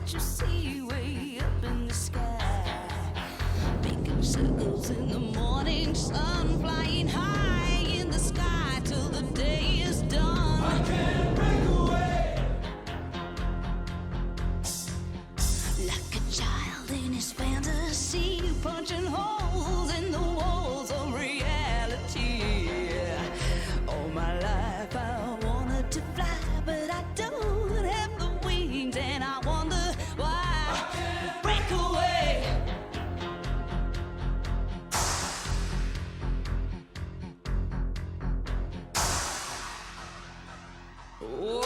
what you see way up in the sky. Making circles in the morning sun, flying high in the sky till the day is done. I can't break away. Like a child in his fantasy, punching holes in the walls of reality. All my life I wanted to fly, but I don't have the wings, and I wonder why. I can't break away. Oh,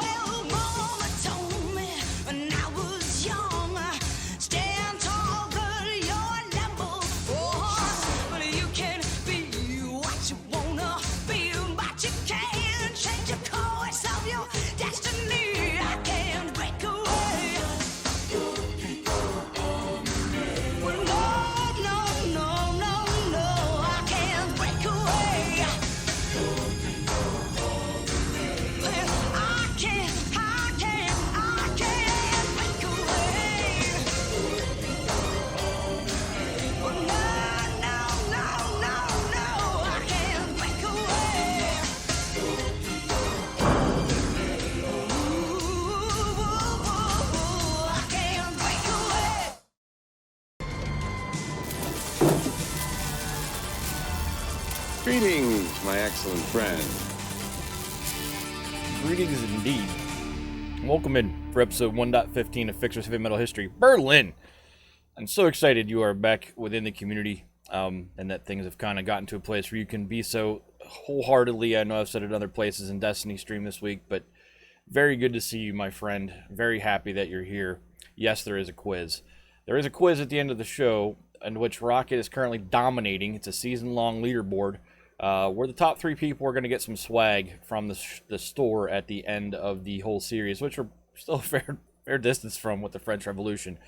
well, Mama told me when I was young, stand tall, girl, you're number one. But you can be what you wanna be, but you can't change the course of your destiny. I can't break away. Well, no, I can't break away. I can't break away. Oh, no, I can't break away. Ooh, I can't break away. Greetings, my excellent friend. Greetings indeed. Welcome in for episode 1.15 of Fixer's Heavy Metal History, Berlin. I'm so excited you are back within the community, and that things have kind of gotten to a place where you can be so wholeheartedly. I know I've said it in other places in Destiny stream this week, but very good to see you, my friend. Very happy that you're here. Yes, there is a quiz. There is a quiz at the end of the show in which Rocket is currently dominating. It's a season-long leaderboard. Where the top 3 people are going to get some swag from the store at the end of the whole series, which we're still a fair distance from with the French Revolution.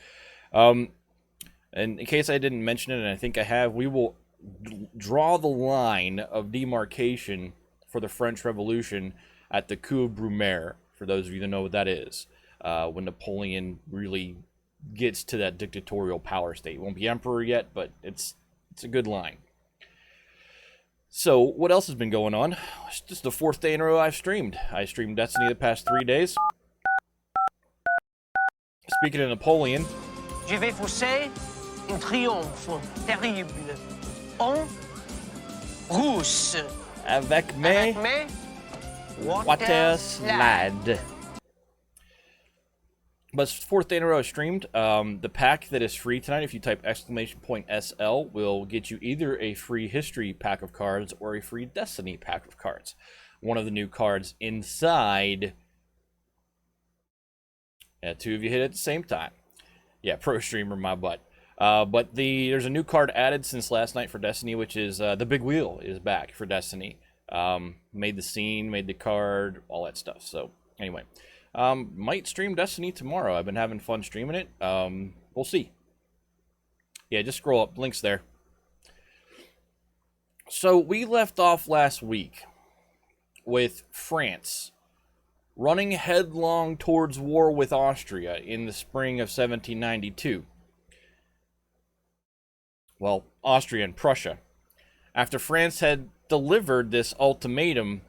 And in case I didn't mention it, and I think I have, we will draw the line of demarcation for the French Revolution at the coup of Brumaire, for those of you that know what that is, when Napoleon really gets to that dictatorial power state. Won't be emperor yet, but it's a good line. So, what else has been going on? It's just the 4th day in a row I've streamed. I streamed Destiny the past 3 days. Speaking of Napoleon, Je vais vous say un triomphe terrible. En rousse. avec mes water slide. But it's 4th day in a row I streamed. The pack that is free tonight, if you type !SL, will get you either a free history pack of cards or a free Destiny pack of cards. One of the new cards inside. Yeah, 2 of you hit it at the same time. Yeah, pro streamer, my butt. But there's a new card added since last night for Destiny, which is the Big Wheel is back for Destiny. Made the scene, made the card, all that stuff. So, anyway. Might stream Destiny tomorrow. I've been having fun streaming it. We'll see. Yeah, just scroll up. Links there. So, we left off last week with France running headlong towards war with Austria in the spring of 1792. Well, Austria and Prussia. After France had delivered this ultimatum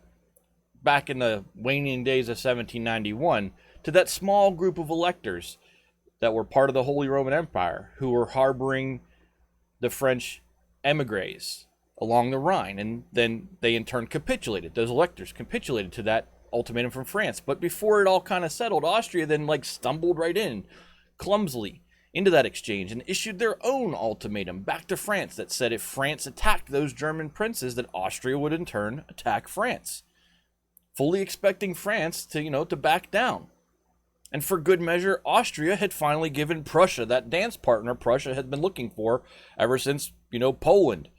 back in the waning days of 1791, to that small group of electors that were part of the Holy Roman Empire, who were harboring the French emigres along the Rhine, and then they in turn capitulated. Those electors capitulated to that ultimatum from France. But before it all kind of settled, Austria then stumbled right in, clumsily, into that exchange and issued their own ultimatum back to France that said if France attacked those German princes, that Austria would in turn attack France, fully expecting France to back down. And for good measure, Austria had finally given Prussia that dance partner Prussia had been looking for ever since, Poland.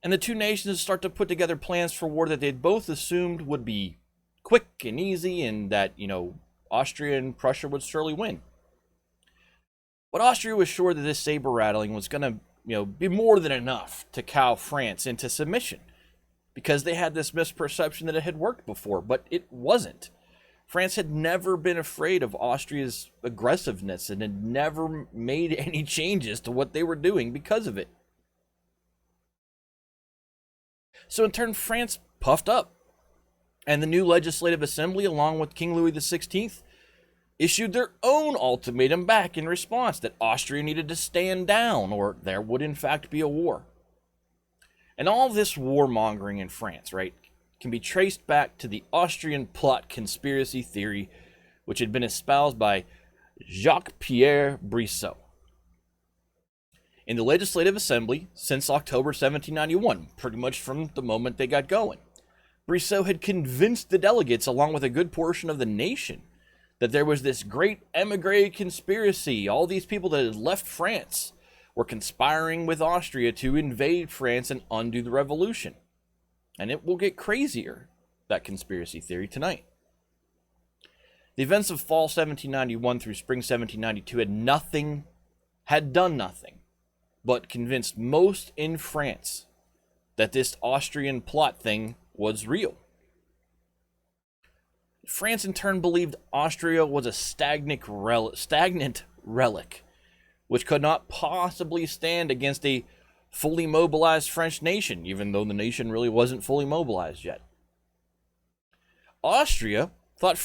And the two nations start to put together plans for war that they'd both assumed would be quick and easy, and that, Austria and Prussia would surely win. But Austria was sure that this saber rattling was going to, be more than enough to cow France into submission, because they had this misperception that it had worked before, but it wasn't. France had never been afraid of Austria's aggressiveness and had never made any changes to what they were doing because of it. So in turn, France puffed up, and the new Legislative Assembly, along with King Louis XVI, issued their own ultimatum back in response that Austria needed to stand down, or there would in fact be a war. And all this warmongering in France, right, can be traced back to the Austrian plot conspiracy theory, which had been espoused by Jacques-Pierre Brissot. In the Legislative Assembly since October 1791, pretty much from the moment they got going, Brissot had convinced the delegates, along with a good portion of the nation, that there was this great emigre conspiracy. All these people that had left France were conspiring with Austria to invade France and undo the revolution. And it will get crazier, that conspiracy theory, tonight. The events of fall 1791 through spring 1792 had done nothing but convinced most in France that this Austrian plot thing was real. France in turn believed Austria was a stagnant relic, which could not possibly stand against a fully mobilized French nation, even though the nation really wasn't fully mobilized yet. Austria thought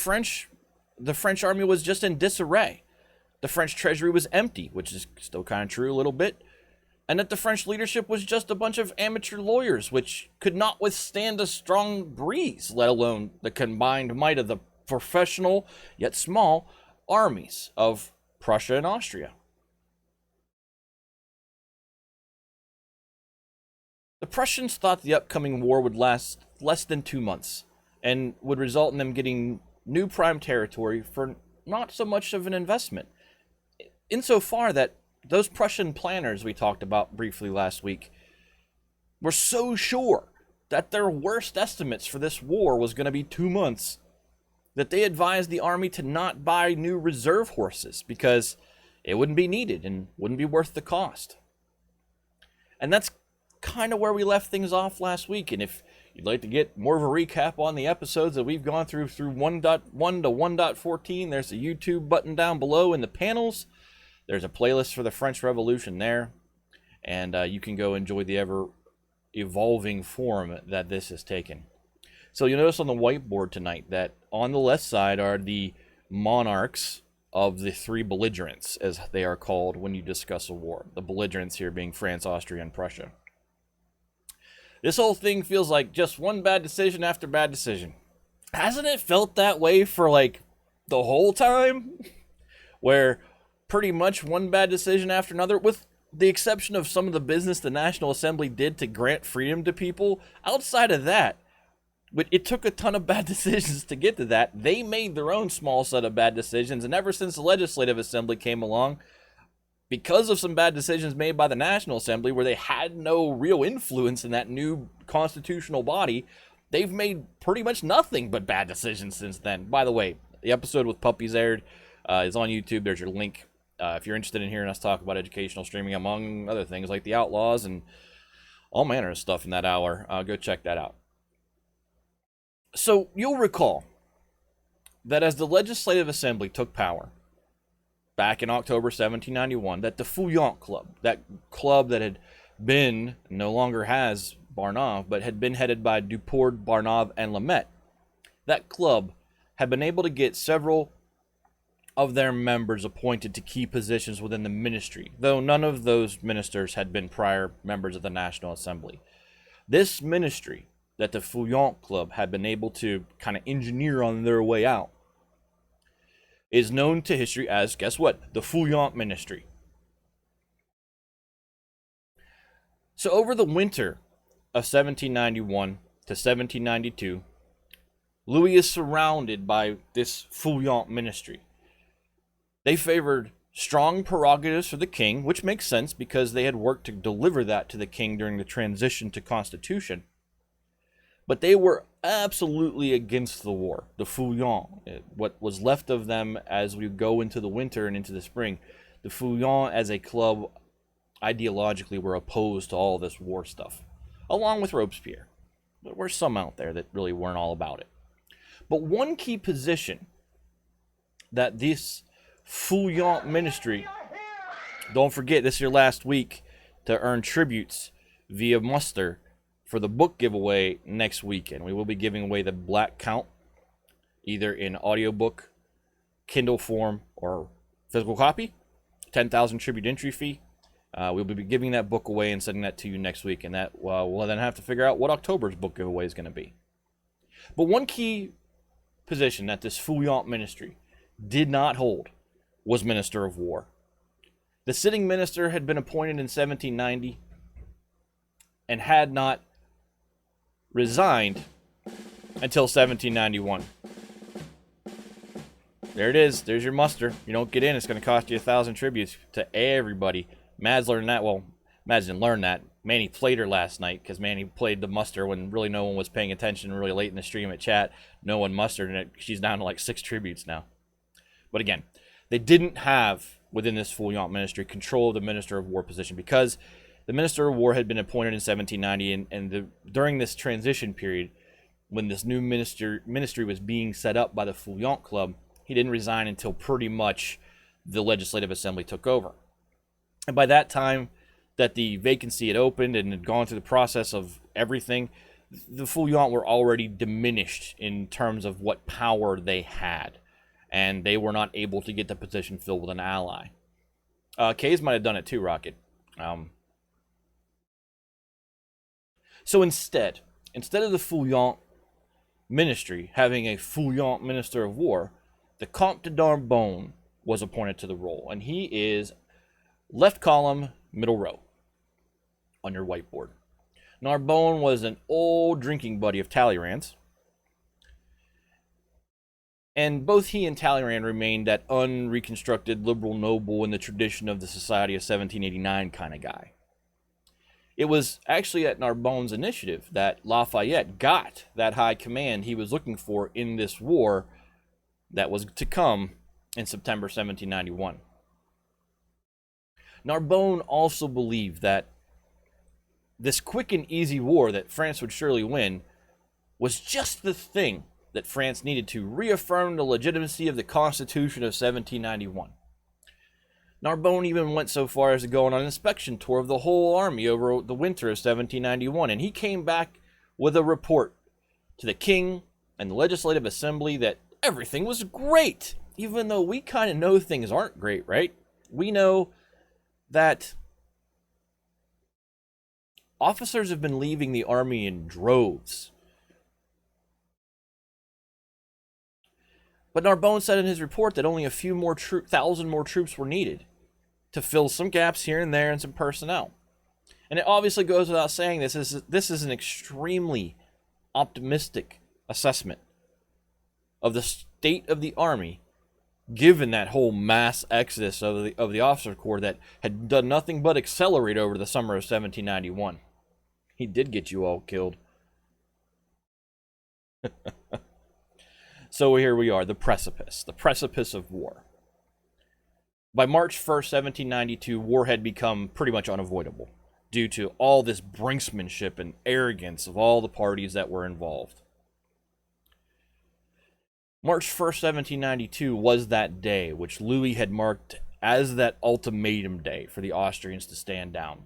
the French army was just in disarray. The French treasury was empty, which is still kind of true a little bit, and that the French leadership was just a bunch of amateur lawyers, which could not withstand a strong breeze, let alone the combined might of the professional, yet small, armies of Prussia and Austria. The Prussians thought the upcoming war would last less than 2 months, and would result in them getting new prime territory for not so much of an investment, insofar that those Prussian planners we talked about briefly last week were so sure that their worst estimates for this war was going to be 2 months that they advised the army to not buy new reserve horses because it wouldn't be needed and wouldn't be worth the cost. And that's kind of where we left things off last week. And if you'd like to get more of a recap on the episodes that we've gone through 1.1 to 1.14, there's a YouTube button down below in the panels. There's a playlist for the French Revolution there, and you can go enjoy the ever-evolving form that this has taken. So you'll notice on the whiteboard tonight that on the left side are the monarchs of the three belligerents, as they are called when you discuss a war. The belligerents here being France, Austria, and Prussia. This whole thing feels like just one bad decision after bad decision. Hasn't it felt that way for, like, the whole time? Where pretty much one bad decision after another, with the exception of some of the business the National Assembly did to grant freedom to people. Outside of that, but it took a ton of bad decisions to get to that. They made their own small set of bad decisions, and ever since the Legislative Assembly came along, because of some bad decisions made by the National Assembly where they had no real influence in that new constitutional body, they've made pretty much nothing but bad decisions since then. By the way, the episode with Puppies aired is on YouTube. There's your link. If you're interested in hearing us talk about educational streaming, among other things like the Outlaws and all manner of stuff in that hour, go check that out. So you'll recall that as the Legislative Assembly took power back in October 1791, that the Feuillants Club, that club that had been, no longer has Barnave, but had been headed by Duport, Barnave, and Lamette, that club had been able to get several of their members appointed to key positions within the ministry, though none of those ministers had been prior members of the National Assembly. This ministry that the Feuillants Club had been able to kind of engineer on their way out is known to history as, guess what? The Feuillants Ministry. So over the winter of 1791 to 1792, Louis is surrounded by this Feuillants Ministry. They favored strong prerogatives for the king, which makes sense because they had worked to deliver that to the king during the transition to constitution. But they were absolutely against the war. The Feuillants, what was left of them as we go into the winter and into the spring, the Feuillants as a club ideologically were opposed to all this war stuff, along with Robespierre. There were some out there that really weren't all about it. But one key position that this Fouillon Ministry, don't forget, this is your last week to earn tributes via muster for the book giveaway next weekend. We will be giving away the Black Count, either in audiobook, Kindle form, or physical copy. 10,000 tribute entry fee. We'll be giving that book away and sending that to you next week, and that we'll then have to figure out what October's book giveaway is going to be. But one key position that this Fouillon Ministry did not hold was Minister of War. The sitting minister had been appointed in 1790 and had not resigned until 1791. There it is. There's your muster. You don't get in, it's going to cost you 1,000 tributes to everybody. Mads learned that. Well, Mads didn't learn that. Manny played her last night because Manny played the muster when really no one was paying attention really late in the stream at chat. No one mustered, and she's down to like 6 tributes now. But again, they didn't have, within this Fouillon Ministry, control of the Minister of War position because the Minister of War had been appointed in 1790, and during this transition period, when this new ministry was being set up by the Fouillon Club, he didn't resign until pretty much the Legislative Assembly took over. And by that time that the vacancy had opened and had gone through the process of everything, the Fouillon were already diminished in terms of what power they had. And they were not able to get the position filled with an ally. Kays might have done it too, Rocket. So instead of the Fouillon Ministry having a Fouillon Minister of War, the Comte de Narbonne was appointed to the role, and he is left column, middle row on your whiteboard. Narbonne was an old drinking buddy of Talleyrand's, and both he and Talleyrand remained that unreconstructed liberal noble in the tradition of the Society of 1789 kind of guy. It was actually at Narbonne's initiative that Lafayette got that high command he was looking for in this war that was to come in September 1791. Narbonne also believed that this quick and easy war that France would surely win was just the thing that France needed to reaffirm the legitimacy of the Constitution of 1791. Narbonne even went so far as to go on an inspection tour of the whole army over the winter of 1791, and he came back with a report to the King and the Legislative Assembly that everything was great, even though we kind of know things aren't great, right? We know that officers have been leaving the army in droves. But Narbonne said in his report that only a few more thousand more troops were needed to fill some gaps here and there and some personnel. And it obviously goes without saying this is an extremely optimistic assessment of the state of the army, given that whole mass exodus of the officer corps that had done nothing but accelerate over the summer of 1791. He did get you all killed. So here we are, the precipice of war. By March 1st, 1792, war had become pretty much unavoidable due to all this brinksmanship and arrogance of all the parties that were involved. March 1st, 1792 was that day which Louis had marked as that ultimatum day for the Austrians to stand down.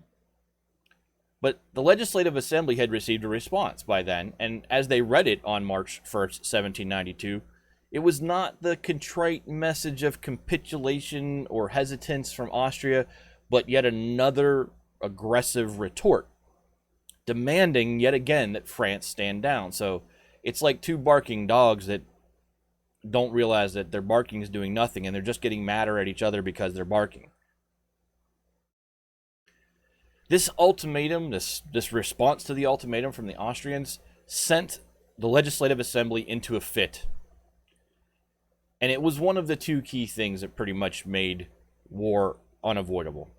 But the Legislative Assembly had received a response by then, and as they read it on March 1st, 1792, it was not the contrite message of capitulation or hesitance from Austria, but yet another aggressive retort, demanding yet again that France stand down. So it's like two barking dogs that don't realize that their barking is doing nothing, and they're just getting madder at each other because they're barking. This ultimatum, this response to the ultimatum from the Austrians, sent the Legislative Assembly into a fit. And it was one of the two key things that pretty much made war unavoidable.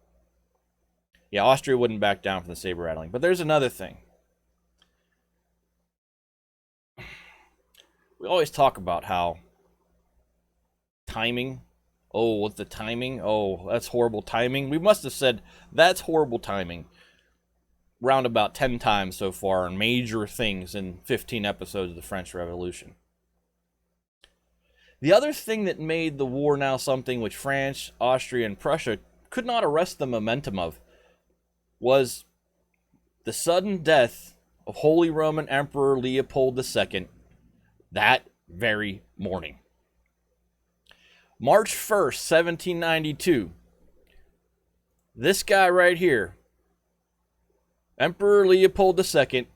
Yeah, Austria wouldn't back down from the saber rattling. But there's another thing. We always talk about how timing, what's the timing? Oh, that's horrible timing. We must have said, that's horrible timing, round about 10 times so far on major things in 15 episodes of the French Revolution. The other thing that made the war now something which France, Austria, and Prussia could not arrest the momentum of was the sudden death of Holy Roman Emperor Leopold II that very morning. March 1st, 1792. This guy right here, Emperor Leopold II,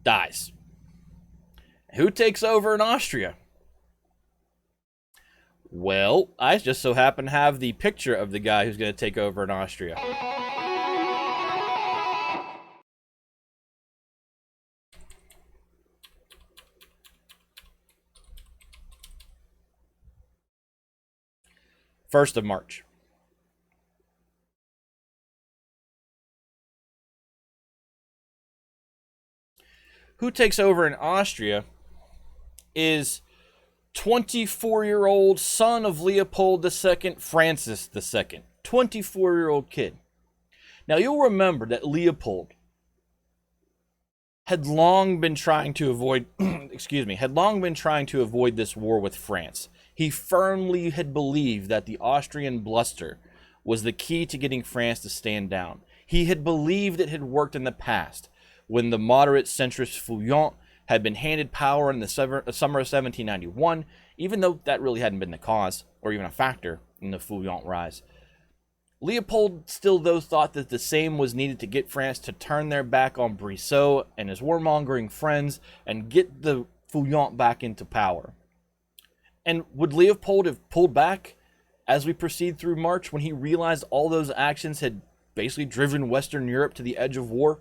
dies. Who takes over in Austria? Well, I just so happen to have the picture of the guy who's going to take over in Austria. First of March. Who takes over in Austria is 24-year-old son of Leopold II, Francis II. 24-year-old kid. Now, you'll remember that Leopold had long been trying to avoid, had long been trying to avoid this war with France. He firmly had believed that the Austrian bluster was the key to getting France to stand down. He had believed it had worked in the past, when the moderate centrist Fouillon had been handed power in the summer of 1791, even though that really hadn't been the cause, or even a factor, in the Fouillon rise. Leopold still, though, thought that the same was needed to get France to turn their back on Brissot and his warmongering friends and get the Fouillon back into power. And would Leopold have pulled back as we proceed through March when he realized all those actions had basically driven Western Europe to the edge of war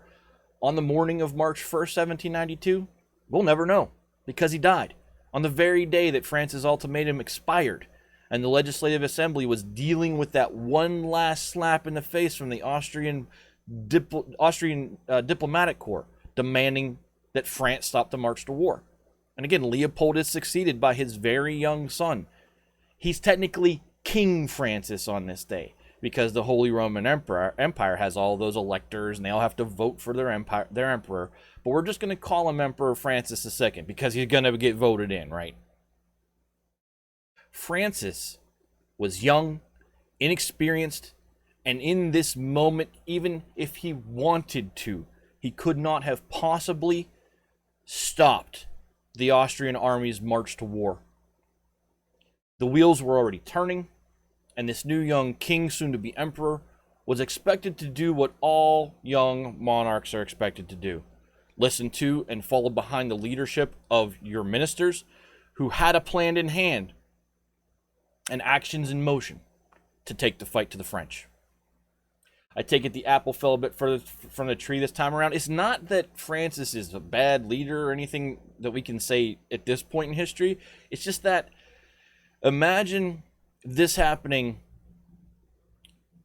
on the morning of March 1st, 1792? We'll never know, because he died on the very day that France's ultimatum expired and the Legislative Assembly was dealing with that one last slap in the face from the Austrian diplomatic corps, demanding that France stop the march to war. And again, Leopold is succeeded by his very young son. He's technically King Francis on this day, because the Holy Roman Empire has all those electors, and they all have to vote for their emperor. But we're just going to call him Emperor Francis II, because he's going to get voted in, right? Francis was young, inexperienced, and in this moment, even if he wanted to, he could not have possibly stopped the Austrian army's march to war. The wheels were already turning, and this new young king, soon to be emperor, was expected to do what all young monarchs are expected to do: listen to and follow behind the leadership of your ministers, who had a plan in hand and actions in motion to take the fight to the French. I take it the apple fell a bit further from the tree this time around. It's not that Francis is a bad leader or anything that we can say at this point in history. It's just that, imagine this happening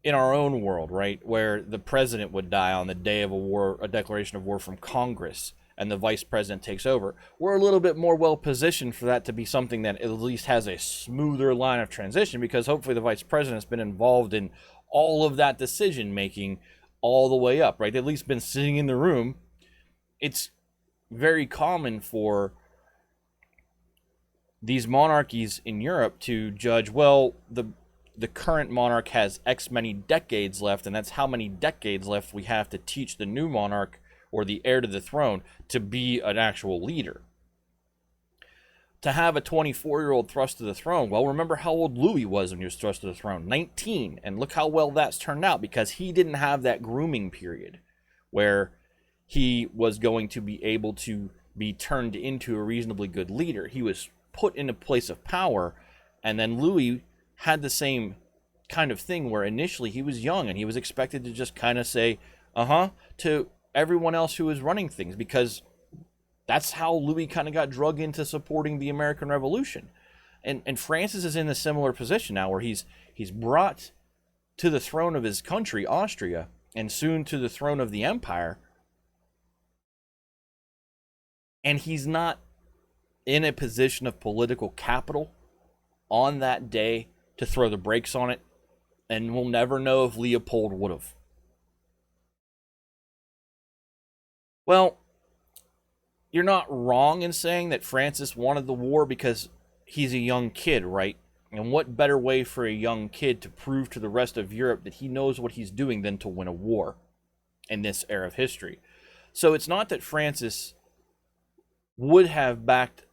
in our own world, right? Where the president would die on the day of a declaration of war from Congress, and the vice president takes over. We're a little bit more well positioned for that to be something that at least has a smoother line of transition, because hopefully the vice president has been involved in all of that decision making all the way up, right? They've at least been sitting in the room. It's very common for these monarchies in Europe to judge, well, the current monarch has X many decades left, and that's how many decades left we have to teach the new monarch or the heir to the throne to be an actual leader. To have a 24-year-old thrust to the throne, well, remember how old Louis was when he was thrust to the throne, 19, and look how well that's turned out, because he didn't have that grooming period where he was going to be able to be turned into a reasonably good leader. He was put in a place of power, and then Louis had the same kind of thing where initially he was young and he was expected to just kind of say to everyone else who was running things, because that's how Louis kind of got drug into supporting the American Revolution. And Francis is in a similar position now, where he's brought to the throne of his country, Austria, and soon to the throne of the empire, and he's not in a position of political capital on that day to throw the brakes on it, and we'll never know if Leopold would have. Well, you're not wrong in saying that Francis wanted the war, because he's a young kid, right? And what better way for a young kid to prove to the rest of Europe that he knows what he's doing than to win a war in this era of history? So it's not that Francis would have backed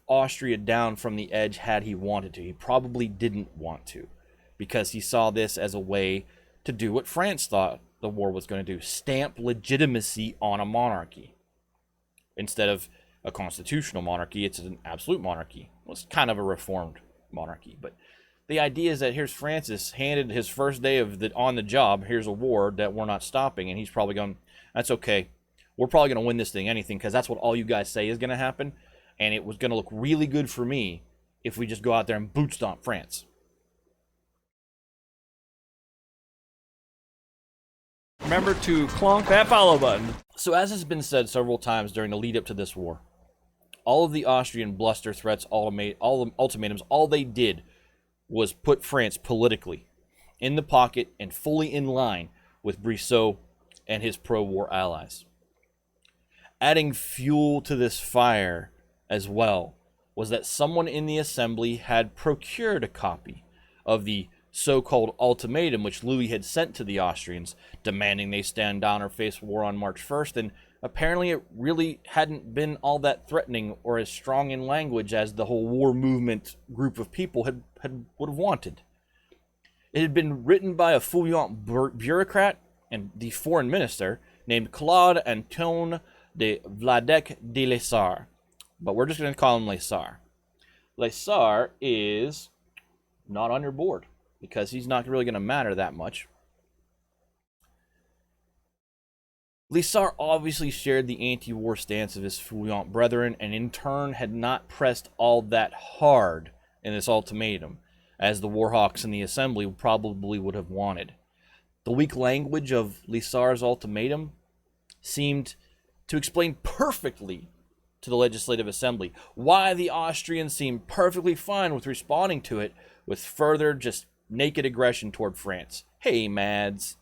Austria down from the edge had he wanted to. He probably didn't want to, because he saw this as a way to do what France thought the war was going to do: stamp legitimacy on a monarchy. Instead of a constitutional monarchy, it's an absolute monarchy. Well, it's kind of a reformed monarchy, but the idea is that here's Francis handed his first day of on the job, here's a war that we're not stopping, and he's probably going, that's okay. We're probably going to win this thing anything, because that's what all you guys say is going to happen, and it was going to look really good for me if we just go out there and boot stomp France. Remember to clonk that follow button. So as has been said several times during the lead up to this war, all of the Austrian bluster, threats, ultimatums, all they did was put France politically in the pocket and fully in line with Brissot and his pro-war allies. Adding fuel to this fire as well was that someone in the assembly had procured a copy of the so-called ultimatum which Louis had sent to the Austrians, demanding they stand down or face war on March 1st, and apparently it really hadn't been all that threatening or as strong in language as the whole war movement group of people would have wanted. It had been written by a fouillant bureaucrat and the foreign minister named Claude Antoine de Vladec de Lessart, but we're just going to call him Lessart. Lessart is not on your board, because he's not really going to matter that much. Lessart obviously shared the anti-war stance of his fouillant brethren, and in turn had not pressed all that hard in this ultimatum, as the warhawks in the assembly probably would have wanted. The weak language of Lessart's ultimatum seemed to explain perfectly to the Legislative Assembly why the Austrians seemed perfectly fine with responding to it with further just naked aggression toward France. Hey, Mads.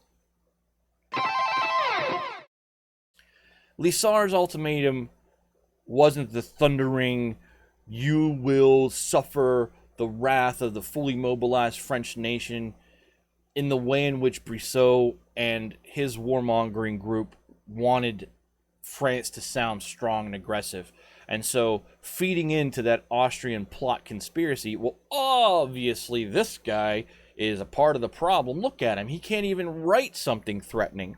Lessart's ultimatum wasn't the thundering, you will suffer the wrath of the fully mobilized French nation, in the way in which Brissot and his warmongering group wanted France to sound strong and aggressive. And so, feeding into that Austrian plot conspiracy, well, obviously this guy is a part of the problem. Look at him. He can't even write something threatening.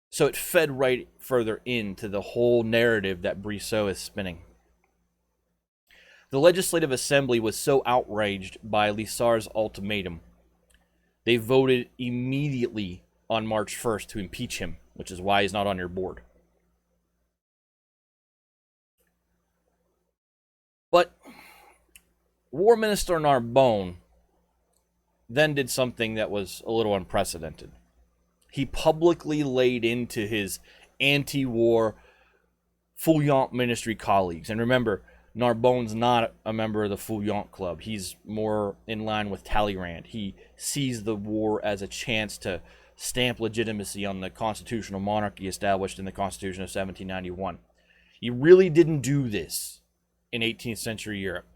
So it fed right further into the whole narrative that Brissot is spinning. The Legislative Assembly was so outraged by Lessart's ultimatum, they voted immediately on March 1st to impeach him, which is why he's not on your board. But War Minister Narbonne then did something that was a little unprecedented. He publicly laid into his anti-war Fouillant Ministry colleagues. And remember, Narbonne's not a member of the Fouillant Club. He's more in line with Talleyrand. He sees the war as a chance to stamp legitimacy on the constitutional monarchy established in the Constitution of 1791. You really didn't do this in 18th century Europe.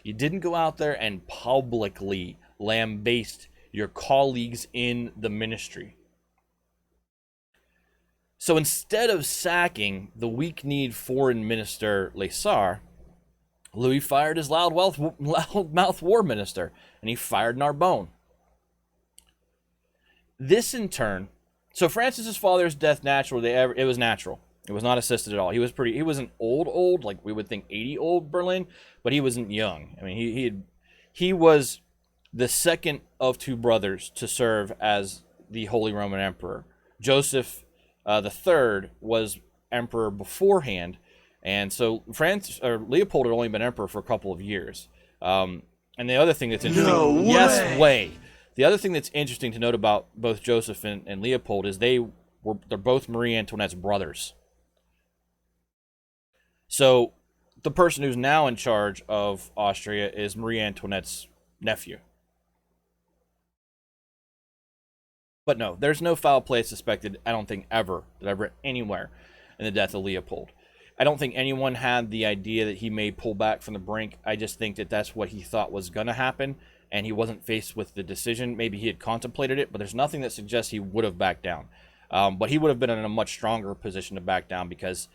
You didn't go out there and publicly lambaste your colleagues in the ministry. So instead of sacking the weak-kneed foreign minister Lessart, Louis fired his loudmouth war minister, and he fired Narbonne. This in turn, so Francis's father's death it was natural. It was not assisted at all. He wasn't old, like we would think 80 old Berlin, but he wasn't young. I mean, he was the second of two brothers to serve as the Holy Roman Emperor. Joseph the third was emperor beforehand, and so Leopold had only been emperor for a couple of years. And the other thing that's interesting, The other thing that's interesting to note about both Joseph and Leopold is they're both Marie Antoinette's brothers. So the person who's now in charge of Austria is Marie Antoinette's nephew. But no, there's no foul play suspected, I don't think, ever, that I've read anywhere in the death of Leopold. I don't think anyone had the idea that he may pull back from the brink. I just think that that's what he thought was going to happen, and he wasn't faced with the decision. Maybe he had contemplated it, but there's nothing that suggests he would have backed down. But he would have been in a much stronger position to back down, because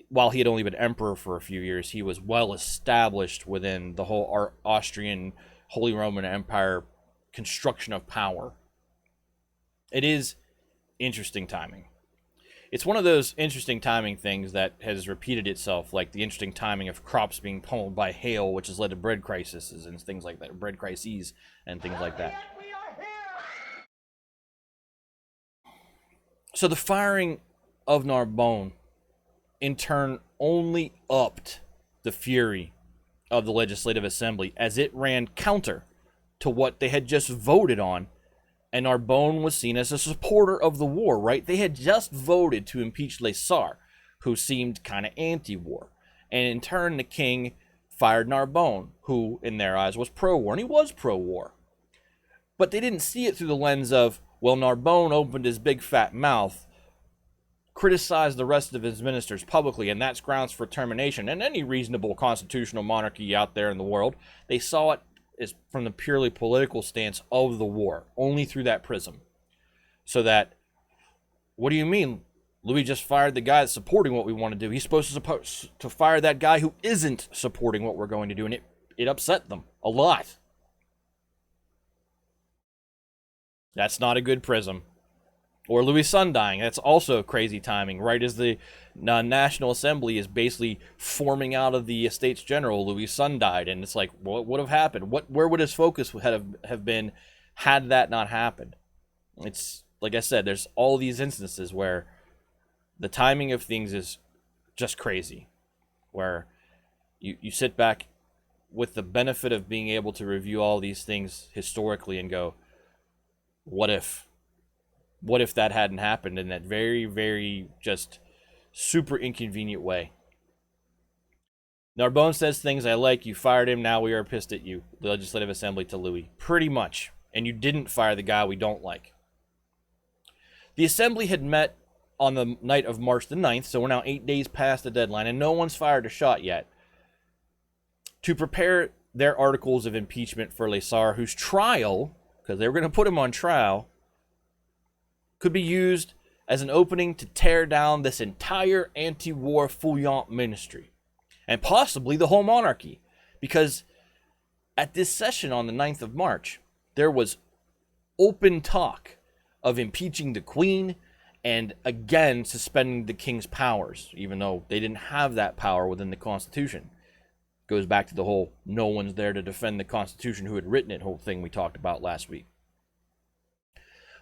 while he had only been emperor for a few years, he was well established within the whole Austrian Holy Roman Empire construction of power. It is interesting timing. It's one of those interesting timing things that has repeated itself, like the interesting timing of crops being pummeled by hail, which has led to bread crises and things like that, bread crises and things like that. So the firing of Narbonne, in turn, only upped the fury of the Legislative Assembly, as it ran counter to what they had just voted on. And Narbonne was seen as a supporter of the war, right? They had just voted to impeach Lesar, who seemed kind of anti-war. And in turn, the king fired Narbonne, who, in their eyes, was pro-war. And he was pro-war. But they didn't see it through the lens of, well, Narbonne opened his big fat mouth, criticized the rest of his ministers publicly, and that's grounds for termination. And any reasonable constitutional monarchy out there in the world, they saw it is from the purely political stance of the war, only through that prism. So that, what do you mean? Louis just fired the guy that's supporting what we want to do. He's supposed to fire that guy who isn't supporting what we're going to do, and it upset them a lot. That's not a good prism. Or Louis' son dying. That's also crazy timing, right as the National Assembly is basically forming out of the Estates General. Louis' son died, and it's like, what would have happened? Where would his focus have been had that not happened? It's, like I said, there's all these instances where the timing of things is just crazy, where you sit back with the benefit of being able to review all these things historically and go, what if? What if that hadn't happened in that very, very just super inconvenient way? Narbonne says things I like. You fired him. Now we are pissed at you. The Legislative Assembly to Louis. Pretty much. And you didn't fire the guy we don't like. The Assembly had met on the night of March the 9th, so we're now 8 days past the deadline, and no one's fired a shot yet, to prepare their articles of impeachment for Lesar, whose trial, because they were going to put him on trial, could be used as an opening to tear down this entire anti-war Feuillant ministry, and possibly the whole monarchy, because at this session on the 9th of March, there was open talk of impeaching the Queen and again suspending the king's powers, even though they didn't have that power within the Constitution. Goes back to the whole no one's there to defend the Constitution who had written it whole thing we talked about last week.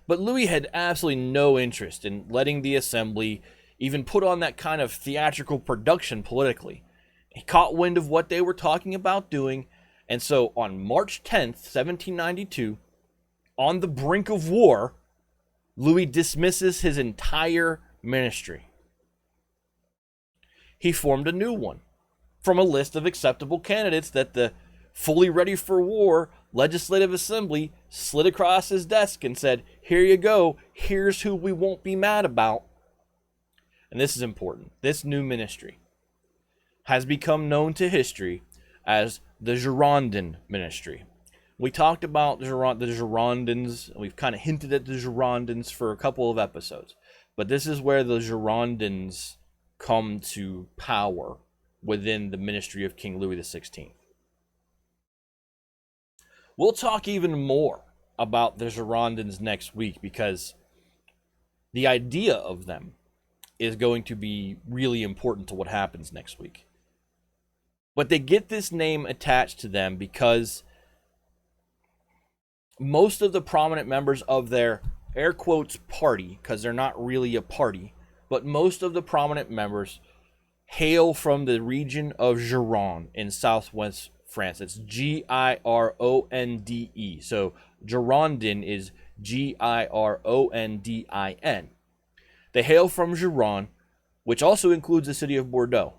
But Louis had absolutely no interest in letting the Assembly even put on that kind of theatrical production politically. He caught wind of what they were talking about doing, and so on March 10th, 1792, on the brink of war, Louis dismisses his entire ministry. He formed a new one from a list of acceptable candidates that the fully ready for war Legislative Assembly slid across his desk and said, here you go, here's who we won't be mad about. And this is important. This new ministry has become known to history as the Girondin Ministry. We talked about the Girondins, we've kind of hinted at the Girondins for a couple of episodes, but this is where the Girondins come to power within the ministry of King Louis XVI. We'll talk even more about the Girondins next week, because the idea of them is going to be really important to what happens next week. But they get this name attached to them because most of the prominent members of their air quotes party, because they're not really a party, but most of the prominent members hail from the region of Gironde in southwest France. It's Gironde. So Girondin is Girondin. They hail from Gironde, which also includes the city of Bordeaux.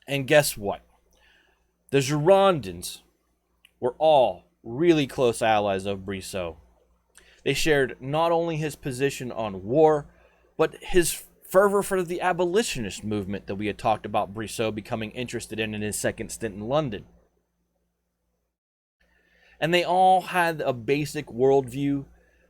And guess what? The Girondins were all really close allies of Brissot. They shared not only his position on war, but his fervor for the abolitionist movement that we had talked about Brissot becoming interested in his second stint in London. And they all had a basic worldview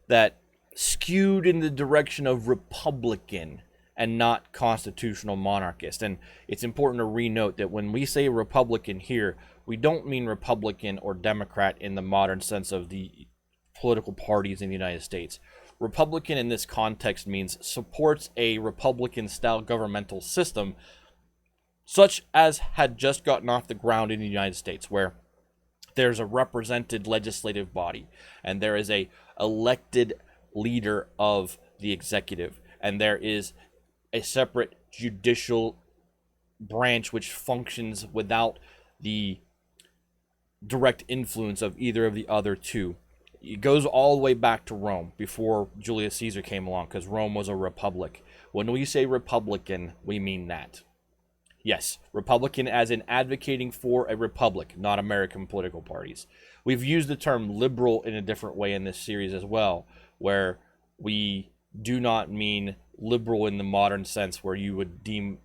that skewed in the direction of Republican and not constitutional monarchist. And it's important to renote that when we say Republican here, we don't mean Republican or Democrat in the modern sense of the political parties in the United States. Republican in this context means supports a Republican-style governmental system such as had just gotten off the ground in the United States, where there's a represented legislative body and there is a elected leader of the executive, and there is a separate judicial branch which functions without the direct influence of either of the other two. It goes all the way back to Rome before Julius Caesar came along, because Rome was a republic. When we say Republican, we mean that. Yes, Republican as in advocating for a republic, not American political parties. We've used the term liberal in a different way in this series as well, where we do not mean liberal in the modern sense where you would deem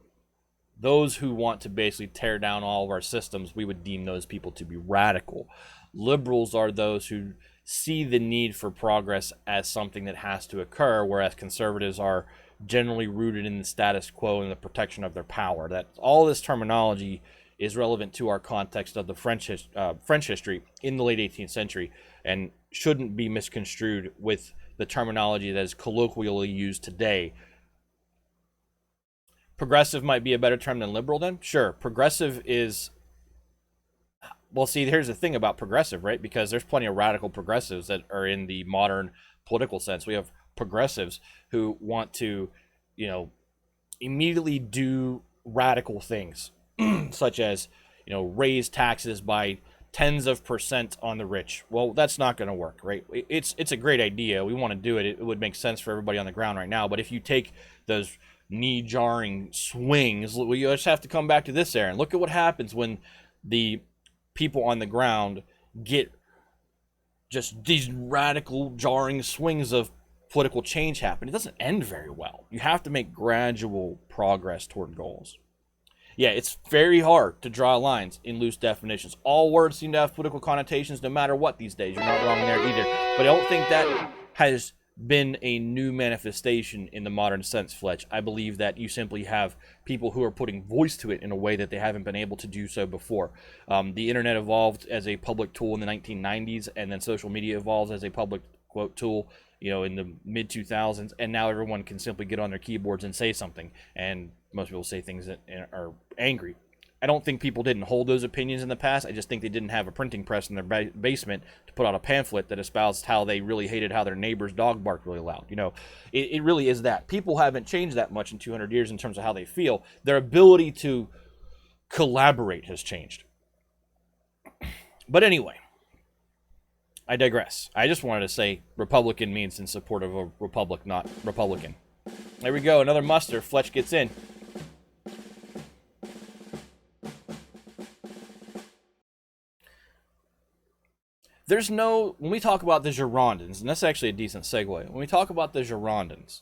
those who want to basically tear down all of our systems, we would deem those people to be radical. Liberals are those who see the need for progress as something that has to occur, whereas conservatives are generally rooted in the status quo and the protection of their power. That all this terminology is relevant to our context of the French history in the late 18th century and shouldn't be misconstrued with the terminology that is colloquially used today. Progressive might be a better term than liberal then? Sure. Progressive is... Well, see, here's the thing about progressive, right? Because there's plenty of radical progressives that are in the modern political sense. We have progressives who want to, immediately do radical things, such as, raise taxes by tens of percent on the rich. Well, that's not going to work, right? It's a great idea. We want to do it. It would make sense for everybody on the ground right now. But if you take those knee-jarring swings, you just have to come back to this, Aaron. Look at what happens when the people on the ground get just these radical, jarring swings of political change happen. It doesn't end very well. You have to make gradual progress toward goals. Yeah, it's very hard to draw lines in loose definitions. All words seem to have political connotations no matter what these days. You're not wrong there either. But I don't think that has been a new manifestation in the modern sense, Fletch. I believe that you simply have people who are putting voice to it in a way that they haven't been able to do so before. The internet evolved as a public tool in the 1990s, and then social media evolves as a public quote tool, in the mid 2000s, and now everyone can simply get on their keyboards and say something, and most people say things that are angry. I don't think people didn't hold those opinions in the past. I just think they didn't have a printing press in their basement to put out a pamphlet that espoused how they really hated how their neighbor's dog barked really loud. It really is that. People haven't changed that much in 200 years in terms of how they feel. Their ability to collaborate has changed. But anyway, I digress. I just wanted to say Republican means in support of a republic, not Republican. There we go. Another muster. Fletch gets in. When we talk about the Girondins, and that's actually a decent segue, when we talk about the Girondins,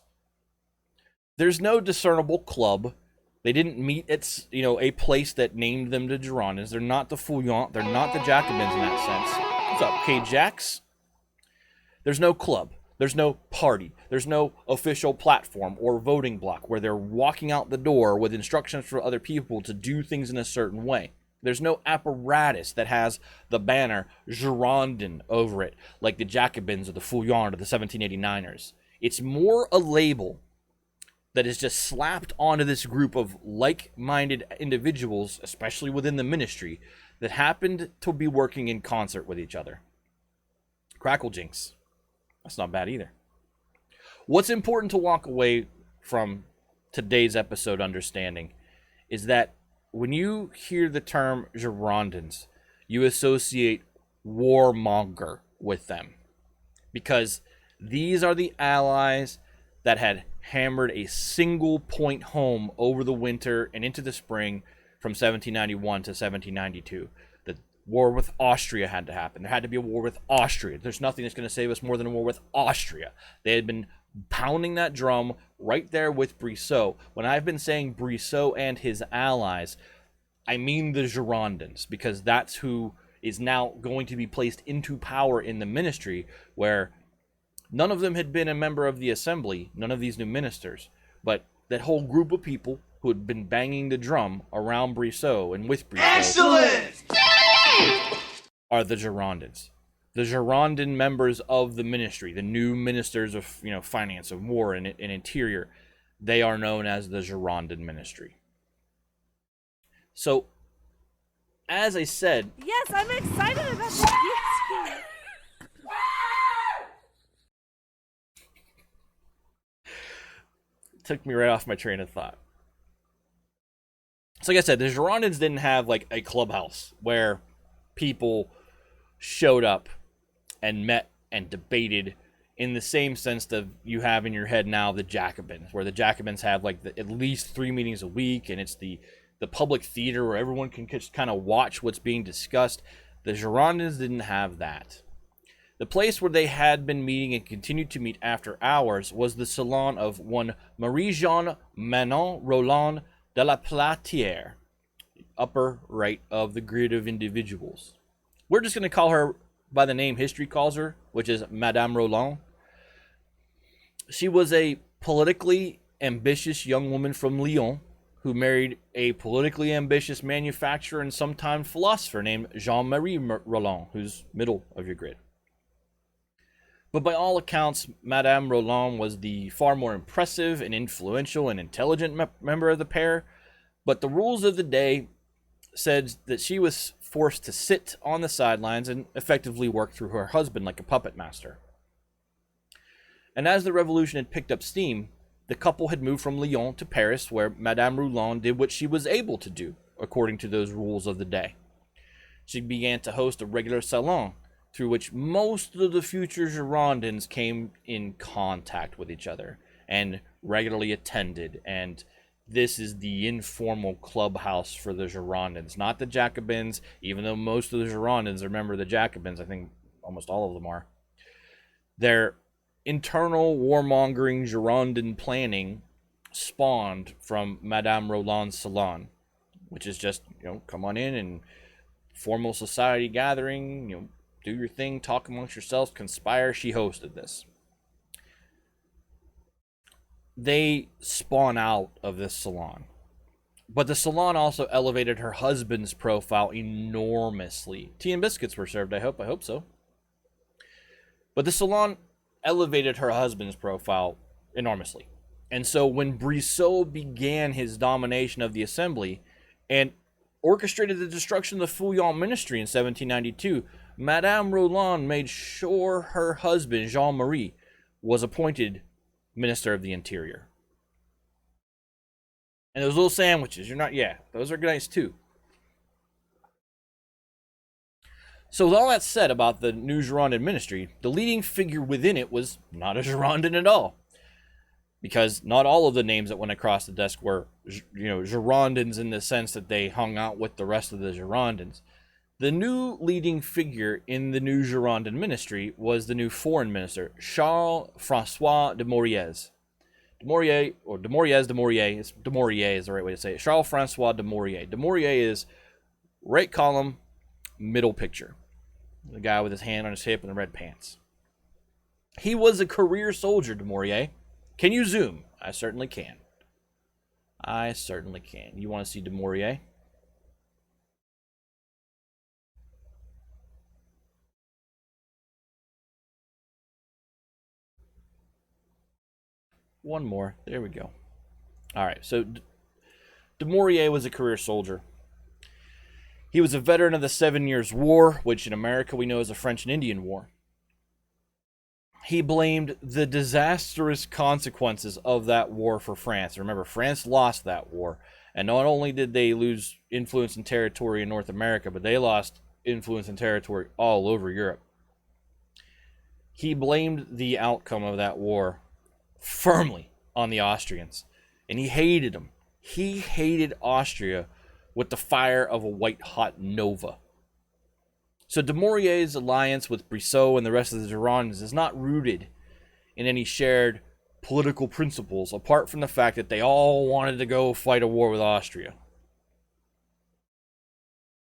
there's no discernible club. They didn't meet at, a place that named them the Girondins. They're not the Feuillants. They're not the Jacobins in that sense. What's up, K-Jax? There's no club. There's no party. There's no official platform or voting block where they're walking out the door with instructions for other people to do things in a certain way. There's no apparatus that has the banner Girondin over it, like the Jacobins or the Feuillants or the 1789ers. It's more a label that is just slapped onto this group of like-minded individuals, especially within the ministry, that happened to be working in concert with each other. Crackle jinx. That's not bad either. What's important to walk away from today's episode understanding is that when you hear the term Girondins, you associate warmonger with them, because these are the allies that had hammered a single point home over the winter and into the spring from 1791 to 1792. The war with Austria had to happen. There had to be a war with Austria. There's nothing that's going to save us more than a war with Austria. They had been pounding that drum right there with Brissot. When I've been saying Brissot and his allies, I mean the Girondins, because that's who is now going to be placed into power in the ministry, where none of them had been a member of the assembly, none of these new ministers, but that whole group of people who had been banging the drum around Brissot and with Brissot. Excellent! Are the Girondins. The Girondin members of the ministry, the new ministers of finance, of war, and interior, they are known as the Girondin Ministry. So, as I said... Yes, I'm excited about the gift. Took me right off my train of thought. So like I said, the Girondins didn't have like a clubhouse where people showed up and met and debated in the same sense that you have in your head now the Jacobins, where the Jacobins have like at least 3 meetings a week, and it's the public theater where everyone can just kind of watch what's being discussed. The Girondins didn't have that. The place where they had been meeting and continued to meet after hours was the salon of one Marie-Jeanne Manon Roland de la Platière, upper right of the grid of individuals. We're just going to call her by the name history calls her, which is Madame Roland. She was a politically ambitious young woman from Lyon who married a politically ambitious manufacturer and sometime philosopher named Jean-Marie Roland, who's middle of your grid. But by all accounts, Madame Roland was the far more impressive and influential and intelligent member of the pair, but the rules of the day said that she was forced to sit on the sidelines and effectively work through her husband like a puppet master. And as the revolution had picked up steam, the couple had moved from Lyon to Paris, where Madame Roland did what she was able to do, according to those rules of the day. She began to host a regular salon, through which most of the future Girondins came in contact with each other and regularly attended. And this is the informal clubhouse for the Girondins, not the Jacobins, even though most of the Girondins are members of the Jacobins. I think almost all of them are. Their internal warmongering Girondin planning spawned from Madame Roland's salon, which is just, come on in and formal society gathering, do your thing, talk amongst yourselves, conspire. She hosted this. They spawn out of this salon. But the salon also elevated her husband's profile enormously. Tea and biscuits were served, I hope so. But the salon elevated her husband's profile enormously. And so when Brissot began his domination of the assembly and orchestrated the destruction of the Fouillon Ministry in 1792, Madame Roland made sure her husband, Jean-Marie, was appointed Minister of the Interior. And those little sandwiches, those are nice too. So with all that said about the new Girondin ministry, the leading figure within it was not a Girondin at all. Because not all of the names that went across the desk were, Girondins in the sense that they hung out with the rest of the Girondins. The new leading figure in the new Girondin ministry was the new foreign minister, Charles-François de Mauriez. De Maurier is the right way to say it. Charles-François de Maurier. De Maurier is right column, middle picture. The guy with his hand on his hip and the red pants. He was a career soldier, de Maurier. Can you zoom? I certainly can. You want to see de Maurier? One more. There we go. All right, so de Maurier was a career soldier. He was a veteran of the 7 Years' War, which in America we know as the French and Indian War. He blamed the disastrous consequences of that war for France. Remember, France lost that war. And not only did they lose influence and territory in North America, but they lost influence and territory all over Europe. He blamed the outcome of that war firmly on the Austrians. And he hated them. He hated Austria with the fire of a white-hot nova. So de Maurier's alliance with Brissot and the rest of the Girondins is not rooted in any shared political principles apart from the fact that they all wanted to go fight a war with Austria.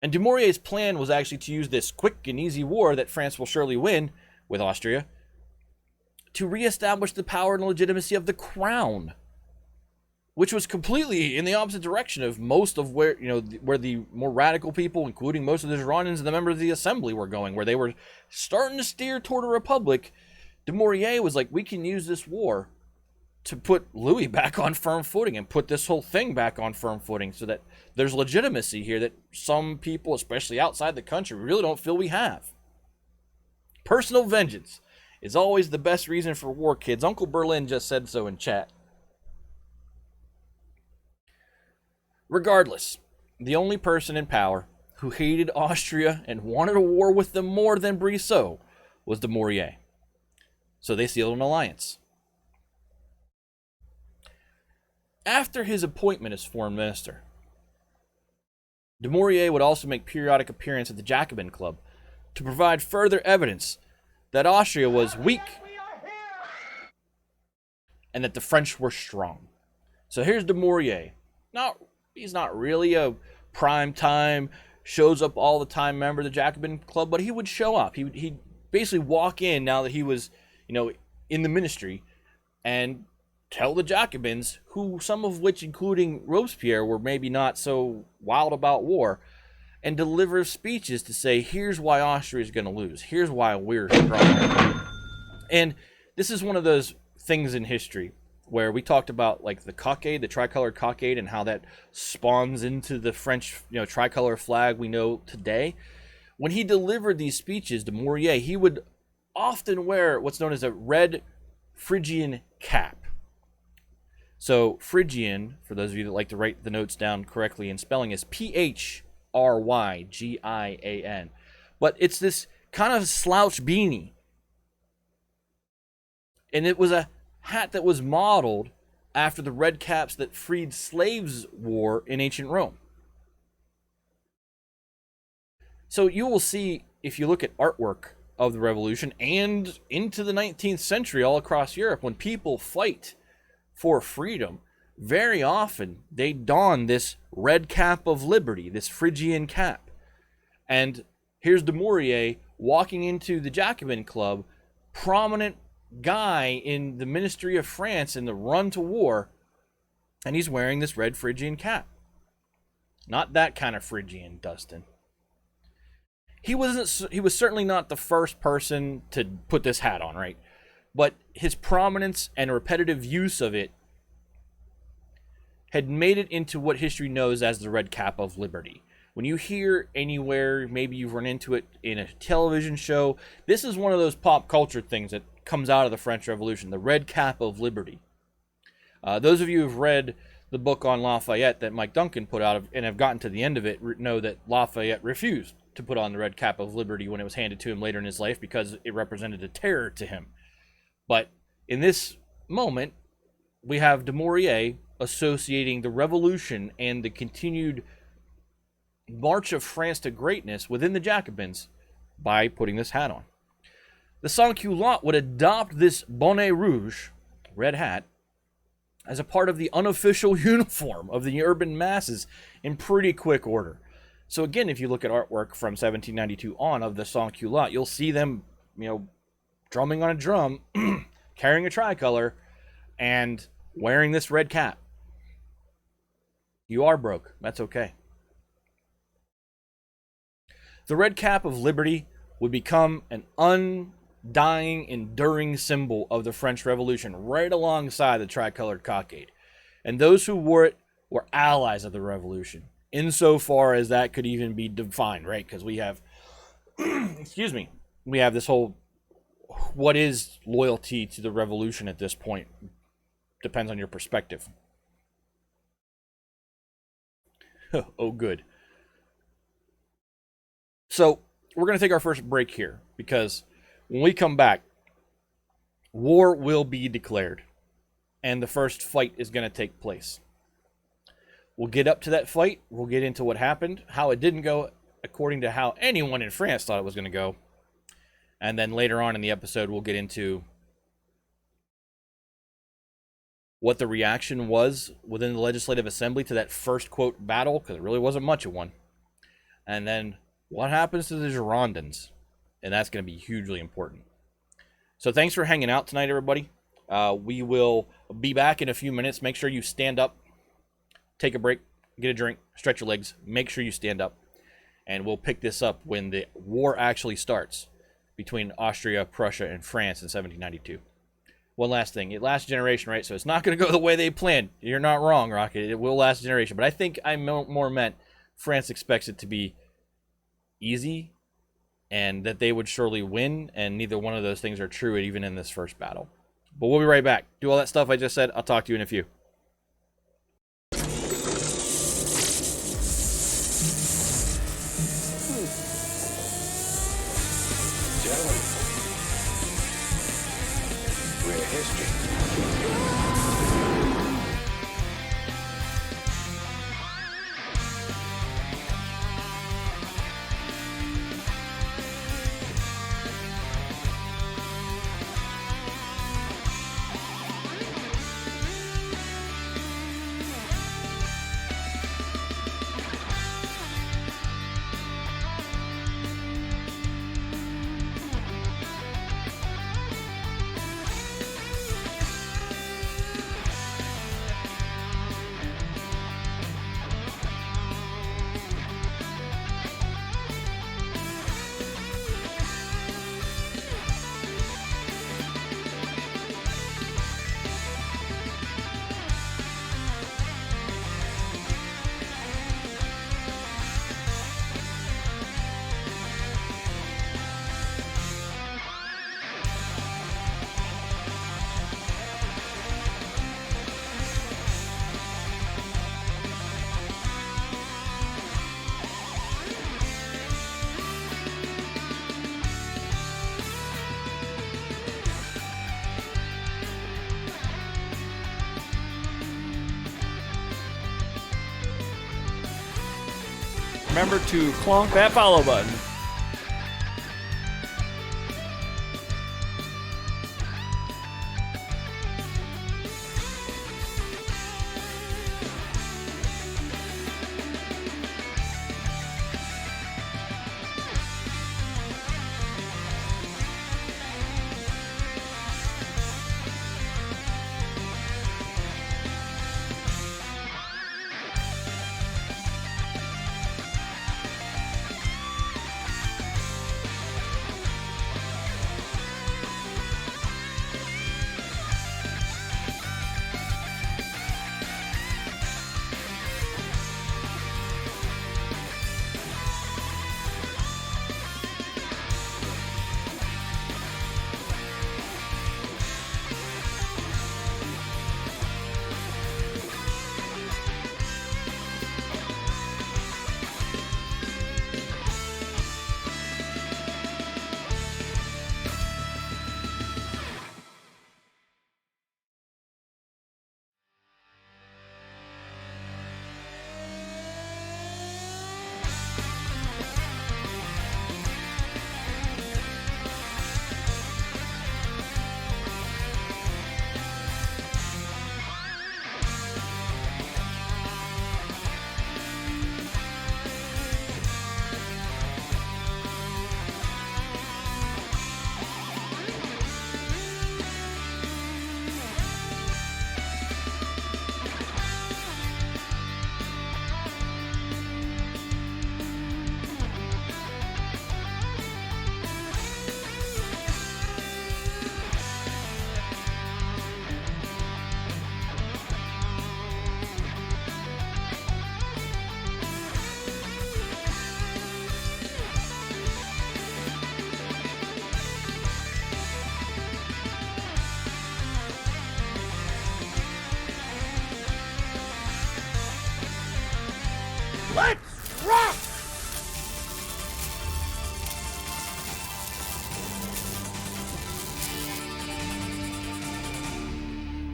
And Dumourier's plan was actually to use this quick and easy war that France will surely win with Austria to reestablish the power and legitimacy of the crown, which was completely in the opposite direction of most of where the more radical people, including most of the Girondins and the members of the assembly, were going, where they were starting to steer toward a republic. Dumouriez was like, we can use this war to put Louis back on firm footing and put this whole thing back on firm footing so that there's legitimacy here that some people, especially outside the country, really don't feel we have. Personal vengeance is always the best reason for war, kids. Uncle Berlin just said so in chat. Regardless, the only person in power who hated Austria and wanted a war with them more than Brissot was Dumouriez. So they sealed an alliance. After his appointment as foreign minister, Dumouriez would also make periodic appearances at the Jacobin Club to provide further evidence that Austria was weak and that the French were strong. So here's Dumouriez. He's not really a prime time, shows up all the time member of the Jacobin Club, but he would show up. He'd basically walk in now that he was, in the ministry, and tell the Jacobins, who some of which, including Robespierre, were maybe not so wild about war, and deliver speeches to say, here's why Austria is going to lose. Here's why we're strong. And this is one of those things in history where we talked about like the cockade, the tricolored cockade, and how that spawns into the French, tricolor flag we know today. When he delivered these speeches to Dumouriez, he would often wear what's known as a red Phrygian cap. So Phrygian, for those of you that like to write the notes down correctly in spelling, is Phrygian. But it's this kind of slouch beanie. And it was a hat that was modeled after the red caps that freed slaves wore in ancient Rome. So you will see, if you look at artwork of the revolution and into the 19th century all across Europe, when people fight for freedom, very often they don this red cap of liberty, this Phrygian cap. And here's Dumouriez walking into the Jacobin Club, prominent guy in the Ministry of France in the run to war, and he's wearing this red Phrygian cap. Not that kind of Phrygian, Dustin. He was certainly not the first person to put this hat on, right? But his prominence and repetitive use of it had made it into what history knows as the red cap of liberty. When you hear anywhere, maybe you've run into it in a television show, this is one of those pop culture things that comes out of the French Revolution, the red cap of liberty. Those of you who've read the book on Lafayette that Mike Duncan put out and have gotten to the end of it know that Lafayette refused to put on the red cap of liberty when it was handed to him later in his life because it represented a terror to him. But in this moment, we have Dumouriez associating the revolution and the continued march of France to greatness within the Jacobins by putting this hat on. The sans-culottes would adopt this bonnet rouge, red hat, as a part of the unofficial uniform of the urban masses in pretty quick order. So again, if you look at artwork from 1792 on of the sans-culottes, you'll see them, drumming on a drum, carrying a tricolor, and wearing this red cap. You are broke. That's okay. The red cap of liberty would become an undying, enduring symbol of the French Revolution, right alongside the tricolored cockade. And those who wore it were allies of the revolution, insofar as that could even be defined, right? Because we have, we have this whole, what is loyalty to the revolution at this point? Depends on your perspective. Oh, good. So, we're going to take our first break here, because when we come back, war will be declared, and the first fight is going to take place. We'll get up to that fight, we'll get into what happened, how it didn't go according to how anyone in France thought it was going to go, and then later on in the episode, we'll get into what the reaction was within the Legislative Assembly to that first, quote, battle, because it really wasn't much of one. And then what happens to the Girondins? And that's going to be hugely important. So thanks for hanging out tonight, everybody. We will be back in a few minutes. Make sure you stand up, take a break, get a drink, stretch your legs, make sure you stand up. And we'll pick this up when the war actually starts between Austria, Prussia, and France in 1792. One last thing. It lasts a generation, right? So it's not going to go the way they planned. You're not wrong, Rocket. It will last a generation. But I think I more meant France expects it to be easy and that they would surely win, and neither one of those things are true even in this first battle. But we'll be right back. Do all that stuff I just said. I'll talk to you in a few. Gentlemen, we're history. Remember to clonk that follow button.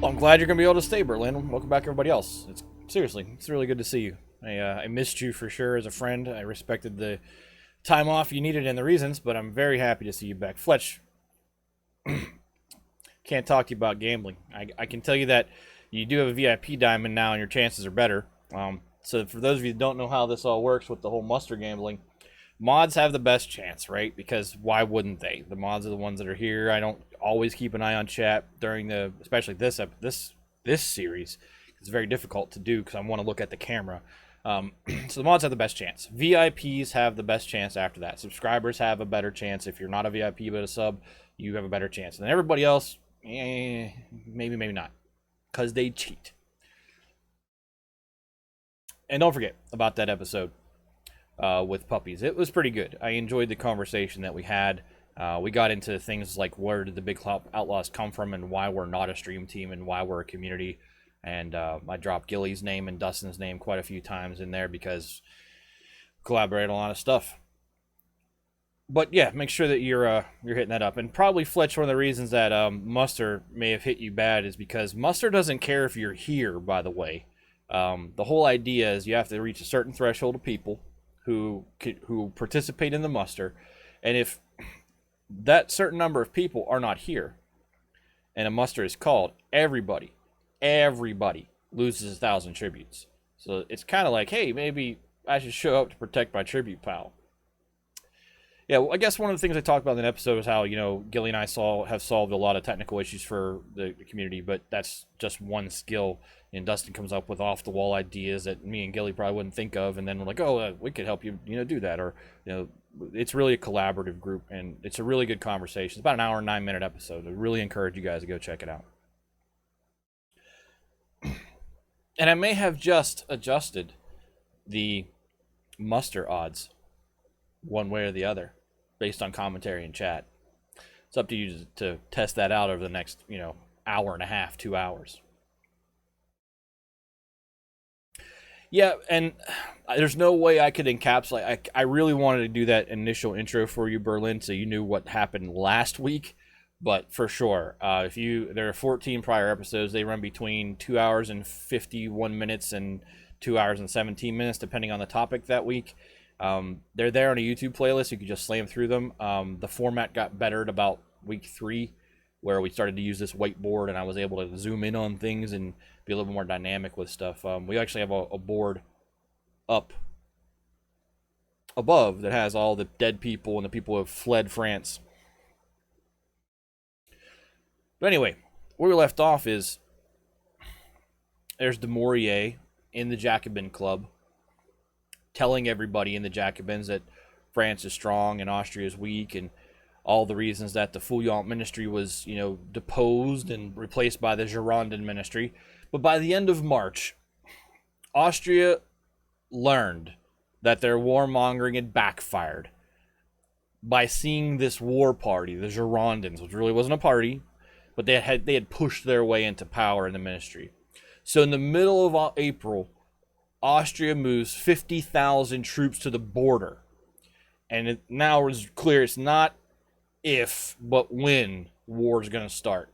Well, I'm glad you're going to be able to stay, Berlin. Welcome back, everybody else. It's really good to see you. I missed you for sure as a friend. I respected the time off you needed and the reasons, but I'm very happy to see you back. Fletch, can't talk to you about gambling. I can tell you that You do have a VIP diamond now, and your chances are better. So for those of you that don't know how this all works with the whole muster gambling, mods have the best chance, right? Because why wouldn't they? The mods are the ones that are here. I don't always keep an eye on chat during especially this series. It's very difficult to do because I want to look at the camera. So the mods have the best chance. VIPs have the best chance after that. Subscribers have a better chance. If you're not a VIP but a sub, you have a better chance. And everybody else, maybe not, because they cheat. And don't forget about that episode with puppies. It was pretty good. I enjoyed the conversation that we had. We got into things like where did the Big Outlaws come from and why we're not a stream team and why we're a community. And I dropped Gilly's name and Dustin's name quite a few times in there because we collaborate on a lot of stuff. But yeah, make sure that you're hitting that up. And probably, Fletch, one of the reasons that Muster may have hit you bad is because Muster doesn't care if you're here, by the way. The whole idea is you have to reach a certain threshold of people who participate in the muster, and if that certain number of people are not here and a muster is called, everybody loses 1,000 tributes. So it's kind of like, hey, maybe I should show up to protect my tribute pal. Yeah, well, I guess one of the things I talked about in the episode is how, Gilly and I have solved a lot of technical issues for the community, but that's just one skill. And Dustin comes up with off-the-wall ideas that me and Gilly probably wouldn't think of, and then we're like, oh, we could help you, do that. Or, it's really a collaborative group, and it's a really good conversation. It's about an hour and 9-minute episode. I really encourage you guys to go check it out. And I may have just adjusted the muster odds one way or the other based on commentary and chat. It's up to you to test that out over the next, hour and a half, 2 hours. Yeah, and there's no way I could encapsulate. I really wanted to do that initial intro for you, Berlin, so you knew what happened last week. But for sure, there are 14 prior episodes. They run between 2 hours and 51 minutes and 2 hours and 17 minutes, depending on the topic that week. They're there on a YouTube playlist. You can just slam through them. The format got better at about week 3, where we started to use this whiteboard, and I was able to zoom in on things and be a little bit more dynamic with stuff. We actually have a board up above that has all the dead people and the people who have fled France. But anyway, where we left off is there's de Maurier in the Jacobin Club telling everybody in the Jacobins that France is strong and Austria is weak, and all the reasons that the Fouillon Ministry was, deposed and replaced by the Girondin Ministry. But by the end of March, Austria learned that their warmongering had backfired by seeing this war party, the Girondins, which really wasn't a party, but they had pushed their way into power in the ministry. So in the middle of April, Austria moves 50,000 troops to the border. And it now is clear it's not if, but when war is going to start.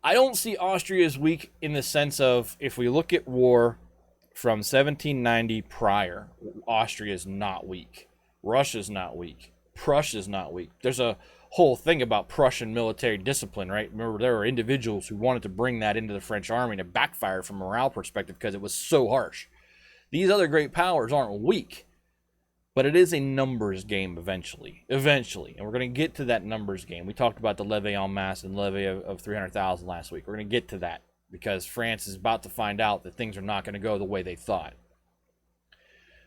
I don't see Austria as weak in the sense of, if we look at war from 1790 prior, Austria is not weak. Russia's not weak. Prussia's not weak. There's a whole thing about Prussian military discipline, right? Remember, there were individuals who wanted to bring that into the French army, and it backfired from a morale perspective because it was so harsh. These other great powers aren't weak, but it is a numbers game eventually. And we're going to get to that numbers game. We talked about the levée en masse and levée of 300,000 last week. We're going to get to that because France is about to find out that things are not going to go the way they thought.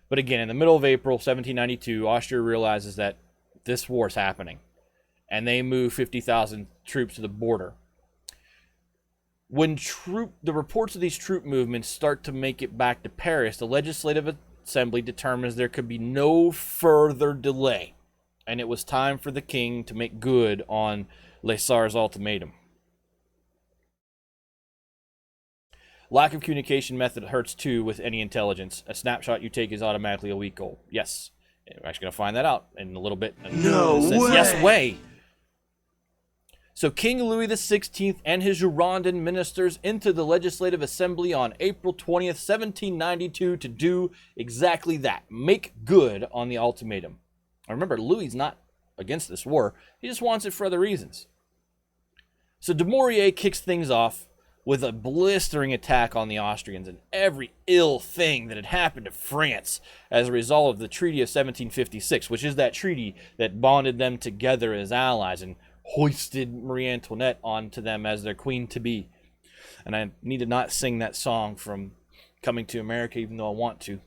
But again, in the middle of April 1792, Austria realizes that this war is happening, and they move 50,000 troops to the border. When the reports of these troop movements start to make it back to Paris, the Legislative Assembly determines there could be no further delay, and it was time for the king to make good on Les Sars' ultimatum. Lack of communication method hurts too with any intelligence. A snapshot you take is automatically a weak goal. Yes. We're actually going to find that out in a little bit. No way! Yes way! So King Louis XVI and his Girondin ministers into the Legislative Assembly on April 20th, 1792 to do exactly that. Make good on the ultimatum. Now remember, Louis's not against this war. He just wants it for other reasons. So Dumouriez kicks things off with a blistering attack on the Austrians and every ill thing that had happened to France as a result of the Treaty of 1756, which is that treaty that bonded them together as allies and hoisted Marie Antoinette onto them as their queen-to-be. And I need to not sing that song from Coming to America, even though I want to.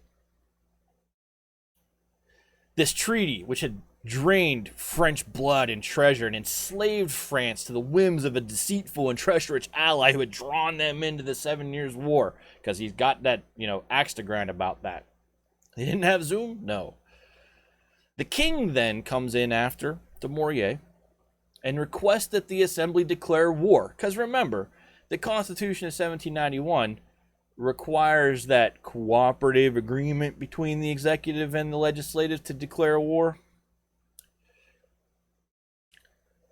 This treaty, which had drained French blood and treasure and enslaved France to the whims of a deceitful and treacherous ally who had drawn them into the 7 Years' War, because he's got that, axe to grind about that. He didn't have Zoom? No. The king then comes in after Dumouriez and requests that the assembly declare war, because remember, the Constitution of 1791 requires that cooperative agreement between the executive and the legislative to declare war.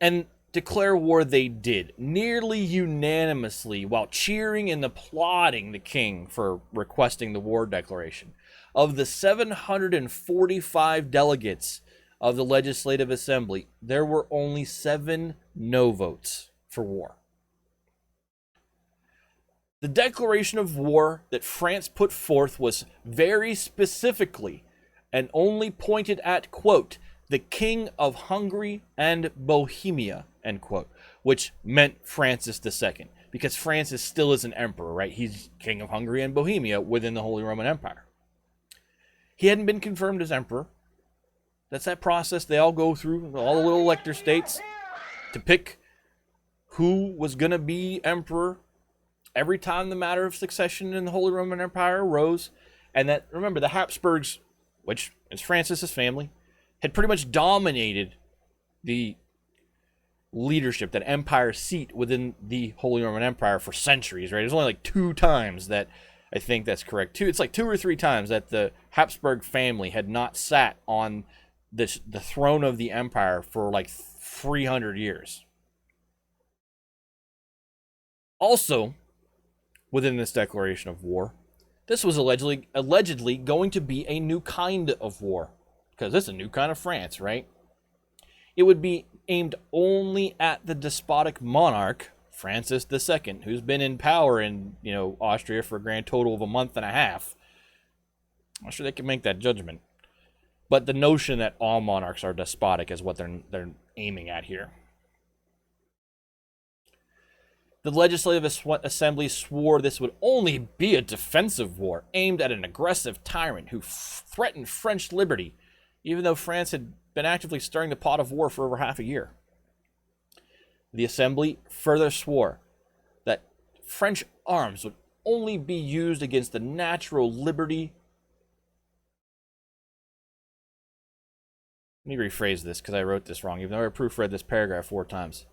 And declare war they did, nearly unanimously, while cheering and applauding the king for requesting the war declaration. Of the 745 delegates of the Legislative Assembly, there were only 7 no votes for war. The declaration of war that France put forth was very specifically and only pointed at, quote, the King of Hungary and Bohemia, end quote, which meant Francis II, because Francis still is an emperor, right? He's King of Hungary and Bohemia within the Holy Roman Empire. He hadn't been confirmed as emperor. That's that process they all go through, all the little elector states, to pick who was going to be emperor every time the matter of succession in the Holy Roman Empire arose. And that, remember, the Habsburgs, which is Francis's family, had pretty much dominated the leadership, that empire seat within the Holy Roman Empire for centuries, right? There's only like 2 times that, I think that's correct. It's like 2 or 3 times that the Habsburg family had not sat on the throne of the empire for like 300 years. Also, within this declaration of war, this was allegedly going to be a new kind of war, because this is a new kind of France, right? It would be aimed only at the despotic monarch, Francis II, who's been in power in, Austria for a grand total of a month and a half. I'm not sure they can make that judgment. But the notion that all monarchs are despotic is what they're aiming at here. The Legislative Assembly swore this would only be a defensive war aimed at an aggressive tyrant who threatened French liberty, even though France had been actively stirring the pot of war for over half a year. The Assembly further swore that French arms would only be used against the natural liberty. Let me rephrase this because I wrote this wrong, even though I proofread this paragraph 4 times.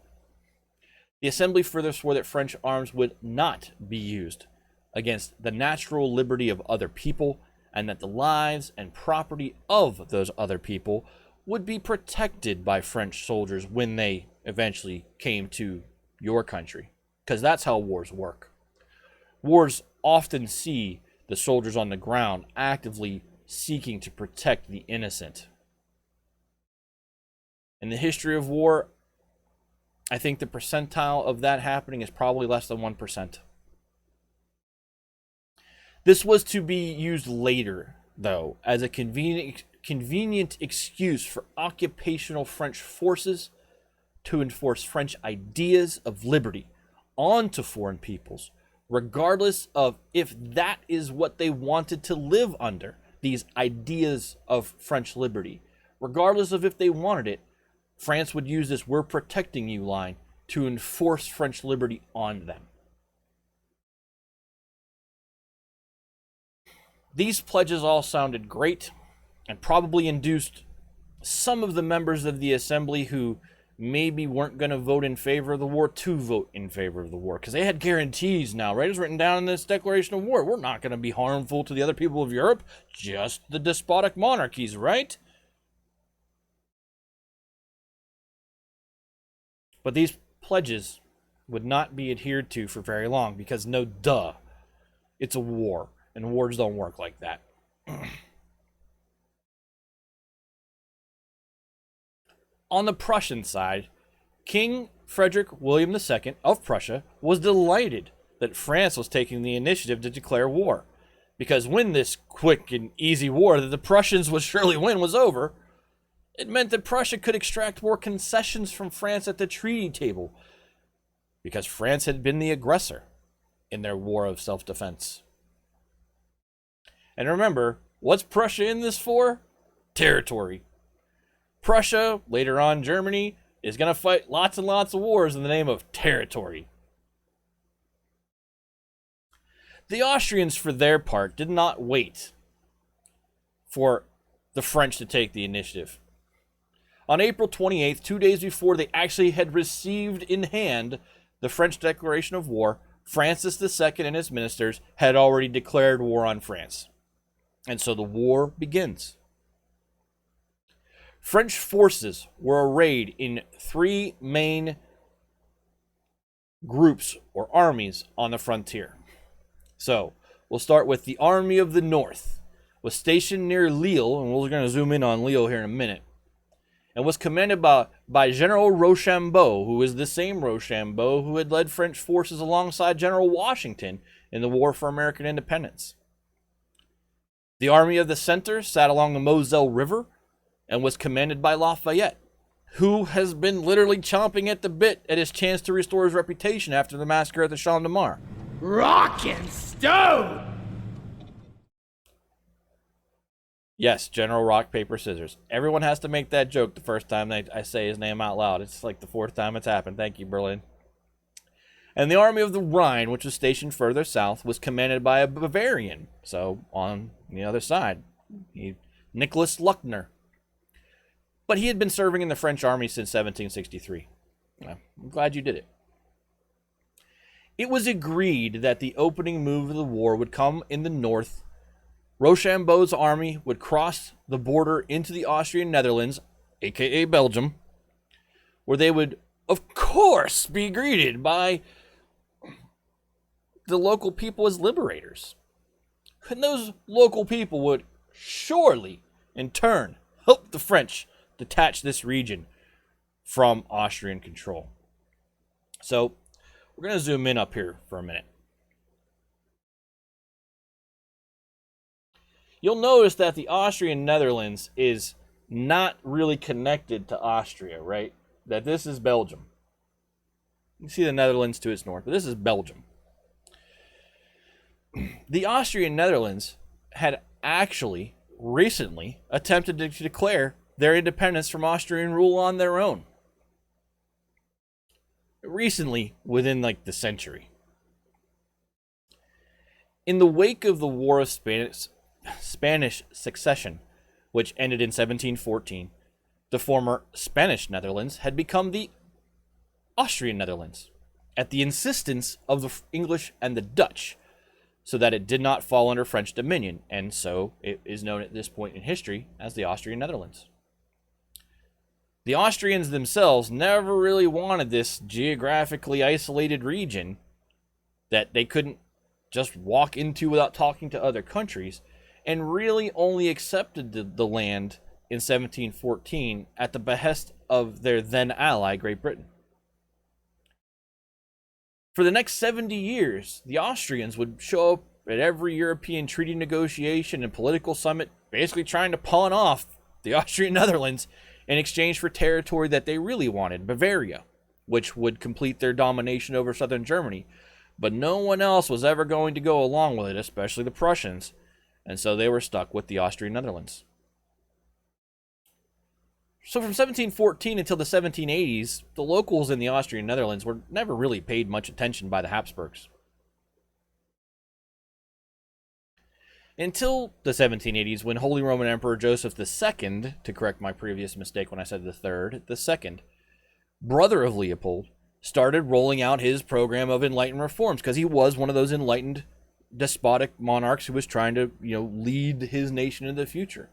The Assembly further swore that French arms would not be used against the natural liberty of other people, and that the lives and property of those other people would be protected by French soldiers when they eventually came to your country. Because that's how wars work. Wars often see the soldiers on the ground actively seeking to protect the innocent. In the history of war, I think the percentile of that happening is probably less than 1%. This was to be used later, though, as a convenient excuse for occupational French forces to enforce French ideas of liberty onto foreign peoples, regardless of if that is what they wanted to live under, these ideas of French liberty. Regardless of if they wanted it, France would use this "we're protecting you" line to enforce French liberty on them. These pledges all sounded great and probably induced some of the members of the Assembly who maybe weren't going to vote in favor of the war to vote in favor of the war, because they had guarantees now, right? It's written down in this declaration of war. We're not going to be harmful to the other people of Europe, just the despotic monarchies, right? But these pledges would not be adhered to for very long because, no duh, it's a war, and wars don't work like that. On the Prussian side, King Frederick William II of Prussia was delighted that France was taking the initiative to declare war, because when this quick and easy war that the Prussians would surely win was over, it meant that Prussia could extract more concessions from France at the treaty table, because France had been the aggressor in their war of self-defense. And remember, what's Prussia in this for? Territory. Prussia, later on Germany, is going to fight lots and lots of wars in the name of territory. The Austrians, for their part, did not wait for the French to take the initiative. On April 28th, 2 days before they actually had received in hand the French declaration of war, Francis II and his ministers had already declared war on France. And so the war begins. French forces were arrayed in three main groups or armies on the frontier. So we'll start with the Army of the North, was stationed near Lille, and we're going to zoom in on Lille here in a minute, and was commanded by General Rochambeau, who is the same Rochambeau who had led French forces alongside General Washington in the War for American Independence. The Army of the Center sat along the Moselle River and was commanded by Lafayette, who has been literally chomping at the bit at his chance to restore his reputation after the massacre at the Champ de Mars. Rock and stone! Yes, General Rock, Paper, Scissors. Everyone has to make that joke the first time I say his name out loud. It's like the fourth time it's happened. Thank you, Berlin. And the Army of the Rhine, which was stationed further south, was commanded by a Bavarian. So, on the other side, Nicholas Luckner. But he had been serving in the French army since 1763. I'm glad you did it. It was agreed that the opening move of the war would come in the north. Rochambeau's army would cross the border into the Austrian Netherlands, aka Belgium, where they would, of course, be greeted by the local people as liberators. And those local people would surely, in turn, help the French detach this region from Austrian control. So, we're going to zoom in up here for a minute. You'll notice that the Austrian Netherlands is not really connected to Austria, right? That this is Belgium. You see the Netherlands to its north, but this is Belgium. The Austrian Netherlands had actually recently attempted to declare their independence from Austrian rule on their own. Recently, within like the century. In the wake of the War of Spanish Succession, which ended in 1714, the former Spanish Netherlands had become the Austrian Netherlands at the insistence of the English and the Dutch, so that it did not fall under French dominion, and so it is known at this point in history as the Austrian Netherlands. The Austrians themselves never really wanted this geographically isolated region that they couldn't just walk into without talking to other countries, and really only accepted the land in 1714 at the behest of their then ally, Great Britain. For the next 70 years, the Austrians would show up at every European treaty negotiation and political summit, basically trying to pawn off the Austrian Netherlands in exchange for territory that they really wanted, Bavaria, which would complete their domination over southern Germany. But no one else was ever going to go along with it, especially the Prussians, and so they were stuck with the Austrian Netherlands. So from 1714 until the 1780s, the locals in the Austrian Netherlands were never really paid much attention by the Habsburgs. Until the 1780s, when Holy Roman Emperor Joseph II, to correct my previous mistake when I said the third, the second, brother of Leopold, started rolling out his program of enlightened reforms, because he was one of those enlightened despotic monarchs who was trying to, lead his nation into the future.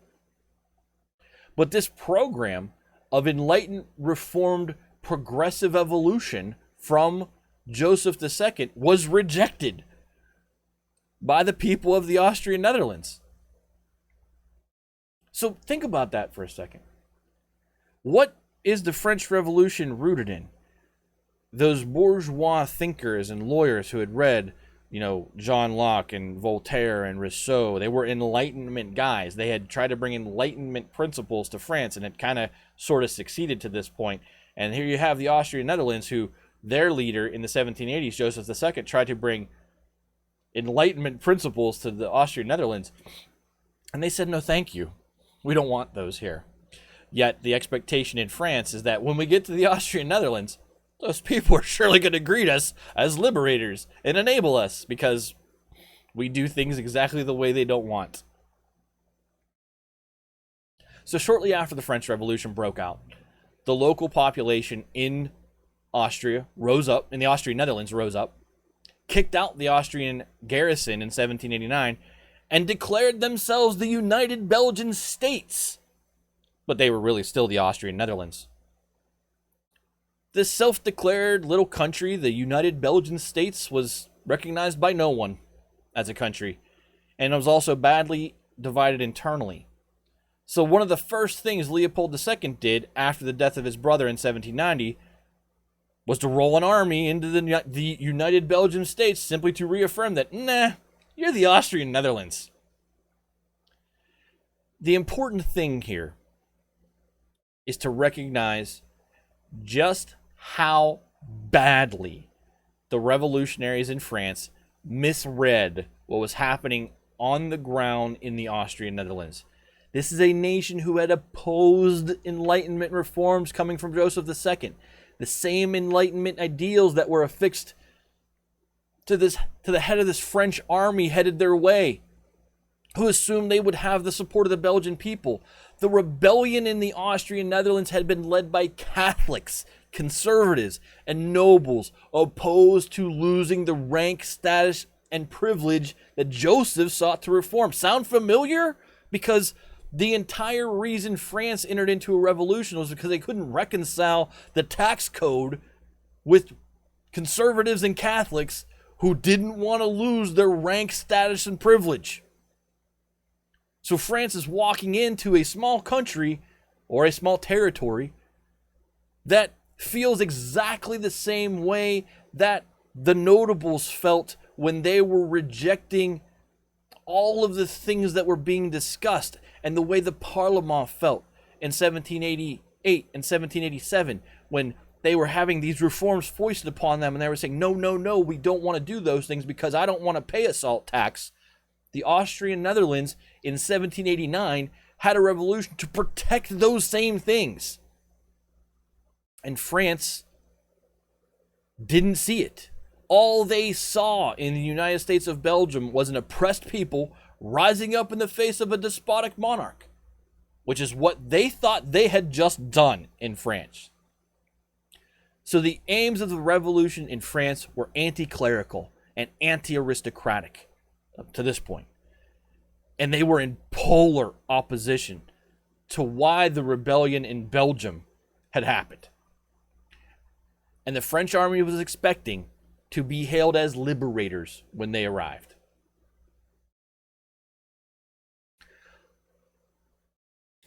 But this program of enlightened, reformed, progressive evolution from Joseph II was rejected by the people of the Austrian Netherlands. So think about that for a second. What is the French Revolution rooted in? those bourgeois thinkers and lawyers who had read, John Locke and Voltaire and Rousseau, they were Enlightenment guys. They had tried to bring Enlightenment principles to France and had kind of sort of succeeded to this point. And here you have the Austrian Netherlands, who their leader in the 1780s, Joseph II, tried to bring Enlightenment principles to the Austrian Netherlands. And they said, no, thank you. We don't want those here. Yet the expectation in France is that when we get to the Austrian Netherlands, those people are surely going to greet us as liberators and enable us because we do things exactly the way they don't want. So shortly after the French Revolution broke out, the local population in Austria rose up, and the Austrian Netherlands rose up, kicked out the Austrian garrison in 1789, and declared themselves the United Belgian States. But they were really still the Austrian Netherlands. This self-declared little country, the United Belgian States, was recognized by no one as a country, and it was also badly divided internally. So one of the first things Leopold II did after the death of his brother in 1790 was to roll an army into the United Belgian States simply to reaffirm that, nah, you're the Austrian Netherlands. The important thing here is to recognize just how badly the revolutionaries in France misread what was happening on the ground in the Austrian Netherlands. This is a nation who had opposed Enlightenment reforms coming from Joseph II. The same Enlightenment ideals that were affixed to the head of this French army headed their way, who assumed they would have the support of the Belgian people. The rebellion in the Austrian Netherlands had been led by Catholics, conservatives, and nobles opposed to losing the rank, status, and privilege that Joseph sought to reform. Sound familiar? Because the entire reason France entered into a revolution was because they couldn't reconcile the tax code with conservatives and Catholics who didn't want to lose their rank, status, and privilege. So France is walking into a small country or a small territory that feels exactly the same way that the notables felt when they were rejecting all of the things that were being discussed, and the way the Parlement felt in 1788 and 1787 when they were having these reforms foisted upon them, and they were saying, no, no, no, we don't want to do those things because I don't want to pay a salt tax. The Austrian Netherlands in 1789 had a revolution to protect those same things. And France didn't see it. All they saw in the United States of Belgium was an oppressed people rising up in the face of a despotic monarch, which is what they thought they had just done in France. So the aims of the revolution in France were anti-clerical and anti-aristocratic up to this point. And they were in polar opposition to why the rebellion in Belgium had happened. And the French army was expecting to be hailed as liberators when they arrived.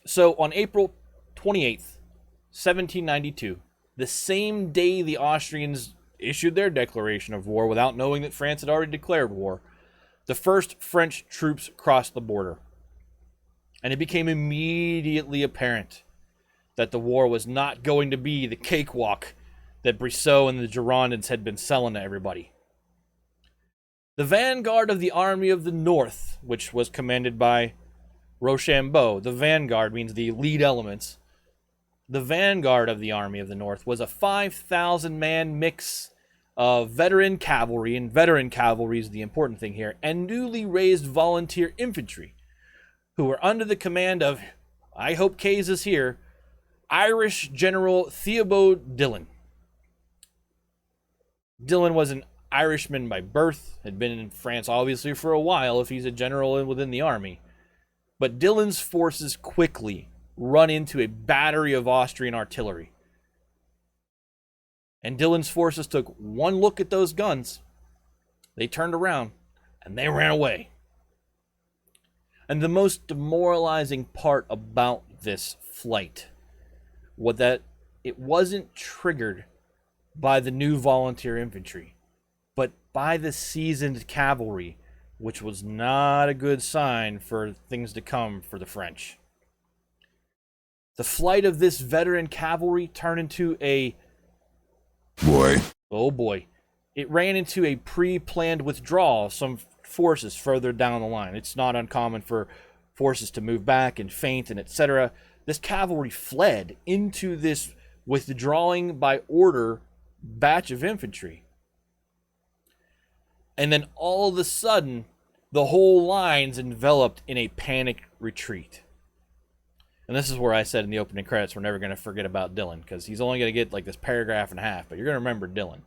So on April 28th, 1792, the same day the Austrians issued their declaration of war without knowing that France had already declared war, the first French troops crossed the border. And it became immediately apparent that the war was not going to be the cakewalk that Brissot and the Girondins had been selling to everybody. The vanguard of the Army of the North, which was commanded by Rochambeau, the vanguard means the lead elements. The vanguard of the Army of the North was a 5,000-man mix of veteran cavalry, and veteran cavalry is the important thing here, and newly raised volunteer infantry, who were under the command of, I hope Kays is here, Irish General Theobald Dillon. Dillon was an Irishman by birth, had been in France obviously for a while if he's a general within the army. But Dillon's forces quickly run into a battery of Austrian artillery. And Dillon's forces took one look at those guns, they turned around, and they ran away. And the most demoralizing part about this flight was that it wasn't triggered by the new volunteer infantry, but by the seasoned cavalry, which was not a good sign for things to come for the French. The flight of this veteran cavalry turned into a... Oh boy. It ran into a pre-planned withdrawal of some forces further down the line. It's not uncommon for forces to move back and feint and etc. This cavalry fled into this withdrawing by order batch of infantry. And then all of a sudden, the whole line's enveloped in a panicked retreat. And this is where I said in the opening credits, we're never going to forget about Dillon, because he's only going to get like this paragraph and a half, but you're going to remember Dillon.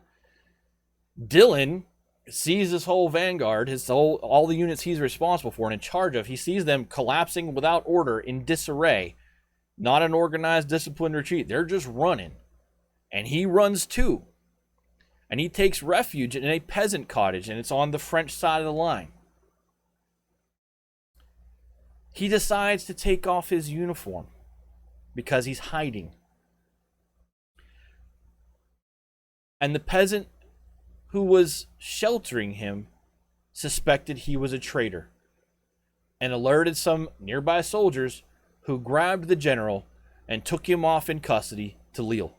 Dillon sees this whole vanguard, all the units he's responsible for and in charge of, he sees them collapsing without order, in disarray. Not an organized, disciplined retreat. They're just running. And he runs too. And he takes refuge in a peasant cottage, and it's on the French side of the line. He decides to take off his uniform because he's hiding. And the peasant who was sheltering him suspected he was a traitor and alerted some nearby soldiers, who grabbed the general and took him off in custody to Lille.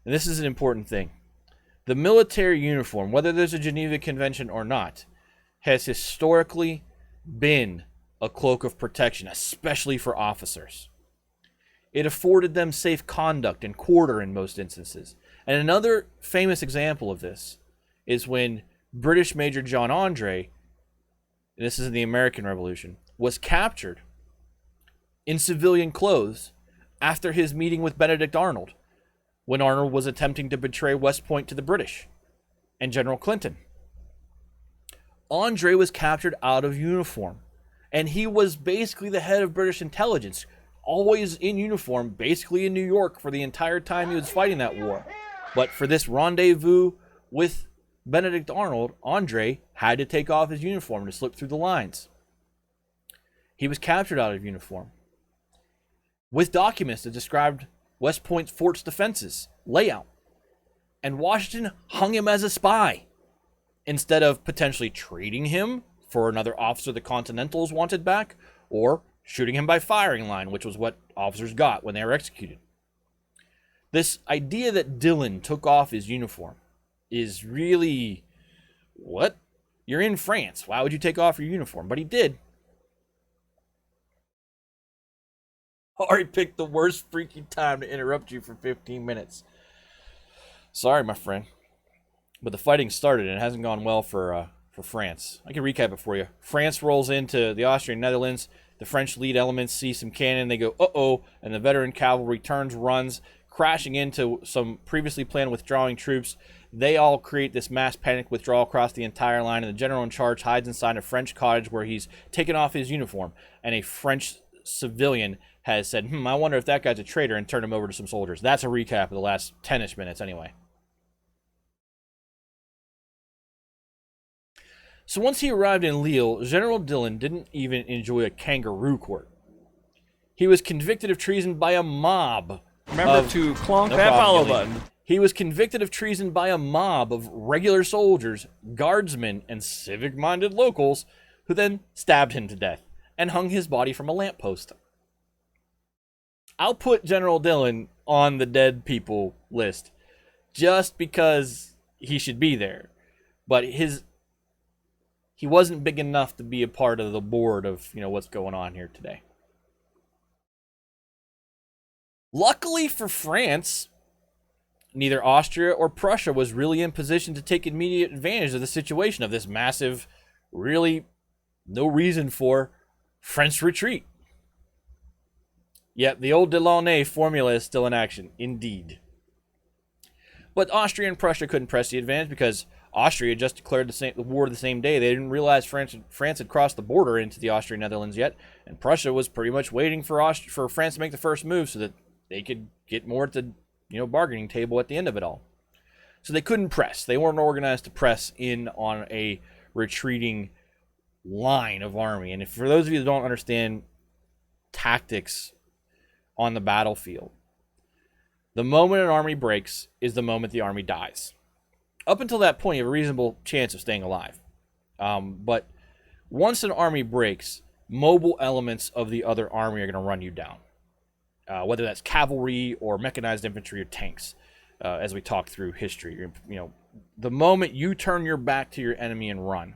And this is an important thing. The military uniform, whether there's a Geneva Convention or not, has historically been a cloak of protection, especially for officers. It afforded them safe conduct and quarter in most instances. And another famous example of this is when British Major John Andre, and this is in the American Revolution, was captured in civilian clothes after his meeting with Benedict Arnold, when Arnold was attempting to betray West Point to the British and General Clinton. Andre was captured out of uniform, and he was basically the head of British intelligence, always in uniform, basically in New York for the entire time he was fighting that war. But for this rendezvous with Benedict Arnold, Andre had to take off his uniform to slip through the lines. He was captured out of uniform, with documents that described West Point's fort's defenses, layout. And Washington hung him as a spy, instead of potentially trading him for another officer the Continentals wanted back, or shooting him by firing line, which was what officers got when they were executed. This idea that Dillon took off his uniform is really, what? You're in France. Why would you take off your uniform? But he did. Ari picked the worst freaking time to interrupt you for 15 minutes. Sorry, my friend. But the fighting started, and it hasn't gone well for France. I can recap it for you. France rolls into the Austrian Netherlands. The French lead elements see some cannon. They go, uh-oh, and the veteran cavalry turns, runs, crashing into some previously planned withdrawing troops. They all create this mass panic withdrawal across the entire line, and the general in charge hides inside a French cottage where he's taken off his uniform, and a French civilian has said, I wonder if that guy's a traitor, and turned him over to some soldiers. That's a recap of the last 10-ish minutes anyway. So once he arrived in Lille, General Dillon didn't even enjoy a kangaroo court. He was convicted of treason by a mob. Remember to clonk that follow button. He was convicted of treason by a mob of regular soldiers, guardsmen, and civic-minded locals, who then stabbed him to death and hung his body from a lamppost. I'll put General Dillon on the dead people list just because he should be there. But he wasn't big enough to be a part of the board of, what's going on here today. Luckily for France, neither Austria or Prussia was really in position to take immediate advantage of the situation of this massive, really no reason for French retreat. Yet the old Delaunay formula is still in action, indeed. But Austria and Prussia couldn't press the advantage because Austria just declared the war the same day. They didn't realize France had crossed the border into the Austrian Netherlands yet, and Prussia was pretty much waiting for France to make the first move so that they could get more at the bargaining table at the end of it all. So they couldn't press. They weren't organized to press in on a retreating line of army. And for those of you that don't understand tactics on the battlefield, The moment an army breaks is the moment the army dies. Up until that point, you have a reasonable chance of staying alive. But once an army breaks, mobile elements of the other army are going to run you down. Whether that's cavalry or mechanized infantry or tanks, as we talk through history. The moment you turn your back to your enemy and run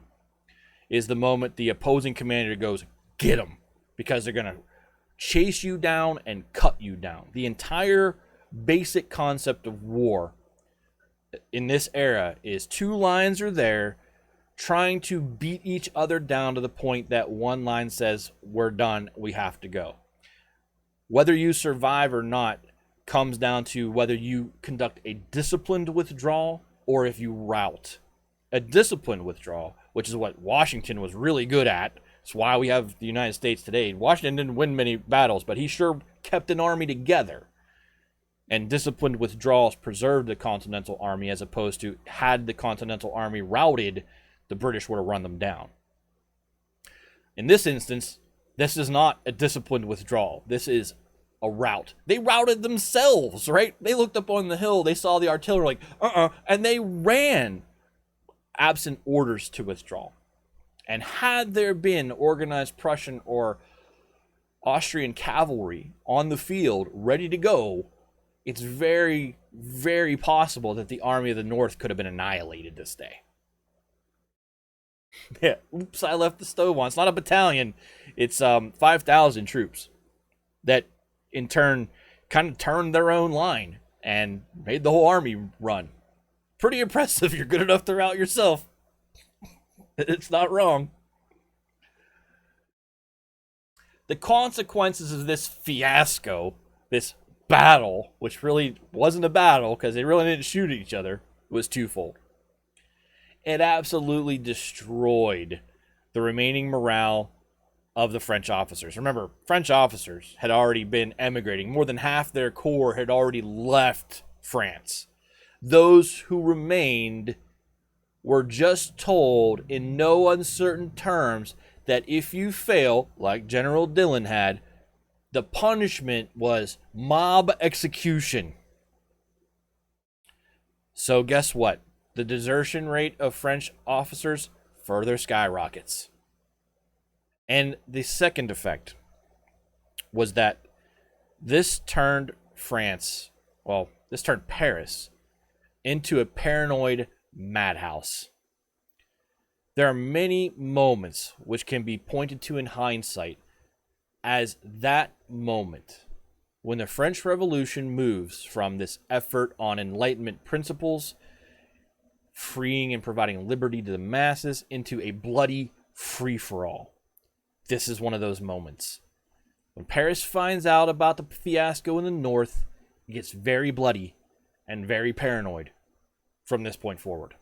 is the moment the opposing commander goes, get them, because they're going to chase you down and cut you down. The entire basic concept of war in this era is two lines are there trying to beat each other down to the point that one line says, we're done, we have to go. Whether you survive or not comes down to whether you conduct a disciplined withdrawal or if you rout. A disciplined withdrawal, which is what Washington was really good at. It's why we have the United States today. Washington didn't win many battles, but he sure kept an army together. And disciplined withdrawals preserved the Continental Army, as opposed to, had the Continental Army routed, the British would have run them down. In this instance, this is not a disciplined withdrawal. This is a rout. They routed themselves, right? They looked up on the hill, they saw the artillery, and they ran, absent orders to withdraw. And had there been organized Prussian or Austrian cavalry on the field ready to go, it's very, very possible that the Army of the North could have been annihilated this day. Yeah, oops, I left the stove on. It's not a battalion. It's 5,000 troops that, in turn, kind of turned their own line and made the whole army run. Pretty impressive. You're good enough to rout yourself. It's not wrong. The consequences of this fiasco, this battle, which really wasn't a battle because they really didn't shoot at each other, was twofold. It absolutely destroyed the remaining morale of the French officers. Remember, French officers had already been emigrating. More than half their corps had already left France. Those who remained were just told in no uncertain terms that if you fail, like General Dillon had, the punishment was mob execution. So guess what? The desertion rate of French officers further skyrockets. And the second effect was that this turned Paris into a paranoid madhouse. There are many moments which can be pointed to in hindsight as that moment when the French Revolution moves from this effort on Enlightenment principles, freeing and providing liberty to the masses, into a bloody free-for-all. This is one of those moments. When Paris finds out about the fiasco in the north, it gets very bloody and very paranoid from this point forward.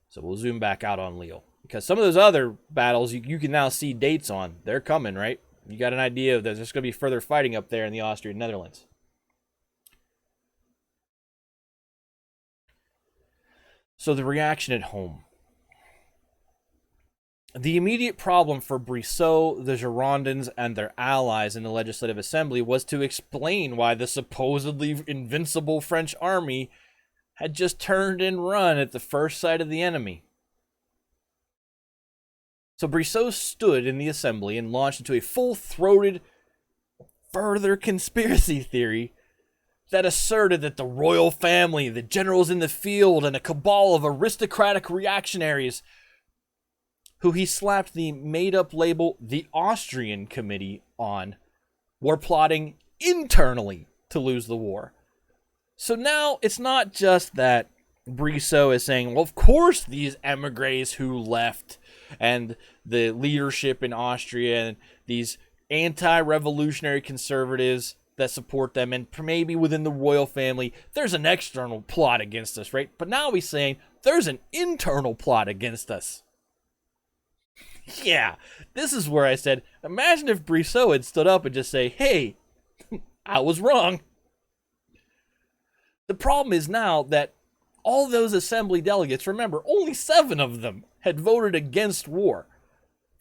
So we'll zoom back out on Lille, because some of those other battles you can now see dates on. They're coming, right? You got an idea of there's going to be further fighting up there in the Austrian Netherlands. So the reaction at home. The immediate problem for Brissot, the Girondins, and their allies in the Legislative Assembly was to explain why the supposedly invincible French army had just turned and run at the first sight of the enemy. So Brissot stood in the assembly and launched into a full-throated further conspiracy theory that asserted that the royal family, the generals in the field, and a cabal of aristocratic reactionaries, who he slapped the made-up label the Austrian Committee on, were plotting internally to lose the war. So now it's not just that Brissot is saying, well, of course these emigres who left and the leadership in Austria and these anti-revolutionary conservatives that support them, and maybe within the royal family, there's an external plot against us, right? But now he's saying there's an internal plot against us. Yeah, this is where I said, imagine if Brissot had stood up and just say, hey, I was wrong. The problem is now that all those assembly delegates, remember, only 7 of them had voted against war.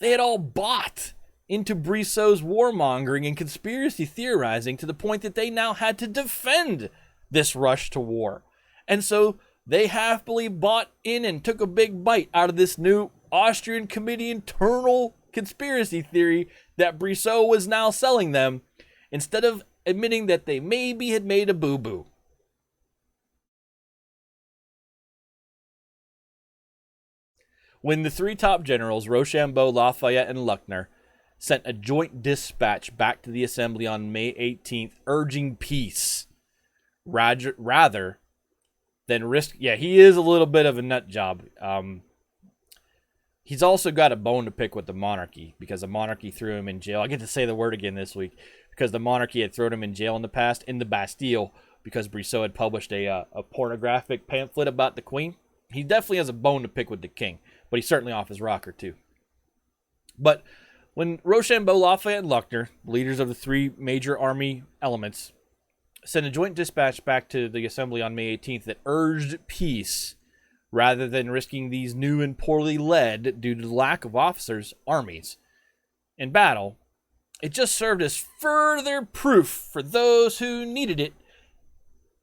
They had all bought into Brissot's warmongering and conspiracy theorizing to the point that they now had to defend this rush to war. And so they happily bought in and took a big bite out of this new Austrian committee internal conspiracy theory that Brissot was now selling them, instead of admitting that they maybe had made a boo-boo. When the three top generals, Rochambeau, Lafayette, and Luckner, sent a joint dispatch back to the Assembly on May 18th urging peace, rather than risk... Yeah, he is a little bit of a nut job. He's also got a bone to pick with the monarchy, because the monarchy threw him in jail. I get to say the word again this week, because the monarchy had thrown him in jail in the past, in the Bastille, because Brissot had published a pornographic pamphlet about the Queen. He definitely has a bone to pick with the king, but he's certainly off his rocker too. But when Rochambeau, Lafayette, and Luckner, leaders of the three major army elements, sent a joint dispatch back to the Assembly on May 18th that urged peace, rather than risking these new and poorly led, due to the lack of officers, armies in battle, it just served as further proof for those who needed it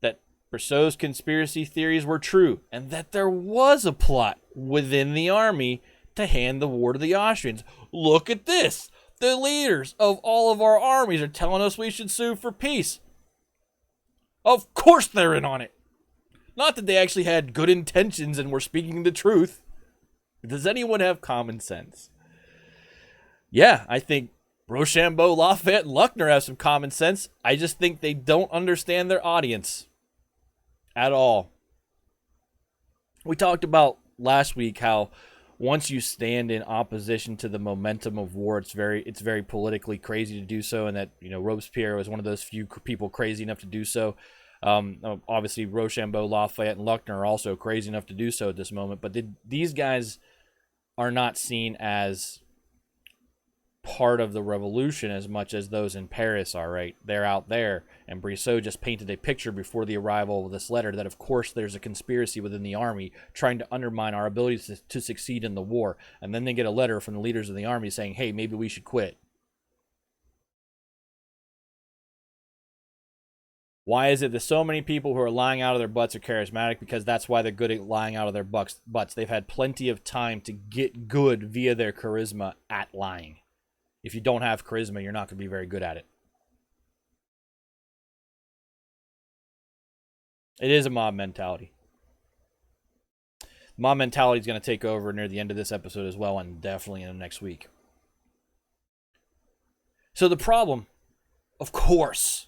that Brissot's conspiracy theories were true, and that there was a plot within the army to hand the war to the Austrians. Look at this. The leaders of all of our armies are telling us we should sue for peace. Of course they're in on it. Not that they actually had good intentions and were speaking the truth. Does anyone have common sense? Yeah, I think Rochambeau, Lafayette, and Luckner have some common sense. I just think they don't understand their audience at all. We talked about last week how once you stand in opposition to the momentum of war, it's very politically crazy to do so, and that, you know, Robespierre was one of those few people crazy enough to do so. Obviously, Rochambeau, Lafayette, and Luckner are also crazy enough to do so at this moment, but these guys are not seen as part of the revolution as much as those in Paris are, right? They're out there, and Brissot just painted a picture before the arrival of this letter that, of course, there's a conspiracy within the army trying to undermine our ability to succeed in the war, and then they get a letter from the leaders of the army saying, hey, maybe we should quit. Why is it that so many people who are lying out of their butts are charismatic? Because that's why they're good at lying out of their butts. They've had plenty of time to get good via their charisma at lying. If you don't have charisma, you're not going to be very good at it. It is a mob mentality. Mob mentality is going to take over near the end of this episode as well, and definitely in the next week. So the problem, of course,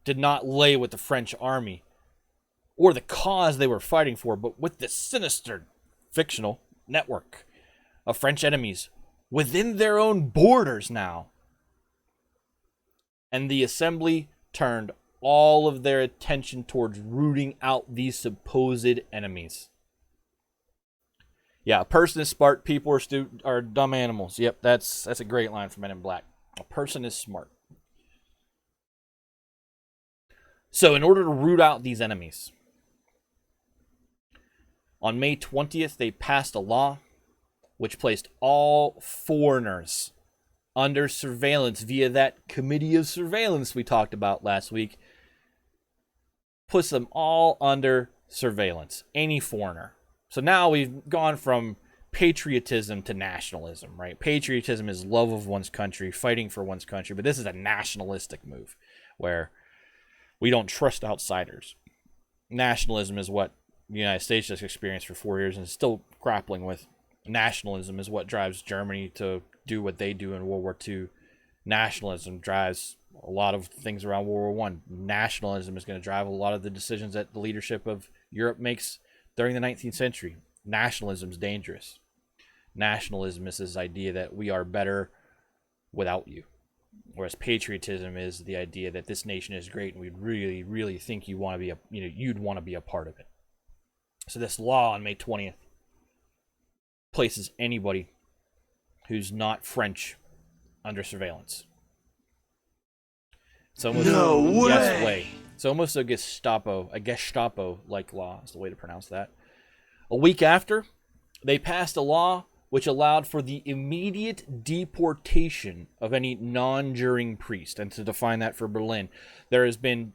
did not lay with the French army or the cause they were fighting for, but with this sinister, fictional network of French enemies within their own borders now. And the Assembly turned all of their attention towards rooting out these supposed enemies. Yeah, a person is smart, people are dumb animals. Yep, that's a great line from Men in Black. A person is smart. So in order to root out these enemies, on May 20th, they passed a law which placed all foreigners under surveillance via that committee of surveillance we talked about last week. Puts them all under surveillance, any foreigner. So now we've gone from patriotism to nationalism, right? Patriotism is love of one's country, fighting for one's country, but this is a nationalistic move where we don't trust outsiders. Nationalism is what the United States has experienced for 4 years and is still grappling with. Nationalism is what drives Germany to do what they do in World War II. Nationalism drives a lot of things around World War I. Nationalism is going to drive a lot of the decisions that the leadership of Europe makes during the 19th century. Nationalism is dangerous. Nationalism is this idea that we are better without you. Whereas patriotism is the idea that this nation is great and we really, really think you'd want to be a part of it. So this law on May 20th places anybody who's not French under surveillance. It's almost It's almost a Gestapo-like law is the way to pronounce that. A week after, they passed a law which allowed for the immediate deportation of any non-juring priest. And to define that for Berlin, there has been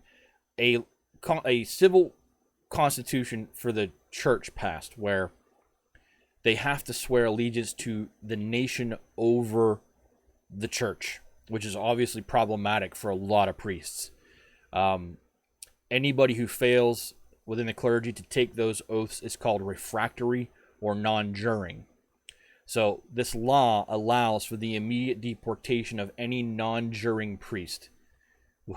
a civil constitution for the church passed where they have to swear allegiance to the nation over the church, which is obviously problematic for a lot of priests. Anybody who fails within the clergy to take those oaths is called refractory or non-juring. So this law allows for the immediate deportation of any non-juring priest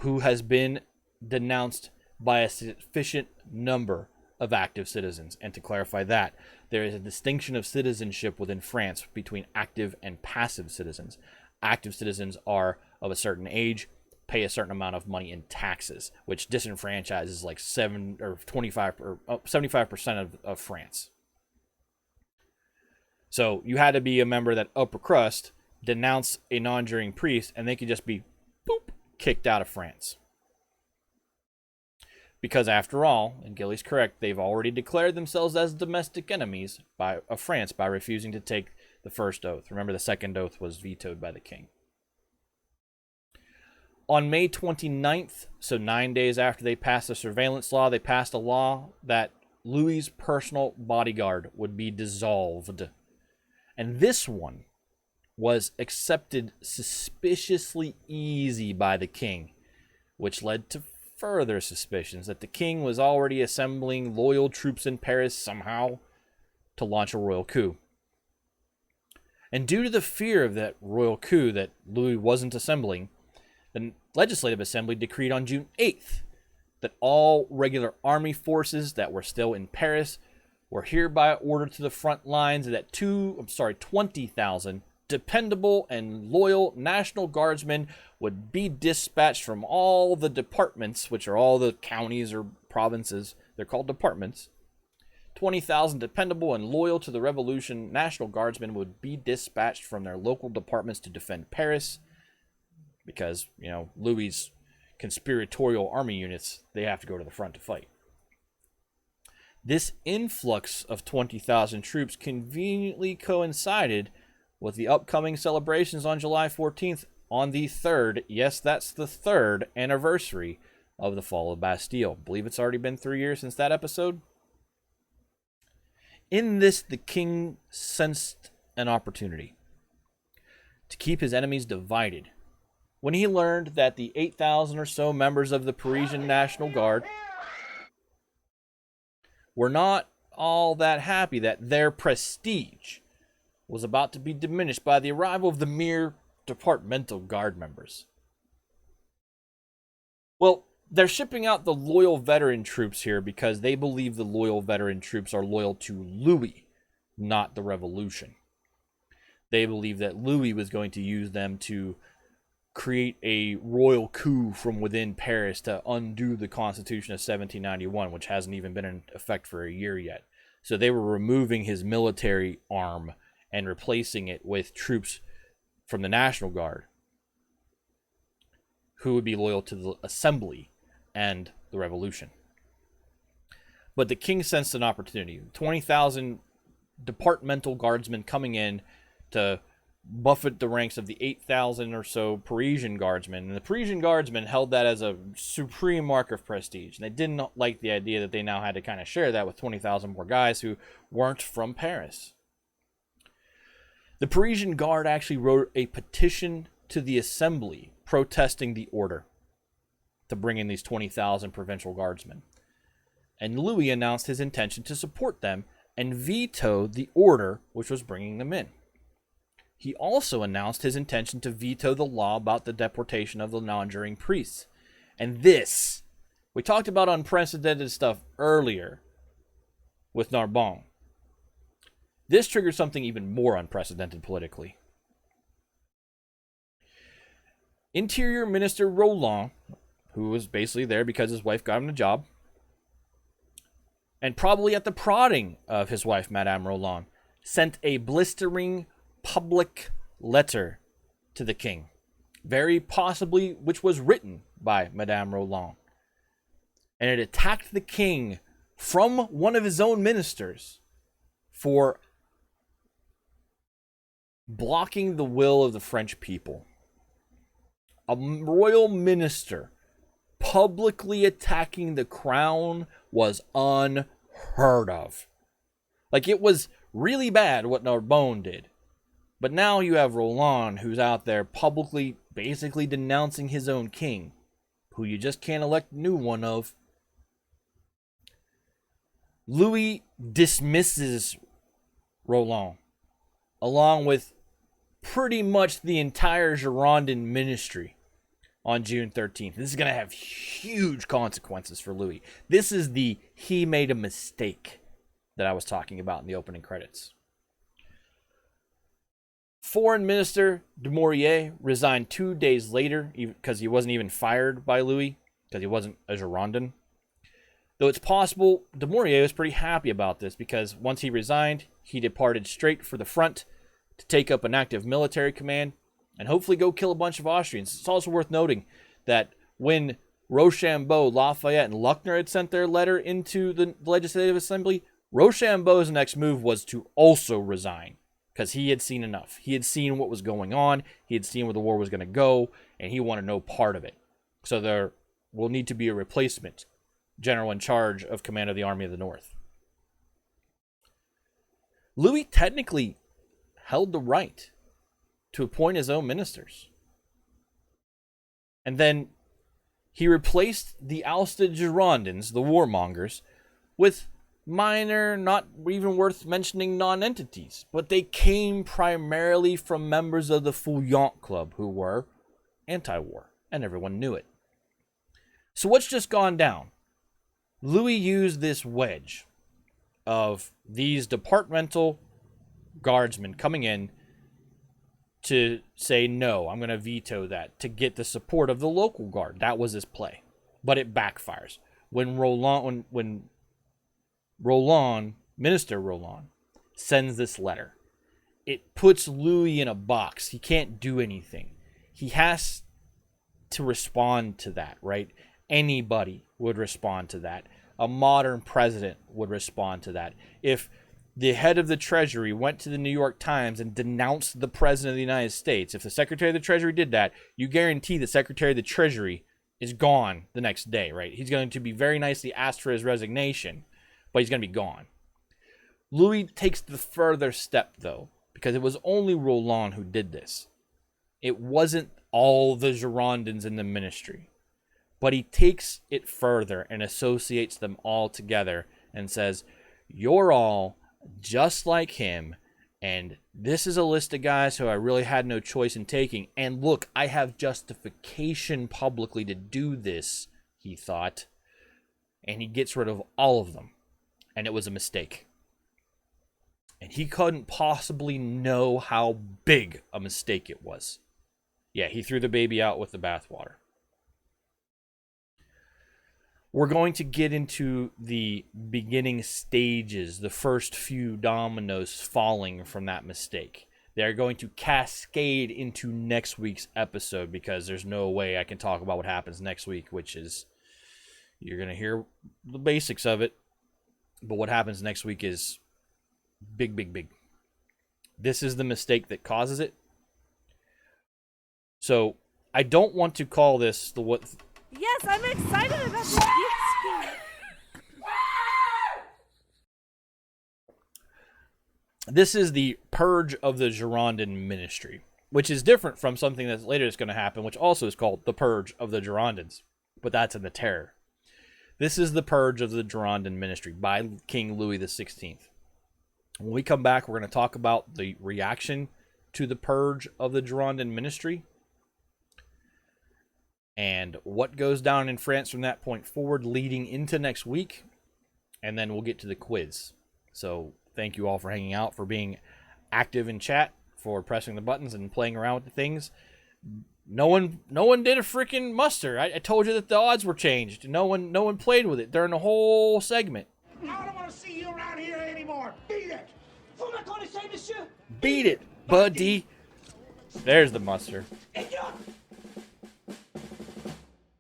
who has been denounced by a sufficient number of active citizens. And to clarify that, there is a distinction of citizenship within France between active and passive citizens. Active citizens are of a certain age, pay a certain amount of money in taxes, which disenfranchises like 75% of France. So you had to be a member of that upper crust, denounce a non-juring priest, and they could just be kicked out of France. Because after all, and Gilly's correct, they've already declared themselves as domestic enemies of France by refusing to take the first oath. Remember, the second oath was vetoed by the king. On May 29th, so 9 days after they passed the surveillance law, they passed a law that Louis's personal bodyguard would be dissolved. And this one was accepted suspiciously easy by the king, which led to further suspicions that the king was already assembling loyal troops in Paris somehow to launch a royal coup. And due to the fear of that royal coup that Louis wasn't assembling, the Legislative Assembly decreed on June 8th that all regular army forces that were still in Paris were hereby ordered to the front lines, and that 20,000 dependable and loyal National Guardsmen would be dispatched from all the departments, which are all the counties or provinces. They're called departments. 20,000 dependable and loyal to the revolution National Guardsmen would be dispatched from their local departments to defend Paris, because, Louis's conspiratorial army units, they have to go to the front to fight. This influx of 20,000 troops conveniently coincided with the upcoming celebrations on July 14th on the third, yes, that's the third anniversary of the fall of Bastille. I believe it's already been 3 years since that episode. In this, the king sensed an opportunity to keep his enemies divided when he learned that the 8,000 or so members of the Parisian National Guard were not all that happy that their prestige was about to be diminished by the arrival of the mere departmental guard members. Well, they're shipping out the loyal veteran troops here because they believe the loyal veteran troops are loyal to Louis, not the revolution. They believe that Louis was going to use them to create a royal coup from within Paris to undo the Constitution of 1791, which hasn't even been in effect for a year yet. So they were removing his military arm and replacing it with troops from the National Guard who would be loyal to the Assembly and the Revolution. But the king sensed an opportunity. 20,000 departmental guardsmen coming in to buffet the ranks of the 8,000 or so Parisian guardsmen. And the Parisian guardsmen held that as a supreme mark of prestige. And they didn't like the idea that they now had to kind of share that with 20,000 more guys who weren't from Paris. The Parisian Guard actually wrote a petition to the Assembly protesting the order to bring in these 20,000 provincial guardsmen. And Louis announced his intention to support them and vetoed the order which was bringing them in. He also announced his intention to veto the law about the deportation of the non-juring priests. And this, we talked about unprecedented stuff earlier with Narbonne. This triggered something even more unprecedented politically. Interior Minister Roland, who was basically there because his wife got him the job, and probably at the prodding of his wife, Madame Roland, sent a blistering public letter to the king, very possibly which was written by Madame Roland. And it attacked the king from one of his own ministers for blocking the will of the French people. A royal minister publicly attacking the crown was unheard of. Like, it was really bad what Narbonne did. But now you have Roland, who's out there publicly basically denouncing his own king, who you just can't elect a new one of. Louis dismisses Roland, along with pretty much the entire Girondin Ministry, on June 13th. This is going to have huge consequences for Louis. This is the he made a mistake that I was talking about in the opening credits. Foreign Minister Dumouriez resigned 2 days later because he wasn't even fired by Louis, because he wasn't a Girondin. Though it's possible Dumouriez was pretty happy about this, because once he resigned, he departed straight for the front to take up an active military command and hopefully go kill a bunch of Austrians. It's also worth noting that when Rochambeau, Lafayette, and Luckner had sent their letter into the Legislative Assembly, Rochambeau's next move was to also resign, because he had seen enough. He had seen what was going on. He had seen where the war was going to go, and he wanted no part of it. So there will need to be a replacement general in charge of command of the Army of the North. Louis technically held the right to appoint his own ministers. And then he replaced the ousted Girondins, the warmongers, with minor, not even worth mentioning non-entities. But they came primarily from members of the Feuillante Club, who were anti-war, and everyone knew it. So what's just gone down? Louis used this wedge of these departmental guardsmen coming in to say, no, I'm going to veto that, to get the support of the local guard. That was his play. But it backfires. When Minister Roland sends this letter, it puts Louis in a box. He can't do anything. He has to respond to that, right? Anybody would respond to that. A modern president would respond to that. If the head of the Treasury went to the New York Times and denounced the President of the United States, if the Secretary of the Treasury did that, you guarantee the Secretary of the Treasury is gone the next day, right? He's going to be very nicely asked for his resignation, but he's going to be gone. Louis takes the further step, though, because it was only Roland who did this. It wasn't all the Girondins in the ministry. But he takes it further and associates them all together and says, you're all just like him, and this is a list of guys who I really had no choice in taking. And look, I have justification publicly to do this, he thought. And he gets rid of all of them. And it was a mistake. And he couldn't possibly know how big a mistake it was. Yeah, he threw the baby out with the bathwater. We're going to get into the beginning stages, the first few dominoes falling from that mistake. They're going to cascade into next week's episode, because there's no way I can talk about what happens next week, which is, you're going to hear the basics of it, but what happens next week is big, big, big. This is the mistake that causes it. So I don't want to call this the what... Yes, I'm excited about this game. This is the purge of the Girondin Ministry, which is different from something that's later is going to happen, which also is called the purge of the Girondins, but that's in the Terror. This is the purge of the Girondin Ministry by King Louis XVI. When we come back, we're going to talk about the reaction to the purge of the Girondin Ministry and what goes down in France from that point forward leading into next week. And then we'll get to the quiz. So thank you all for hanging out, for being active in chat, for pressing the buttons and playing around with the things. No one did a freaking muster. I told you that the odds were changed. No one played with it during the whole segment. I don't want to see you around here anymore. Beat it. Vous me connaissez, monsieur? Beat it, buddy. There's the muster.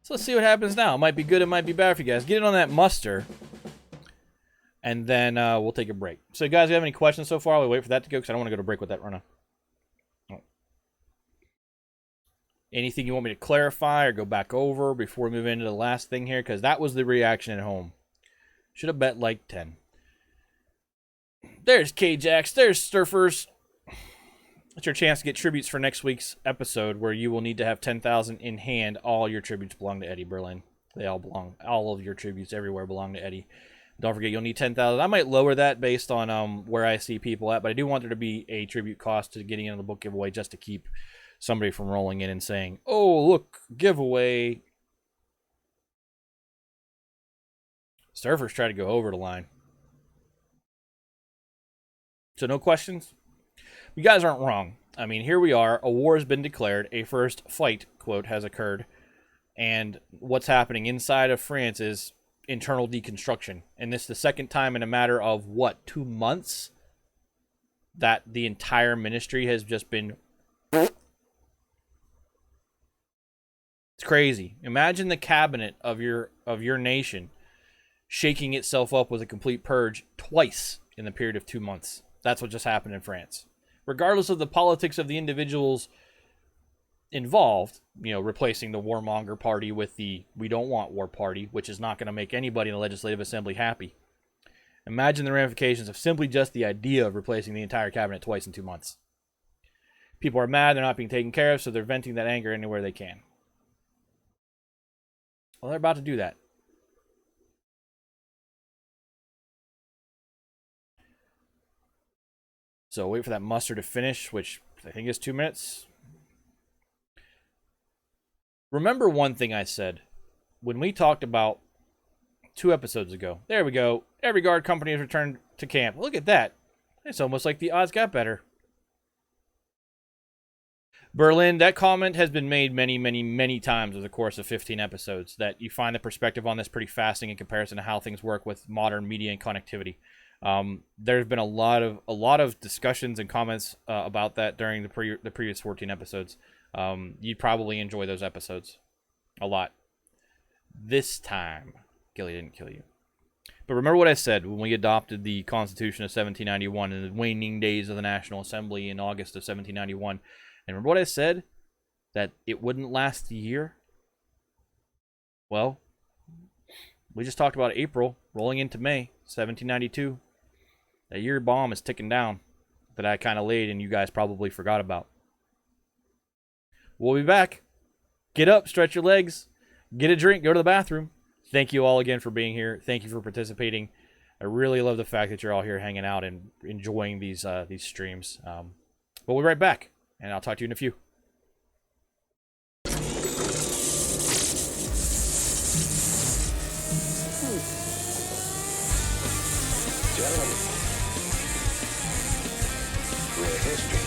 So let's see what happens now. It might be good, it might be bad for you guys. Get it on that muster, and then we'll take a break. So, guys, do you have any questions so far? I'll wait for that to go, because I don't want to go to break with that right now. Anything you want me to clarify or go back over before we move into the last thing here? Because that was the reaction at home. Should have bet like 10. There's K-Jacks. There's Surfers. It's your chance to get tributes for next week's episode, where you will need to have 10,000 in hand. All your tributes belong to Eddie Berlin. They all belong. All of your tributes everywhere belong to Eddie. Don't forget, you'll need 10,000. I might lower that based on where I see people at, but I do want there to be a tribute cost to getting into the book giveaway, just to keep somebody from rolling in and saying, "Oh, look, giveaway." Surfers try to go over the line. So no questions? You guys aren't wrong. I mean, here we are. A war has been declared. A first fight, quote, has occurred. And what's happening inside of France is internal deconstruction. And this is the second time in a matter of, what, 2 months? That the entire ministry has just been... It's crazy. Imagine the cabinet of your nation shaking itself up with a complete purge twice in the period of 2 months. That's what just happened in France. Regardless of the politics of the individuals involved, replacing the warmonger party with the we don't want war party, which is not going to make anybody in the Legislative Assembly happy. Imagine the ramifications of simply just the idea of replacing the entire cabinet twice in 2 months. People are mad, they're not being taken care of, so they're venting that anger anywhere they can. Well, they're about to do that. So wait for that muster to finish, which I think is 2 minutes. Remember one thing I said when we talked about 2 episodes ago. There we go. Every guard company has returned to camp. Look at that. It's almost like the odds got better. Berlin, that comment has been made many, many, many times over the course of 15 episodes, that you find the perspective on this pretty fascinating in comparison to how things work with modern media and connectivity. There's been a lot of discussions and comments about that during the previous 14 episodes. You'd probably enjoy those episodes a lot. This time, Gilly didn't kill you. But remember what I said when we adopted the Constitution of 1791 in the waning days of the National Assembly in August of 1791. And remember what I said? That it wouldn't last a year? Well, we just talked about April rolling into May 1792. That year bomb is ticking down that I kind of laid and you guys probably forgot about. We'll be back. Get up, stretch your legs, get a drink, go to the bathroom. Thank you all again for being here. Thank you for participating. I really love the fact that you're all here hanging out and enjoying these streams. But we'll be right back, and I'll talk to you in a few. Gentlemen, we're history.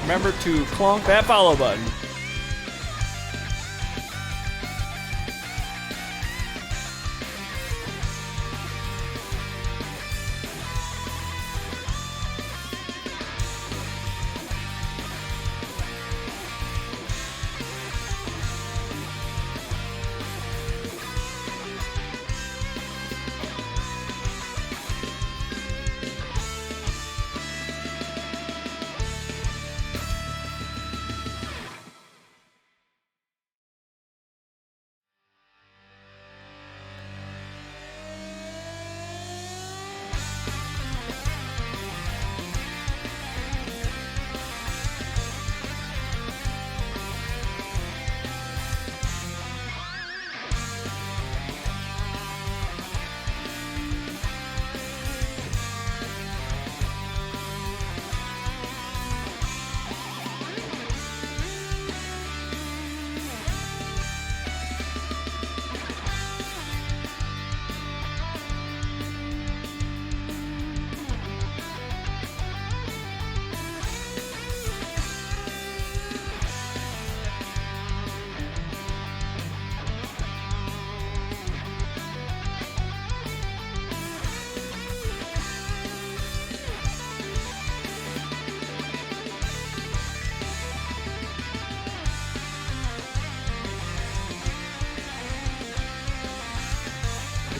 Remember to clonk that follow button.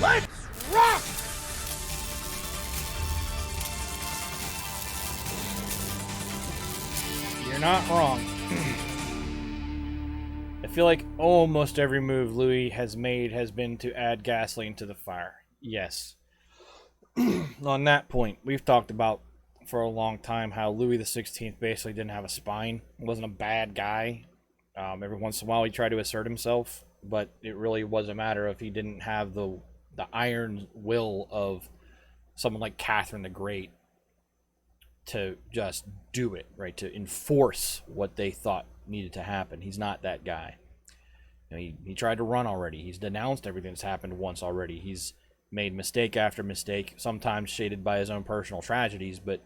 Let's rock! You're not wrong. I feel like almost every move Louis has made has been to add gasoline to the fire. Yes. On that point, we've talked about for a long time how Louis XVI basically didn't have a spine. He wasn't a bad guy. Every once in a while he tried to assert himself, but it really was a matter of he didn't have the iron will of someone like Catherine the Great to just do it, right? To enforce what they thought needed to happen. He's not that guy. You know, he tried to run already. He's denounced everything that's happened once already. He's made mistake after mistake, sometimes shaded by his own personal tragedies, but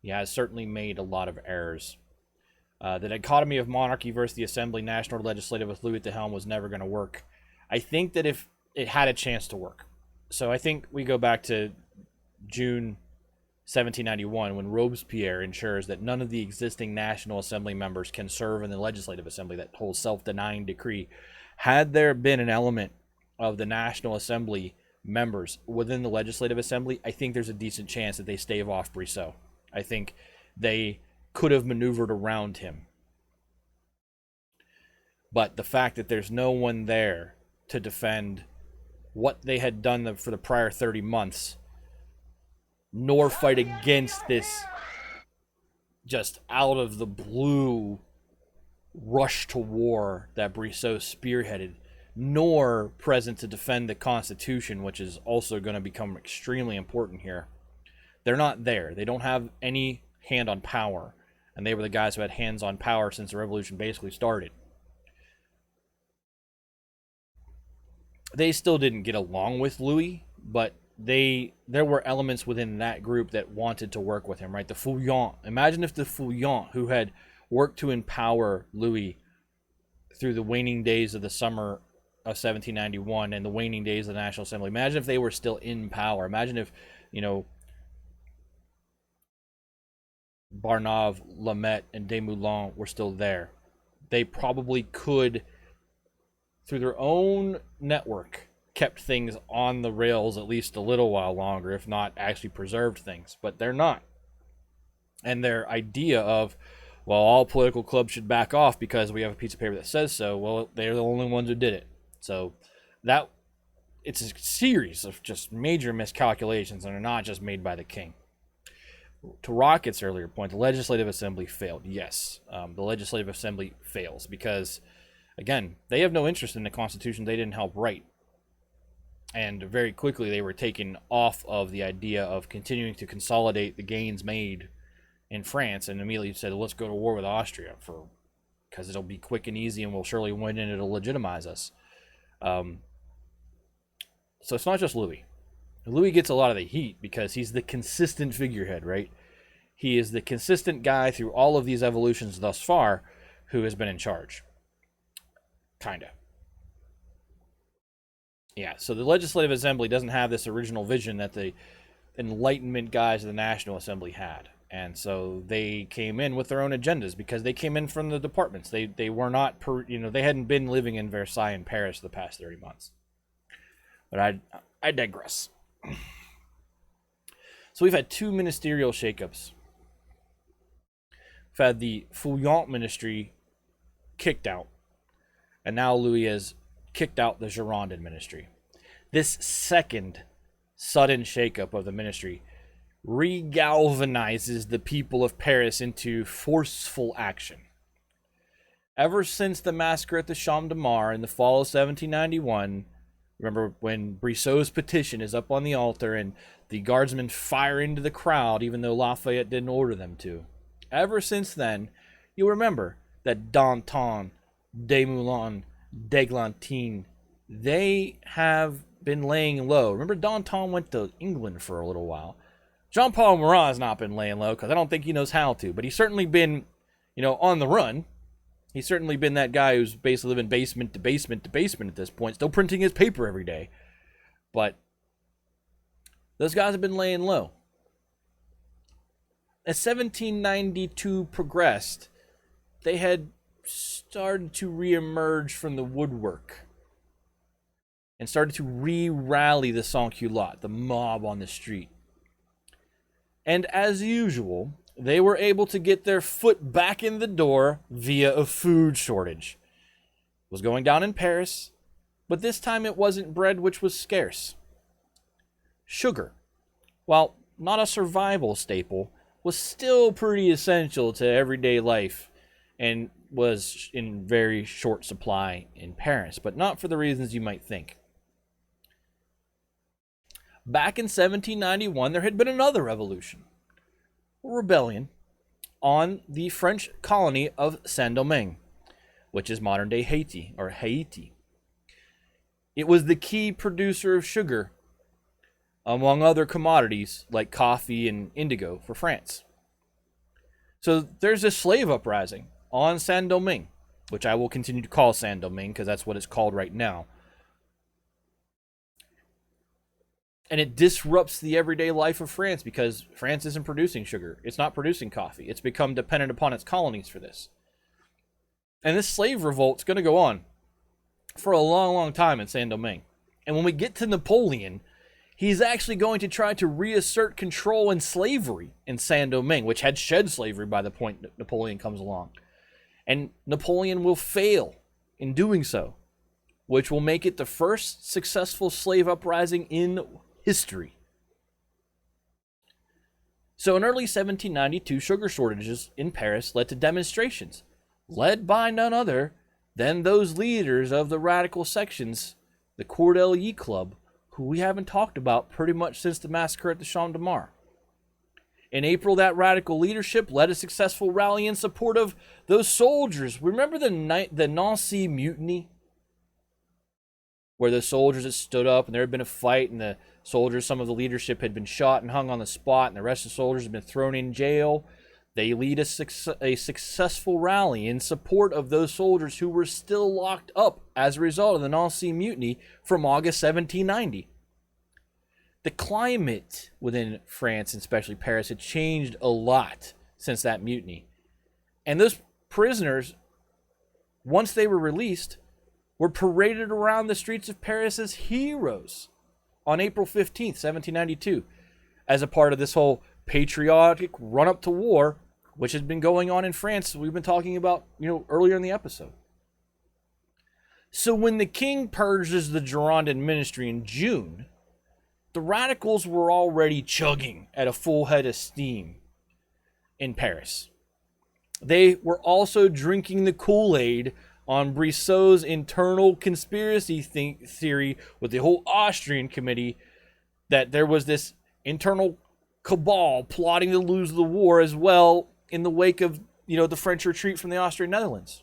he has certainly made a lot of errors. The dichotomy of monarchy versus the assembly, national or legislative, with Louis at the helm was never going to work. I think that if it had a chance to work. So I think we go back to June 1791 when Robespierre ensures that none of the existing National Assembly members can serve in the Legislative Assembly, that whole self-denying decree. Had there been an element of the National Assembly members within the Legislative Assembly, I think there's a decent chance that they stave off Brissot. I think they could have maneuvered around him. But the fact that there's no one there to defend what they had done for the prior 30 months, nor fight against this just out of the blue rush to war that Brissot spearheaded, nor present to defend the Constitution, which is also going to become extremely important here. They're not there. They don't have any hand on power, and they were the guys who had hands on power since the revolution basically started. They still didn't get along with Louis, but there were elements within that group that wanted to work with him, right? The Feuillants. Imagine if the Feuillants, who had worked to empower Louis through the waning days of the summer of 1791 and the waning days of the National Assembly, imagine if they were still in power. Imagine if, Barnave, Lamette, and Desmoulins were still there. They probably could, through their own network, kept things on the rails at least a little while longer, if not actually preserved things. But they're not. And their idea of, well, all political clubs should back off because we have a piece of paper that says so, well, they're the only ones who did it. So it's a series of just major miscalculations, and are not just made by the king. To Rocket's earlier point, the Legislative Assembly failed. Yes, the Legislative Assembly fails because, again, they have no interest in the Constitution they didn't help write. And very quickly they were taken off of the idea of continuing to consolidate the gains made in France, and immediately said, let's go to war with Austria because it'll be quick and easy and we'll surely win and it'll legitimize us. So it's not just Louis. Louis gets a lot of the heat because he's the consistent figurehead, right? he is the consistent guy through all of these evolutions thus far who has been in charge. Kinda. Yeah, so the Legislative Assembly doesn't have this original vision that the Enlightenment guys of the National Assembly had. And so they came in with their own agendas because they came in from the departments. They were not, they hadn't been living in Versailles and Paris the past 30 months. But I digress. So we've had two ministerial shakeups. We've had the Fouillon Ministry kicked out, and now Louis has kicked out the Girondin Ministry. This second sudden shakeup of the ministry regalvanizes the people of Paris into forceful action. Ever since the massacre at the Champ de Mars in the fall of 1791, remember when Brissot's petition is up on the altar and the guardsmen fire into the crowd even though Lafayette didn't order them to. Ever since then, you'll remember that Danton, Desmoulins, d'Eglantine, they have been laying low. Remember, Danton went to England for a little while. Jean-Paul Marat has not been laying low because I don't think he knows how to, but he's certainly been, on the run. He's certainly been that guy who's basically living basement to basement to basement at this point, still printing his paper every day. But those guys have been laying low. As 1792 progressed, they had started to reemerge from the woodwork and started to re-rally the sans-culottes, the mob on the street. And as usual, they were able to get their foot back in the door via a food shortage. It was going down in Paris, but this time it wasn't bread, which was scarce. Sugar, while not a survival staple, was still pretty essential to everyday life and was in very short supply in Paris, but not for the reasons you might think. Back in 1791, there had been another revolution, a rebellion, on the French colony of Saint-Domingue, which is modern-day Haiti, or Haiti. It was the key producer of sugar, among other commodities like coffee and indigo for France. So there's a slave uprising on Saint-Domingue, which I will continue to call Saint-Domingue because that's what it's called right now. And it disrupts the everyday life of France because France isn't producing sugar. It's not producing coffee. It's become dependent upon its colonies for this. And this slave revolt's going to go on for a long, long time in Saint-Domingue. And when we get to Napoleon, he's actually going to try to reassert control and slavery in Saint-Domingue, which had shed slavery by the point that Napoleon comes along. And Napoleon will fail in doing so, which will make it the first successful slave uprising in history. So in early 1792, sugar shortages in Paris led to demonstrations, led by none other than those leaders of the radical sections, the Cordelier Club, who we haven't talked about pretty much since the massacre at the Champ de Mars. In April, that radical leadership led a successful rally in support of those soldiers. Remember the Nancy Mutiny? Where the soldiers had stood up and there had been a fight and the soldiers, some of the leadership had been shot and hung on the spot and the rest of the soldiers had been thrown in jail. They lead a successful rally in support of those soldiers who were still locked up as a result of the Nancy Mutiny from August 1790. The climate within France, and especially Paris, had changed a lot since that mutiny. And those prisoners, once they were released, were paraded around the streets of Paris as heroes on April 15th, 1792, as a part of this whole patriotic run-up to war, which has been going on in France, we've been talking about, earlier in the episode. So when the king purges the Girondin Ministry in June, the radicals were already chugging at a full head of steam in Paris. They were also drinking the Kool-Aid on Brissot's internal conspiracy theory with the whole Austrian committee that there was this internal cabal plotting to lose the war as well in the wake of, the French retreat from the Austrian Netherlands.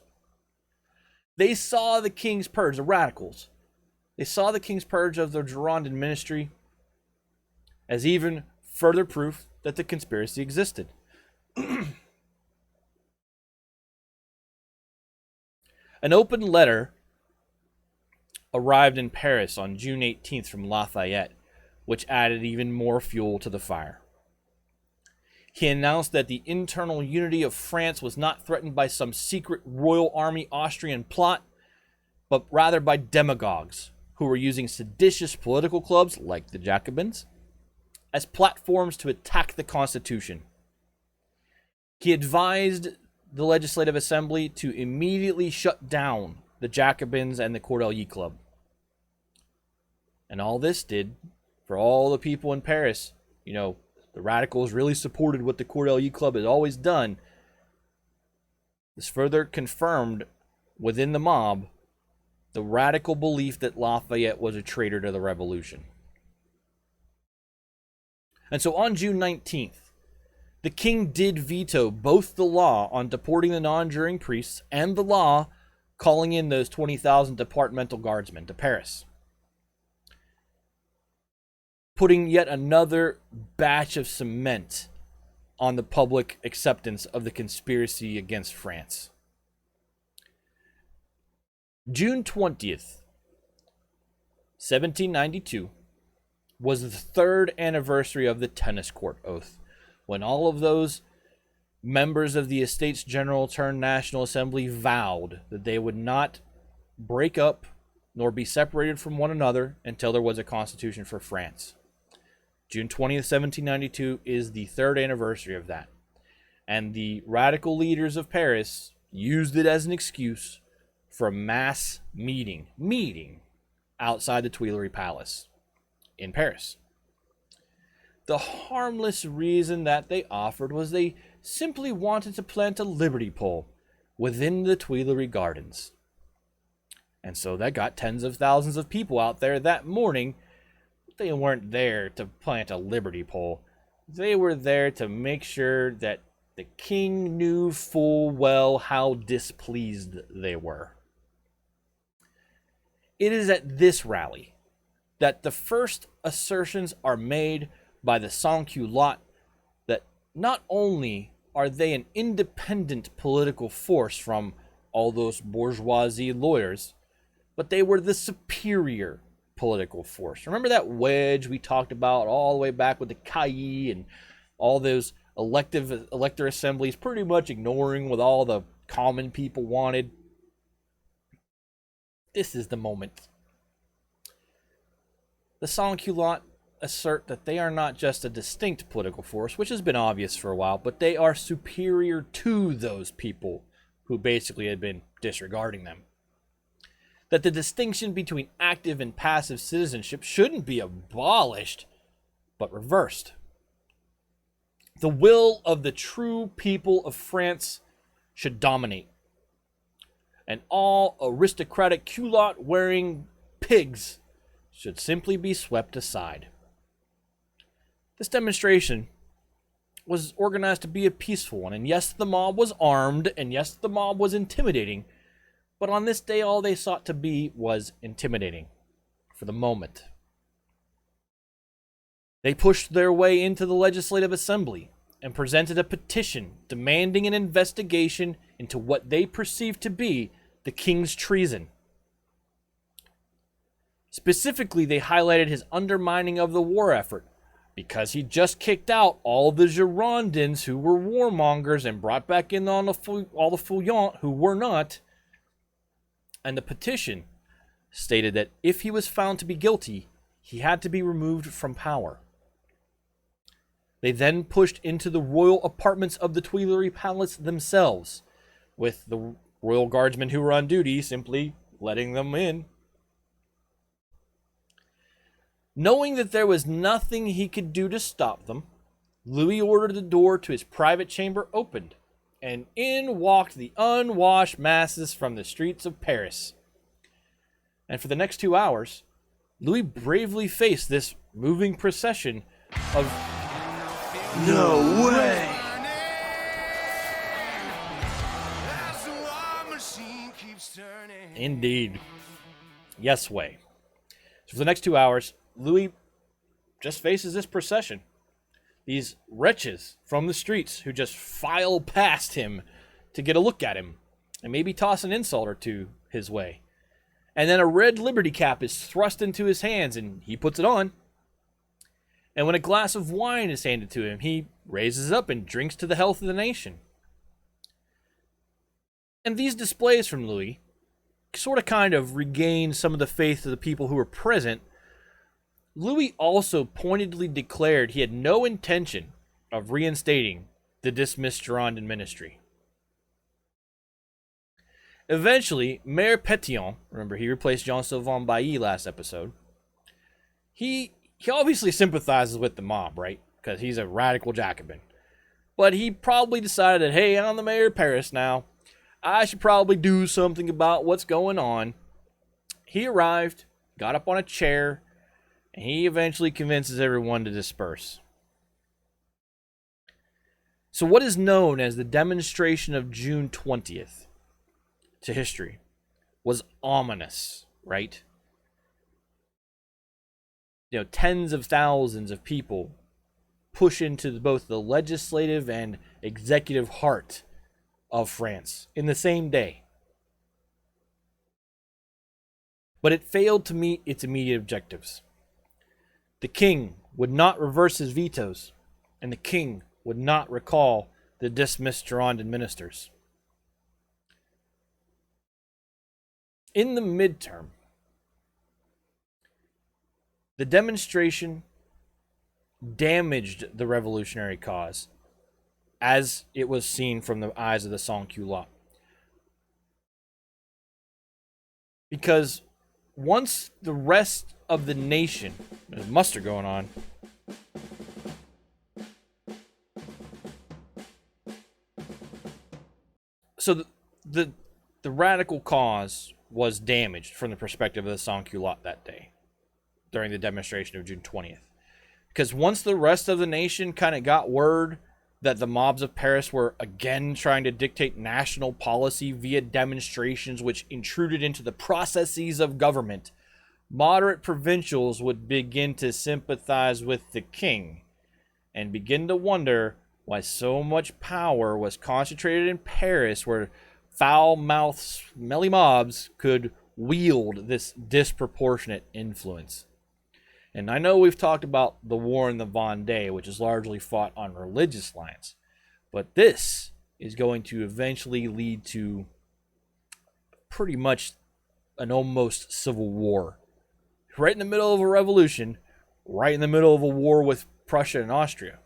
They saw the king's purge, the radicals. They saw the king's purge of the Girondin Ministry as even further proof that the conspiracy existed. An open letter arrived in Paris on June 18th from Lafayette, which added even more fuel to the fire. He announced that the internal unity of France was not threatened by some secret Royal Army Austrian plot, but rather by demagogues who were using seditious political clubs, like the Jacobins, as platforms to attack the Constitution. He advised the Legislative Assembly to immediately shut down the Jacobins and the Cordeliers Club. And all this did, for all the people in Paris, the radicals really supported what the Cordeliers Club had always done. This further confirmed within the mob the radical belief that Lafayette was a traitor to the revolution. And so on June 19th, the king did veto both the law on deporting the non-juring priests and the law calling in those 20,000 departmental guardsmen to Paris, putting yet another batch of cement on the public acceptance of the conspiracy against France. June 20th, 1792, was the third anniversary of the tennis court oath, when all of those members of the Estates General turned National Assembly vowed that they would not break up nor be separated from one another until there was a constitution for France. June 20th, 1792 is the third anniversary of that. And the radical leaders of Paris used it as an excuse for a mass meeting outside the Tuileries Palace in Paris. The harmless reason that they offered was they simply wanted to plant a liberty pole within the Tuileries Gardens. And so that got tens of thousands of people out there that morning. They weren't there to plant a liberty pole. They were there to make sure that the king knew full well how displeased they were. It is at this rally that the first assertions are made by the sans-culottes that not only are they an independent political force from all those bourgeoisie lawyers, but they were the superior political force. Remember that wedge we talked about all the way back with the Cailly and all those elector assemblies pretty much ignoring what all the common people wanted? This is the moment. The sans-culottes assert that they are not just a distinct political force, which has been obvious for a while, but they are superior to those people who basically had been disregarding them. That the distinction between active and passive citizenship shouldn't be abolished, but reversed. The will of the true people of France should dominate, and all aristocratic culotte-wearing pigs should simply be swept aside. This demonstration was organized to be a peaceful one, and yes, the mob was armed, and yes, the mob was intimidating, but on this day, all they sought to be was intimidating for the moment. They pushed their way into the Legislative Assembly and presented a petition demanding an investigation into what they perceived to be the king's treason. Specifically, they highlighted his undermining of the war effort because he just kicked out all the Girondins who were warmongers and brought back in all the Feuillants who were not. And the petition stated that if he was found to be guilty, he had to be removed from power. They then pushed into the royal apartments of the Tuileries Palace themselves, with the royal guardsmen who were on duty simply letting them in. Knowing that there was nothing he could do to stop them, Louis ordered the door to his private chamber opened, and in walked the unwashed masses from the streets of Paris. And for the next 2 hours, Louis bravely faced this moving procession of No way! Indeed. Yes way. So for the next 2 hours, Louis just faces this procession. these wretches from the streets who just file past him to get a look at him and maybe toss an insult or two his way. And then a red liberty cap is thrust into his hands and he puts it on. And when a glass of wine is handed to him, he raises up and drinks to the health of the nation. And these displays from Louis sort of kind of regain some of the faith of the people who were present. Louis also pointedly declared he had no intention of reinstating the dismissed Girondin Ministry. Eventually, Mayor Pétion, remember he replaced Jean-Sylvain Bailly last episode, he obviously sympathizes with the mob, right? Because he's a radical Jacobin. But he probably decided that, hey, I'm the mayor of Paris now. I should probably do something about what's going on. He arrived, got up on a chair, and he eventually convinces everyone to disperse. So what is known as the demonstration of June 20th to history was ominous, right? You know, tens of thousands of people push into both the legislative and executive heart of France in the same day. But it failed to meet its immediate objectives. The king would not reverse his vetoes, and the king would not recall the dismissed Girondin ministers. In the midterm, the demonstration damaged the revolutionary cause as it was seen from the eyes of the sans-culottes. Because once the rest of the nation, there's muster going on, so the radical cause was damaged from the perspective of the sans-culottes that day during the demonstration of June 20th. Because once the rest of the nation kind of got word that the mobs of Paris were again trying to dictate national policy via demonstrations which intruded into the processes of government, moderate provincials would begin to sympathize with the king and begin to wonder why so much power was concentrated in Paris, where foul-mouthed, smelly mobs could wield this disproportionate influence. And I know we've talked about the war in the Vendée, which is largely fought on religious lines, but this is going to eventually lead to pretty much an almost civil war. Right in the middle of a revolution, right in the middle of a war with Prussia and Austria.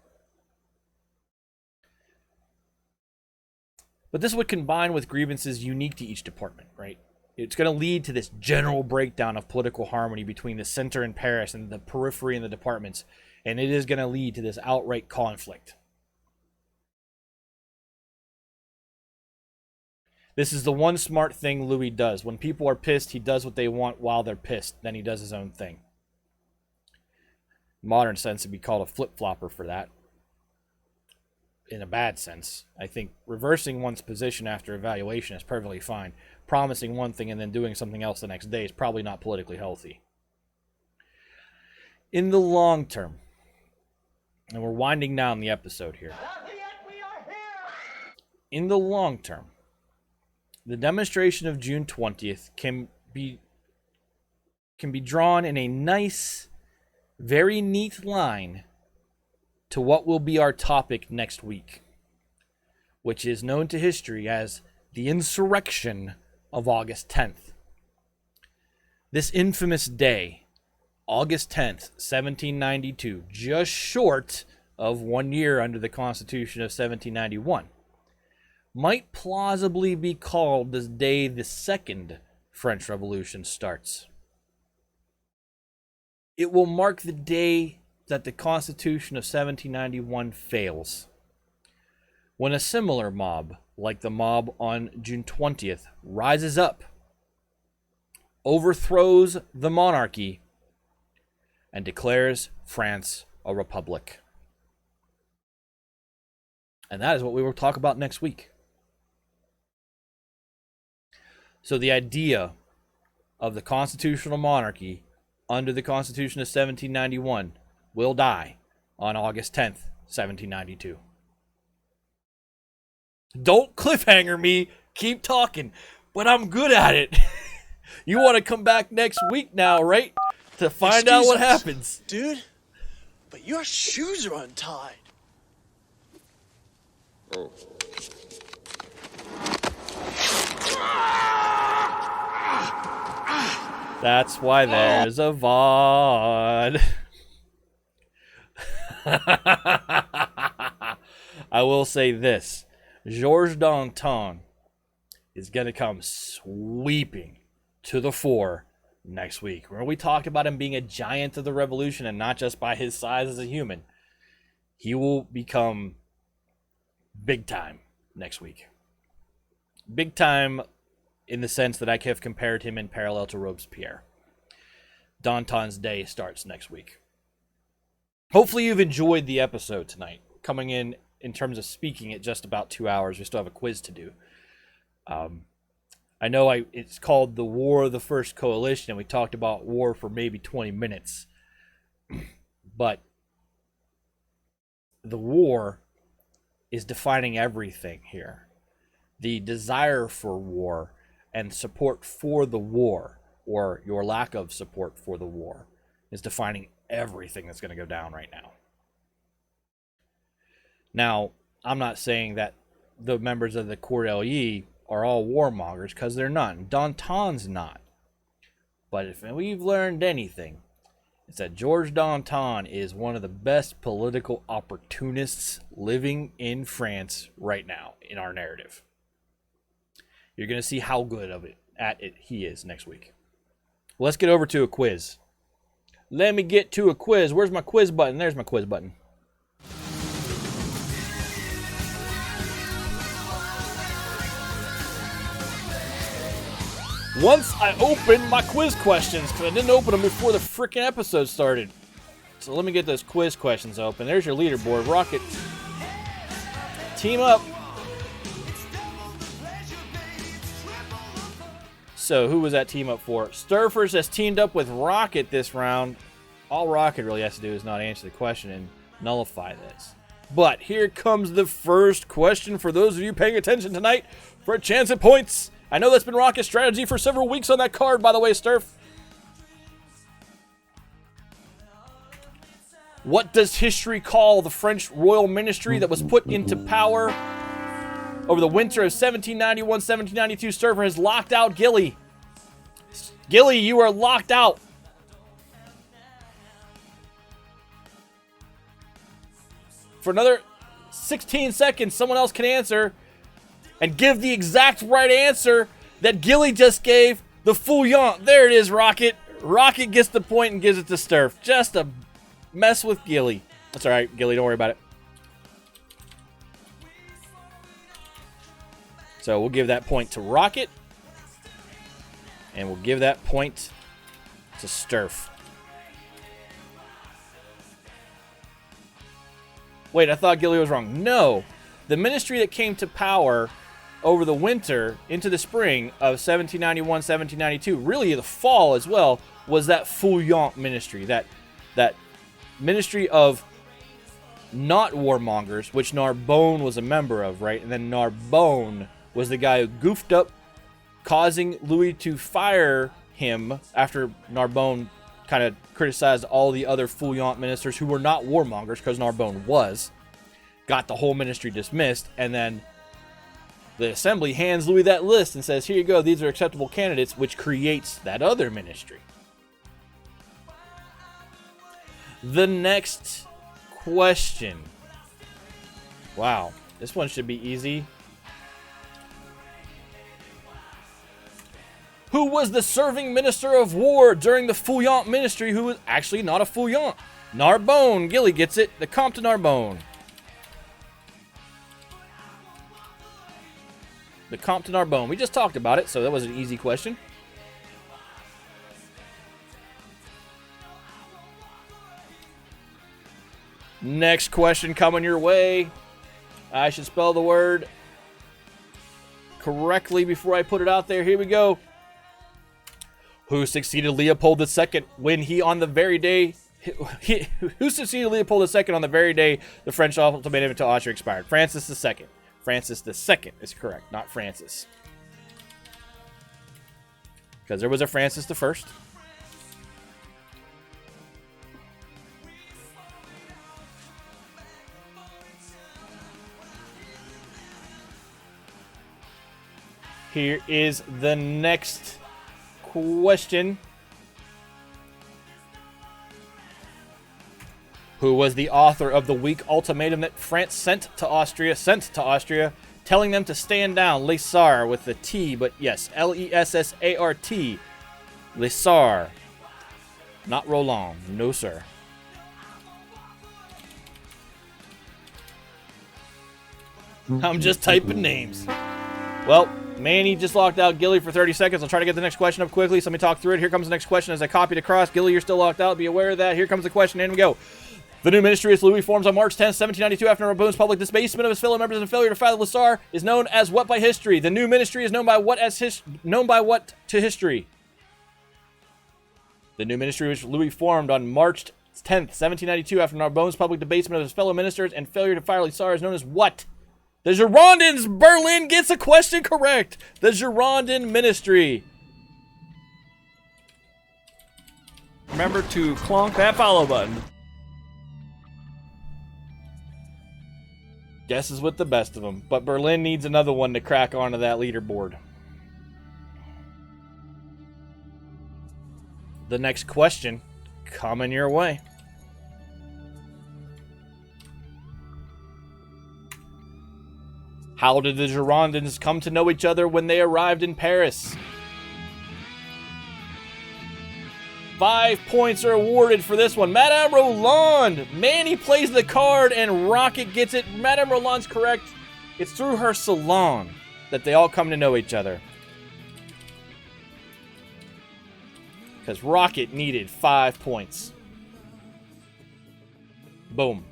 But this would combine with grievances unique to each department, right? It's going to lead to this general breakdown of political harmony between the center in Paris and the periphery in the departments, and it is going to lead to this outright conflict. This is the one smart thing Louis does. When people are pissed, he does what they want while they're pissed. Then he does his own thing. In modern sense, it'd be called a flip-flopper for that. In a bad sense. I think reversing one's position after evaluation is perfectly fine. Promising one thing and then doing something else the next day is probably not politically healthy. In the long term, and we're winding down the episode here. In the long term, the demonstration of June 20th can be drawn in a nice, very neat line to what will be our topic next week, which is known to history as the insurrection of August 10th. This infamous day, August 10th, 1792, just short of 1 year under the Constitution of 1791, might plausibly be called the day the Second French Revolution starts. It will mark the day that the Constitution of 1791 fails, when a similar mob, like the mob on June 20th, rises up, overthrows the monarchy, and declares France a republic. And that is what we will talk about next week. So the idea of the constitutional monarchy under the Constitution of 1791 will die on August 10th, 1792. Don't cliffhanger me. Keep talking. But I'm good at it. You want to come back next week now, right? To find out what happens. Dude, but your shoes are untied. Oh. That's why there's a VOD. I will say this. Georges Danton is going to come sweeping to the fore next week. Remember we talked about him being a giant of the revolution and not just by his size as a human. He will become big time next week. Big time in the sense that I have compared him in parallel to Robespierre. Danton's day starts next week. Hopefully you've enjoyed the episode tonight. Coming in terms of speaking at just about 2 hours. We still have a quiz to do. I know it's called The War of the First Coalition, and we talked about war for maybe 20 minutes. But the war is defining everything here. The desire for war and support for the war, or your lack of support for the war, is defining everything that's going to go down right now. Now, I'm not saying that the members of the Cordelier are all warmongers, because they're not. Danton's not. But if we've learned anything, it's that Georges Danton is one of the best political opportunists living in France right now in our narrative. You're going to see how good at it he is next week. Let's get over to a quiz. Let me get to a quiz. Where's my quiz button? There's my quiz button. Once I opened my quiz questions, because I didn't open them before the freaking episode started. So let me get those quiz questions open. There's your leaderboard. Rocket. Team up. So who was that team up for? Sturfers has teamed up with Rocket this round. All Rocket really has to do is not answer the question and nullify this. But here comes the first question for those of you paying attention tonight for a chance at points. I know that's been Rocket's strategy for several weeks on that card, by the way, Sturf. What does history call the French royal ministry that was put into power over the winter of 1791-1792? Sturfer has locked out Gilly. Gilly, you are locked out. For another 16 seconds, someone else can answer and give the exact right answer that Gilly just gave. The Fouillon. There it is, Rocket. Rocket gets the point and gives it to Sturf. Just a mess with Gilly. That's all right, Gilly. Don't worry about it. So we'll give that point to Rocket. And we'll give that point to Sturf. Wait, I thought Gilly was wrong. No. The ministry that came to power over the winter into the spring of 1791-1792, really the fall as well, was that Fouillon ministry. That ministry of not warmongers, which Narbonne was a member of, right? And then Narbonne was the guy who goofed up, causing Louis to fire him after Narbonne kind of criticized all the other Fouillon ministers who were not warmongers, because Narbonne was. Got the whole ministry dismissed, and then the assembly hands Louis that list and says, here you go, these are acceptable candidates, which creates that other ministry. The next question. Wow, this one should be easy. Who was the serving minister of war during the Fouillon ministry, who was actually not a Fouillon? Narbonne. Gilly gets it. The Comte de Narbonne. The Comte de Narbonne. We just talked about it, so that was an easy question. Next question coming your way. I should spell the word correctly before I put it out there. Here we go. Who succeeded Leopold II when he, on the very day Who succeeded Leopold II on the very day the French ultimatum to Austria expired? Francis II. Francis II is correct, not Francis. Because there was a Francis I. Here is the next question. Who was the author of the weak ultimatum that France sent to Austria, telling them to stand down? Lessart with the T, but yes, Lessart. Lessart. Not Roland. No, sir. I'm just typing names. Well, Manny just locked out Gilly for 30 seconds. I'll try to get the next question up quickly, so let me talk through it. Here comes the next question as I copied across. Gilly, you're still locked out. Be aware of that. Here comes the question. In we go. The new ministry, as Louis forms on March 10, 1792, after Narbonne's public disbasement of his fellow members and failure to fight Lessart, is known as what by history? The new ministry is known by what to history? The new ministry, which Louis formed on March 10, 1792, after Narbonne's public debasement of his fellow ministers and failure to fire Lessart, is known as what? The Girondins. Berlin gets a question correct. The Girondin Ministry. Remember to clonk that follow button. Guesses with the best of them, but Berlin needs another one to crack onto that leaderboard. The next question coming your way. How did the Girondins come to know each other when they arrived in Paris? 5 points are awarded for this one. Madame Roland. Manny plays the card and Rocket gets it. Madame Roland's correct. It's through her salon that they all come to know each other. Because Rocket needed 5 points. Boom.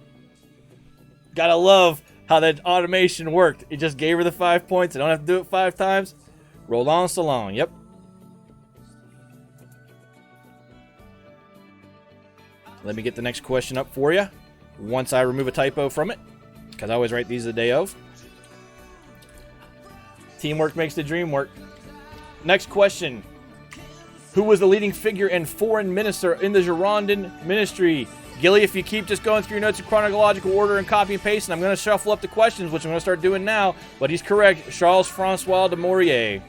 Gotta love how that automation worked. It just gave her the 5 points. I don't have to do it 5 times. Roland Salon. Yep. Let me get the next question up for you once I remove a typo from it, because I always write these the day of. Teamwork makes the dream work. Next question. Who was the leading figure and foreign minister in the Girondin Ministry? Gilly, if you keep just going through your notes in chronological order and copy and paste, and I'm going to shuffle up the questions, which I'm going to start doing now, but he's correct. Charles-François de Maurier.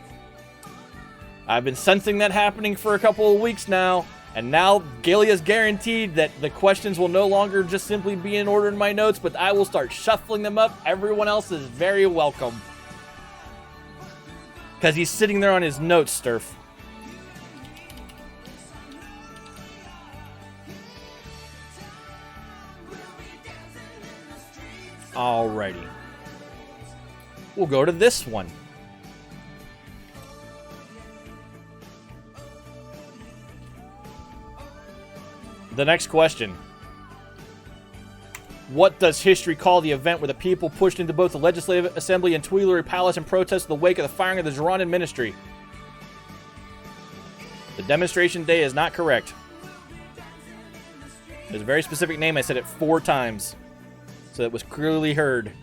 I've been sensing that happening for a couple of weeks now. And now Gilly is guaranteed that the questions will no longer just simply be in order in my notes, but I will start shuffling them up. Everyone else is very welcome. Because he's sitting there on his notes, Sturf. Alrighty. We'll go to this one. The next question. What does history call the event where the people pushed into both the Legislative Assembly and Tuileries Palace in protest of the wake of the firing of the Girondin Ministry? The demonstration day is not correct. There's a very specific name. I said it 4 times, so it was clearly heard.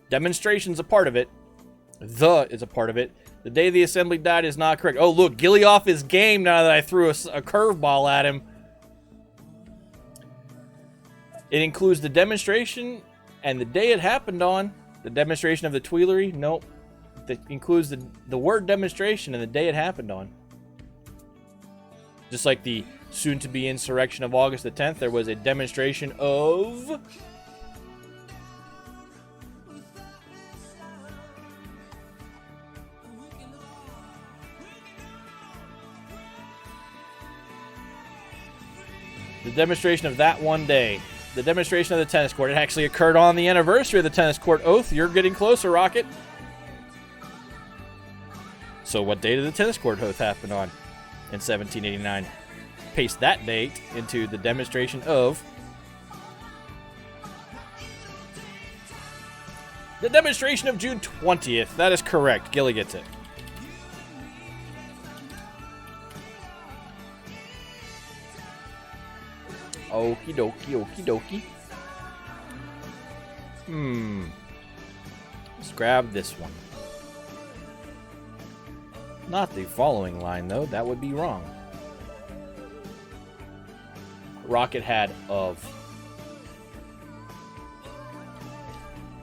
Demonstration's a part of it. The is a part of it. The day the assembly died is not correct. Oh, look, Gilly off his game now that I threw a curveball at him. It includes the demonstration and the day it happened on. The demonstration of the Tuileries? Nope. It includes the word demonstration and the day it happened on. Just like the soon-to-be insurrection of August the 10th, there was a demonstration of... the demonstration of that one day. The demonstration of the tennis court. It actually occurred on the anniversary of the tennis court oath. You're getting closer, Rocket. So what day did the tennis court oath happen on in 1789? Paste that date into the demonstration of... the demonstration of June 20th. That is correct. Gilly gets it. Okie dokie, okie dokie. Let's grab this one. Not the following line, though. That would be wrong. Rocket had of.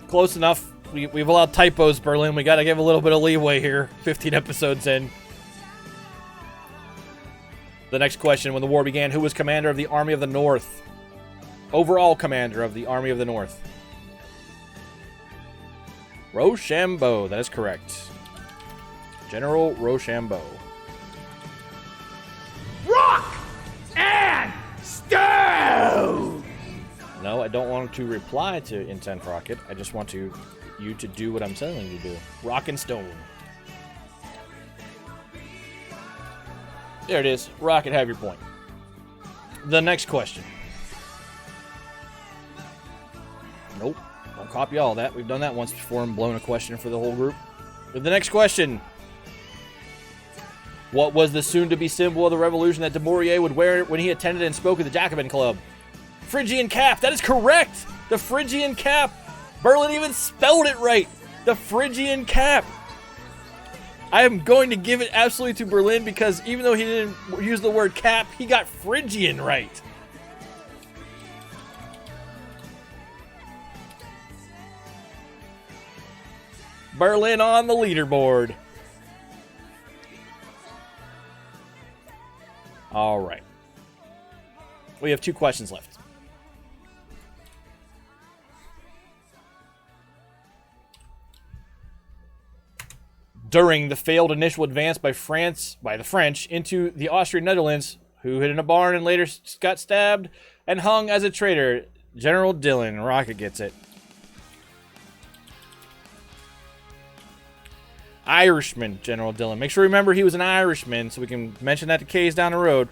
Close enough. We've allowed typos, Berlin. We got to give a little bit of leeway here. 15 episodes in. The next question. When the war began, who was commander of the Army of the North? Overall commander of the Army of the North. Rochambeau. That is correct. General Rochambeau. Rock and stone! No, I don't want to reply to Intense Rocket. I just want you to do what I'm telling you to do. Rock and stone. There it is. Rocket, have your point. The next question. Nope. Don't copy all that. We've done that once before and blown a question for the whole group. But the next question. What was the soon-to-be symbol of the revolution that Du Maurier would wear when he attended and spoke at the Jacobin Club? Phrygian cap. That is correct. The Phrygian cap. Berlin even spelled it right. The Phrygian cap. I am going to give it absolutely to Berlin because even though he didn't use the word cap, he got Phrygian right. Berlin on the leaderboard. All right. We have 2 questions left. During the failed initial advance by the French into the Austrian Netherlands, who hid in a barn and later got stabbed and hung as a traitor, General Dillon. Rocket gets it. Irishman, General Dillon. Make sure you remember he was an Irishman so we can mention that to K's down the road.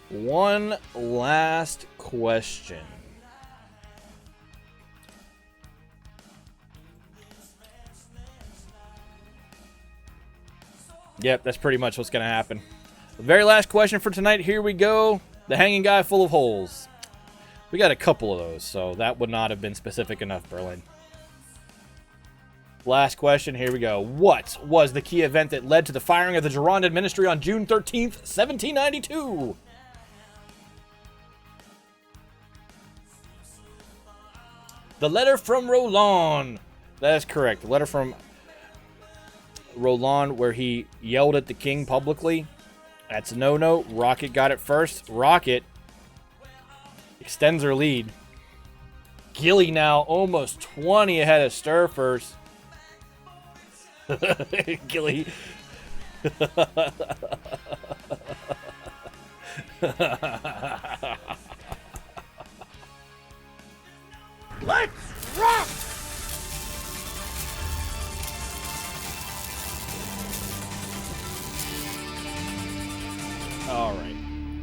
One last question. Yep, that's pretty much what's going to happen. The very last question for tonight. Here we go. The hanging guy full of holes. We got a couple of those, so that would not have been specific enough, Berlin. Last question. Here we go. What was the key event that led to the firing of the Girondin Ministry on June 13th, 1792? The letter from Roland. That is correct. The letter from Roland where he yelled at the king publicly. That's a no-no. Rocket got it first. Rocket extends her lead. Gilly now almost 20 ahead of Sturfers. Gilly. Let's rock! All right.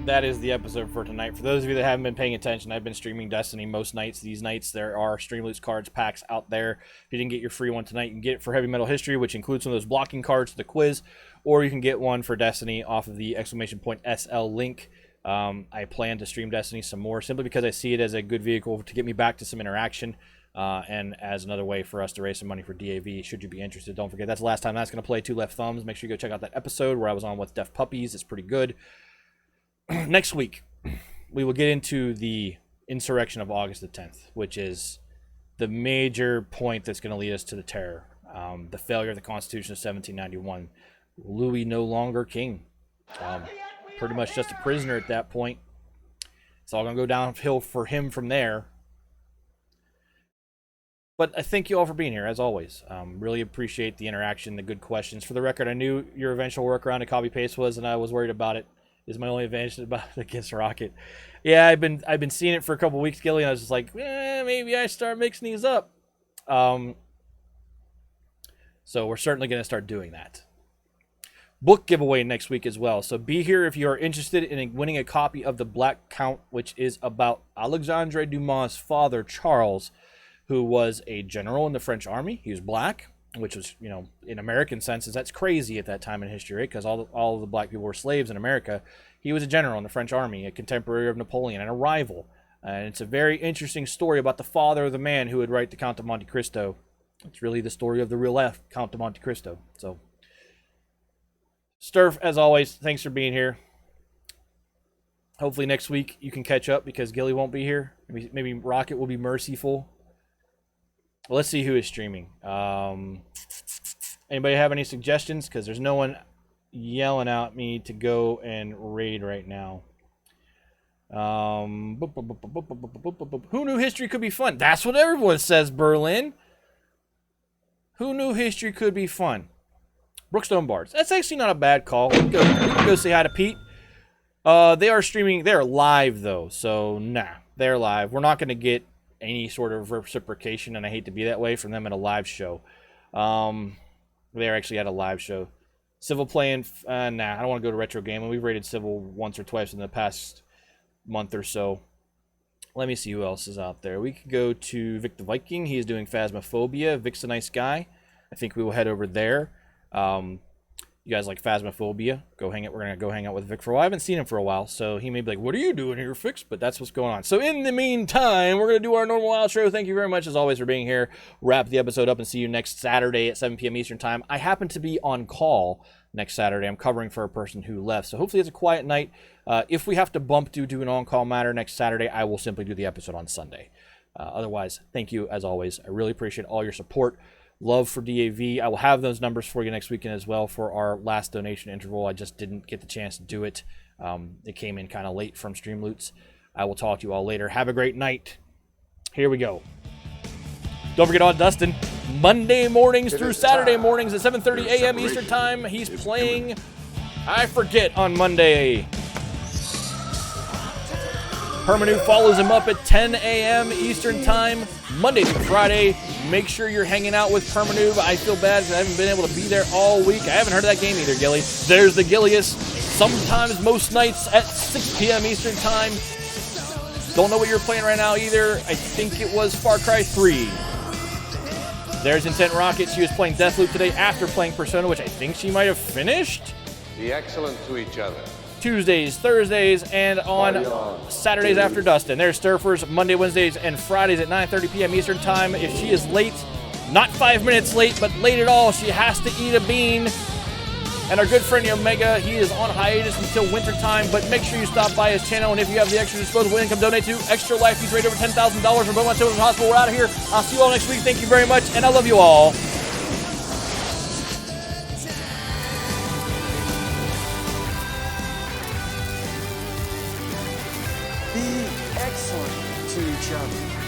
That is the episode for tonight. For those of you that haven't been paying attention, I've been streaming Destiny most nights. These nights, there are Streamloots cards packs out there. If you didn't get your free one tonight, you can get it for Heavy Metal History, which includes some of those blocking cards to the quiz, or you can get one for Destiny off of the !SL link. I plan to stream Destiny some more, simply because I see it as a good vehicle to get me back to some interaction, and as another way for us to raise some money for DAV, should you be interested. Don't forget, that's the last time that's going to play Two Left Thumbs. Make sure you go check out that episode where I was on with Deaf Puppies. It's pretty good. Next week, we will get into the insurrection of August the 10th, which is the major point that's going to lead us to the terror. The failure of the Constitution of 1791. Louis no longer king. Pretty much just a prisoner at that point. It's all going to go downhill for him from there. But I thank you all for being here, as always. Really appreciate the interaction, the good questions. For the record, I knew your eventual workaround to copy-paste was, and I was worried about it. Is my only advantage about against Rocket. Yeah, I've been seeing it for a couple weeks, Gilly, and I was just like, maybe I start mixing these up. So we're certainly going to start doing that. Book giveaway next week as well. So be here if you are interested in winning a copy of The Black Count, which is about Alexandre Dumas' father, Charles, who was a general in the French army. He was black. which was, you know, in American senses, that's crazy at that time in history, right? Because all the black people were slaves in America. He was a general in the French army, a contemporary of Napoleon, and a rival. And it's a very interesting story about the father of the man who would write the Count of Monte Cristo. It's really the story of the real Count of Monte Cristo. So, Sturf, as always, thanks for being here. Hopefully next week you can catch up because Gilly won't be here. Maybe Rocket will be merciful. Well, let's see who is streaming. Anybody have any suggestions? Because there's no one yelling at me to go and raid right now. Who knew history could be fun? That's what everyone says, Berlin. Who knew history could be fun? Brookstone Bards. That's actually not a bad call. We can go say hi to Pete. They are streaming. They're live, though. So, nah. They're live. We're not going to get any sort of reciprocation, and I hate to be that way, from them at a live show. They're actually at a live show. Civil playing, nah, I don't want to go to Retro Gaming. We've rated Civil once or twice in the past month or so. Let me see who else is out there. We could go to Vic the Viking. He is doing Phasmophobia. Vic's a nice guy. I think we will head over there. You guys like Phasmophobia? We're gonna go hang out with Vic for a while. I haven't seen him for a while, so he may be like, "What are you doing here, Fix?" But that's what's going on. So in the meantime, we're gonna do our normal outro. Thank you very much, as always, for being here. Wrap the episode up and see you next Saturday at 7 p.m. Eastern Time. I happen to be on call next Saturday. I'm covering for a person who left, so hopefully it's a quiet night. If we have to bump due to an on-call matter next Saturday, I will simply do the episode on Sunday. Otherwise, thank you as always. I really appreciate all your support. Love for DAV. I will have those numbers for you next weekend as well for our last donation interval. I just didn't get the chance to do it. It came in kind of late from Streamloots. I will talk to you all later. Have a great night. Here we go. Don't forget on Dustin. Monday mornings through Saturday mornings at 7:30 a.m. Eastern Time. He's playing, I forget, on Monday. Hermanu follows him up at 10 a.m. Eastern Time, Monday through Friday. Make sure you're hanging out with Permanoob. I feel bad because I haven't been able to be there all week. I haven't heard of that game either, Gilly. There's the Gillius. Sometimes, most nights at 6 p.m. Eastern Time. Don't know what you're playing right now either. I think it was Far Cry 3. There's Intent Rocket. She was playing Deathloop today after playing Persona, which I think she might have finished. Be excellent to each other. Tuesdays, Thursdays, and on Saturdays after Dustin. There's Sturfers, Monday, Wednesdays, and Fridays at 9:30 p.m. Eastern Time. If she is late, not 5 minutes late, but late at all, she has to eat a bean. And our good friend Omega, he is on hiatus until winter time, but make sure you stop by his channel, and if you have the extra disposable income, donate to Extra Life. He's rated over $10,000 from Beaumont Children's Hospital. We're out of here. I'll see you all next week. Thank you very much, and I love you all. Be excellent to each other.